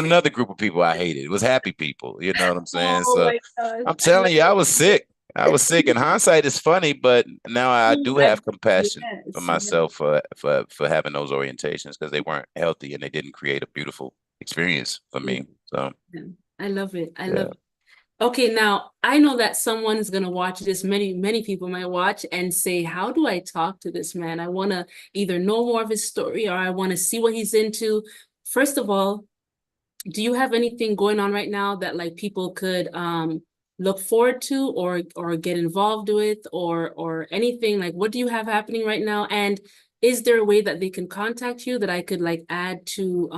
another group of people I hated. It was happy people. You know what I'm saying? Oh So my gosh. I'm I love telling you, I it. was sick. I was sick. In hindsight, it's funny, but now I No, do have compassion for yes, yes. myself for having those orientations because they weren't healthy and they didn't create a beautiful experience for Yeah. me. So Yeah. I love it. I love yeah, it. Okay, now I know that someone is gonna watch this. Many people might watch and say, "How do I talk to this man? I want to either know more of his story or I want to see what he's into." First of all, do you have anything going on right now that like people could look forward to or get involved with or anything? Like, what do you have happening right now? And is there a way that they can contact you that I could like add to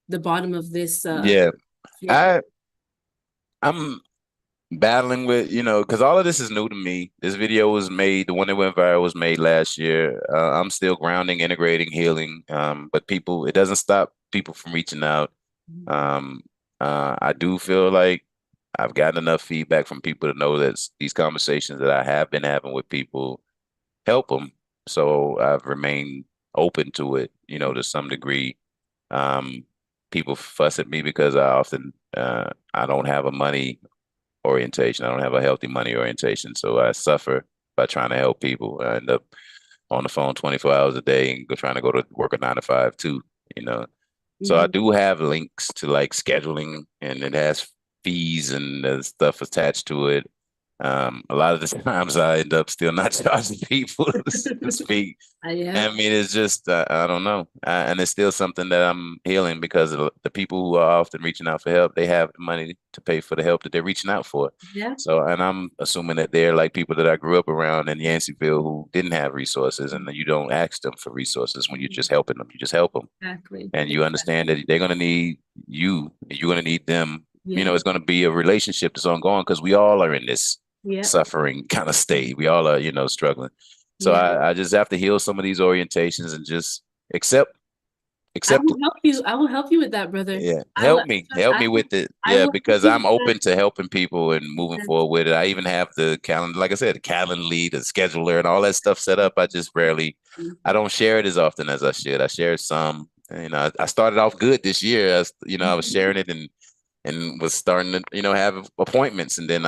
the bottom of this yeah. yeah. I I'm battling with because all of this is new to me. This video was made. The one that went viral was made last year. I'm still grounding, integrating, healing. But people, it doesn't stop people from reaching out. Um, I do feel like I've gotten enough feedback from people to know that these conversations that I have been having with people help them. So I've remained open to it, to some degree. Um, People fuss at me because I don't have a money orientation. I don't have a healthy money orientation. So I suffer by trying to help people. I end up on the phone 24 hours a day and trying to go to work a 9 to 5 too, you know. So I Mhm. do have links to like scheduling and it has fees and stuff attached to it. A lot of the times I end up still not charging people to speak. Yeah, I mean, it's just I don't know, and it's still something that I'm healing because of the people who are often reaching out for help, they have the money to pay for the help that they're reaching out for. yeah, So, and I'm assuming that they're like people that I grew up around in Yanceyville who didn't have resources, and you don't ask them for resources when you're just helping them. You just help them, exactly. and you understand Exactly. that they're gonna need you, and you're gonna need them. Yeah, It's gonna be a relationship that's ongoing because we all are in this yeah, suffering kind of state. We all are, struggling. So yeah. I just have to heal some of these orientations and just accept I accept will help you. I will help you with that, brother. yeah, I will help me with it. I Yeah, will help because you I'm with open to helping people and moving that. forward with it. I even have the calendar, like I said, the calendar lead, the scheduler, and all that stuff set up. I don't share it as often as I should. I share some. I started off good this year. I was sharing it and was starting to, have appointments, and then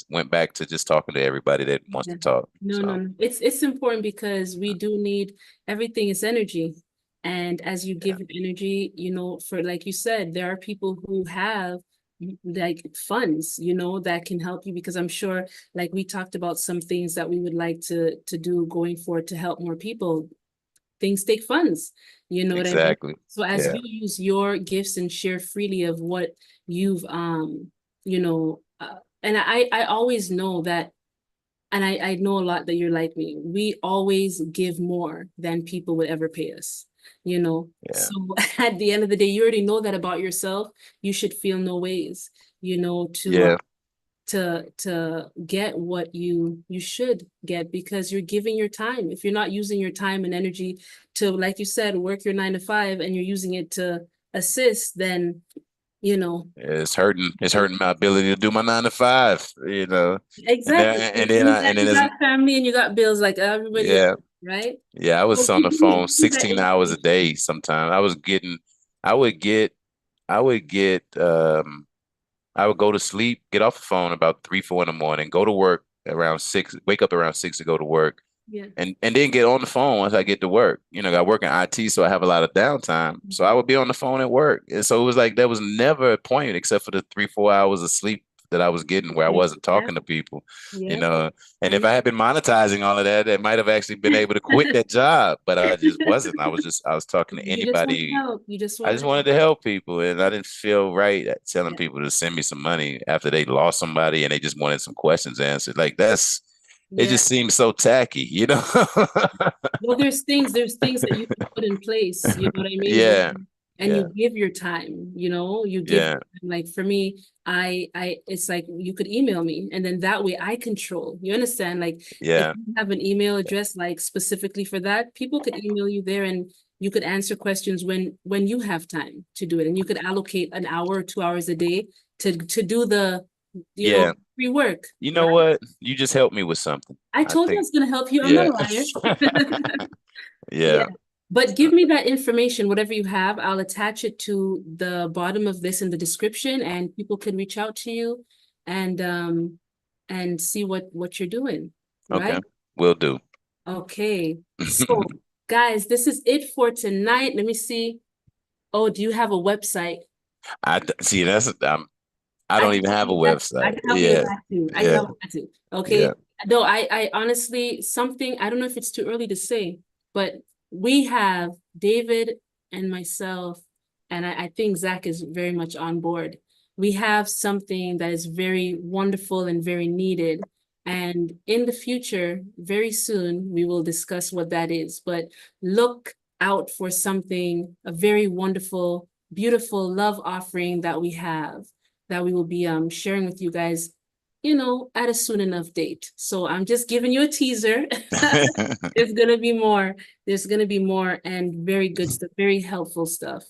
went back to just talking to everybody that wants Yeah. to talk. No, no, So no. It's important because we do need everything is energy. And as you yeah, give energy, for like you said, there are people who have like funds, that can help you because I'm sure like we talked about some things that we would like to do going forward to help more people. Things take funds. You know what I mean? exactly. So as Yeah, you use your gifts and share freely of what you've and I always know that, and I know a lot that you're like me. We always give more than people would ever pay us, you know. yeah, So at the end of the day, you already know that about yourself. You should feel no ways, yeah. to get what you should get because you're giving your time. If you're not using your time and energy to, like you said, work your 9 to 5 and you're using it to assist, then you know It's hurting. It's hurting my ability to do my 9 to 5. And exactly. then and And then you I got and then you as got family and you got bills like everybody else, yeah, right? yeah. I was So on we the do need, phone we need that 16 hours a day information. sometimes. I would get, I would get, I would go to sleep, get off the phone about 3, 4 in the morning, go to work around 6, wake up around 6 to go to work. Yeah. and then get on the phone once I get to work. You know, I work in IT, so I have a lot of downtime. So I would be on the phone at work. And so it was like there was never a point except for the 3, 4 hours of sleep that I was getting where I wasn't Yeah. talking to people, you Yeah. know. And I if I had been monetizing all of that, I might have actually been able to quit that job, but I just wasn't. I was talking to you just want to anybody. help. You just I want just to wanted help. to help people, and I didn't feel right at telling Yeah. people to send me some money after they lost somebody and they just wanted some questions answered. Like it Yeah. just seems so tacky, you know? Well, there's things that you can put in place, you know what I mean? Yeah, And you yeah, give your time, you give, yeah, like for me, it's like you could email me and then that way I control, you understand? Like if yeah, you have an email address, like specifically for that, people could email you there and you could answer questions when you have time to do it. And you could allocate an hour or 2 hours a day to do the, yeah. free work, You know right? what? You just helped me with something. I I told you I think, was going to help you. I'm not yeah, a liar. Yeah. yeah, But give me that information, whatever you have. I'll attach it to the bottom of this in the description and people can reach out to you and see what you're doing, okay, right? will do. Okay. So, guys, this is it for tonight. Let me see. Oh, do you have a website? See. I I don't can even help have you a with that. I website. can help you with Yeah, that too. I can yeah, help with that too. yeah. Okay. Though I honestly something I don't know if it's too early to say, but we have David and myself, and I think Zach is very much on board. We have something that is very wonderful and very needed. And in the future, very soon, we will discuss what that is. But look out for something, a very wonderful, beautiful love offering that we have that we will be sharing with you guys, at a soon enough date. So I'm just giving you a teaser. There's gonna be more. There's gonna be more and very good stuff, very helpful stuff.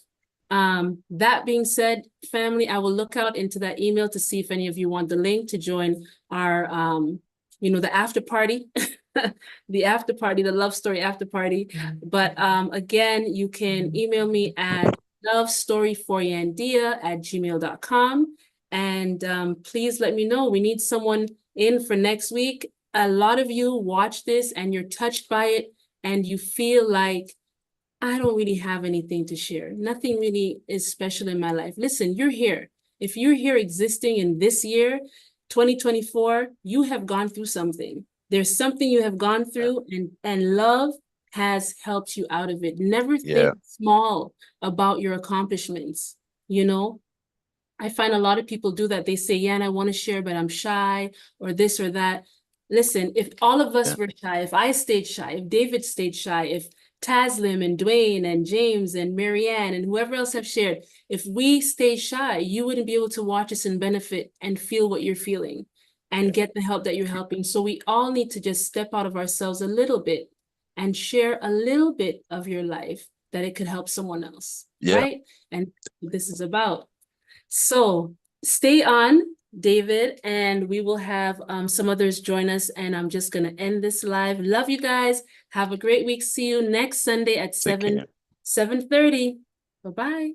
That being said, family, I will look out into that email to see if any of you want the link to join our the after party. The after party, the love story after party. But again, you can email me at lovestoryforyandea@gmail.com. And please let me know. We need someone in for next week. A lot of you watch this and you're touched by it and you feel like, I don't really have anything to share. Nothing really is special in my life. Listen, you're here. If you're here existing in this year, 2024, you have gone through something. There's something you have gone through, and love has helped you out of it. Never Yeah, think small about your accomplishments. You know, I find a lot of people do that. They say, yeah, and I want to share, but I'm shy or this or that. Listen, if all of yeah, us were shy, if I stayed shy, if David stayed shy, if Taslim and Dwayne and James and Marianne and whoever else have shared, if we stay shy, you wouldn't be able to watch us and benefit and feel what you're feeling and yeah, get the help that you're helping. So we all need to just step out of ourselves a little bit and share a little bit of your life that it could help someone else, yeah. right? And this is about. So stay on, David, and we will have some others join us. And I'm just going to end this live. Love you guys. Have a great week. See you next Sunday at Take care. 7:30. Bye-bye.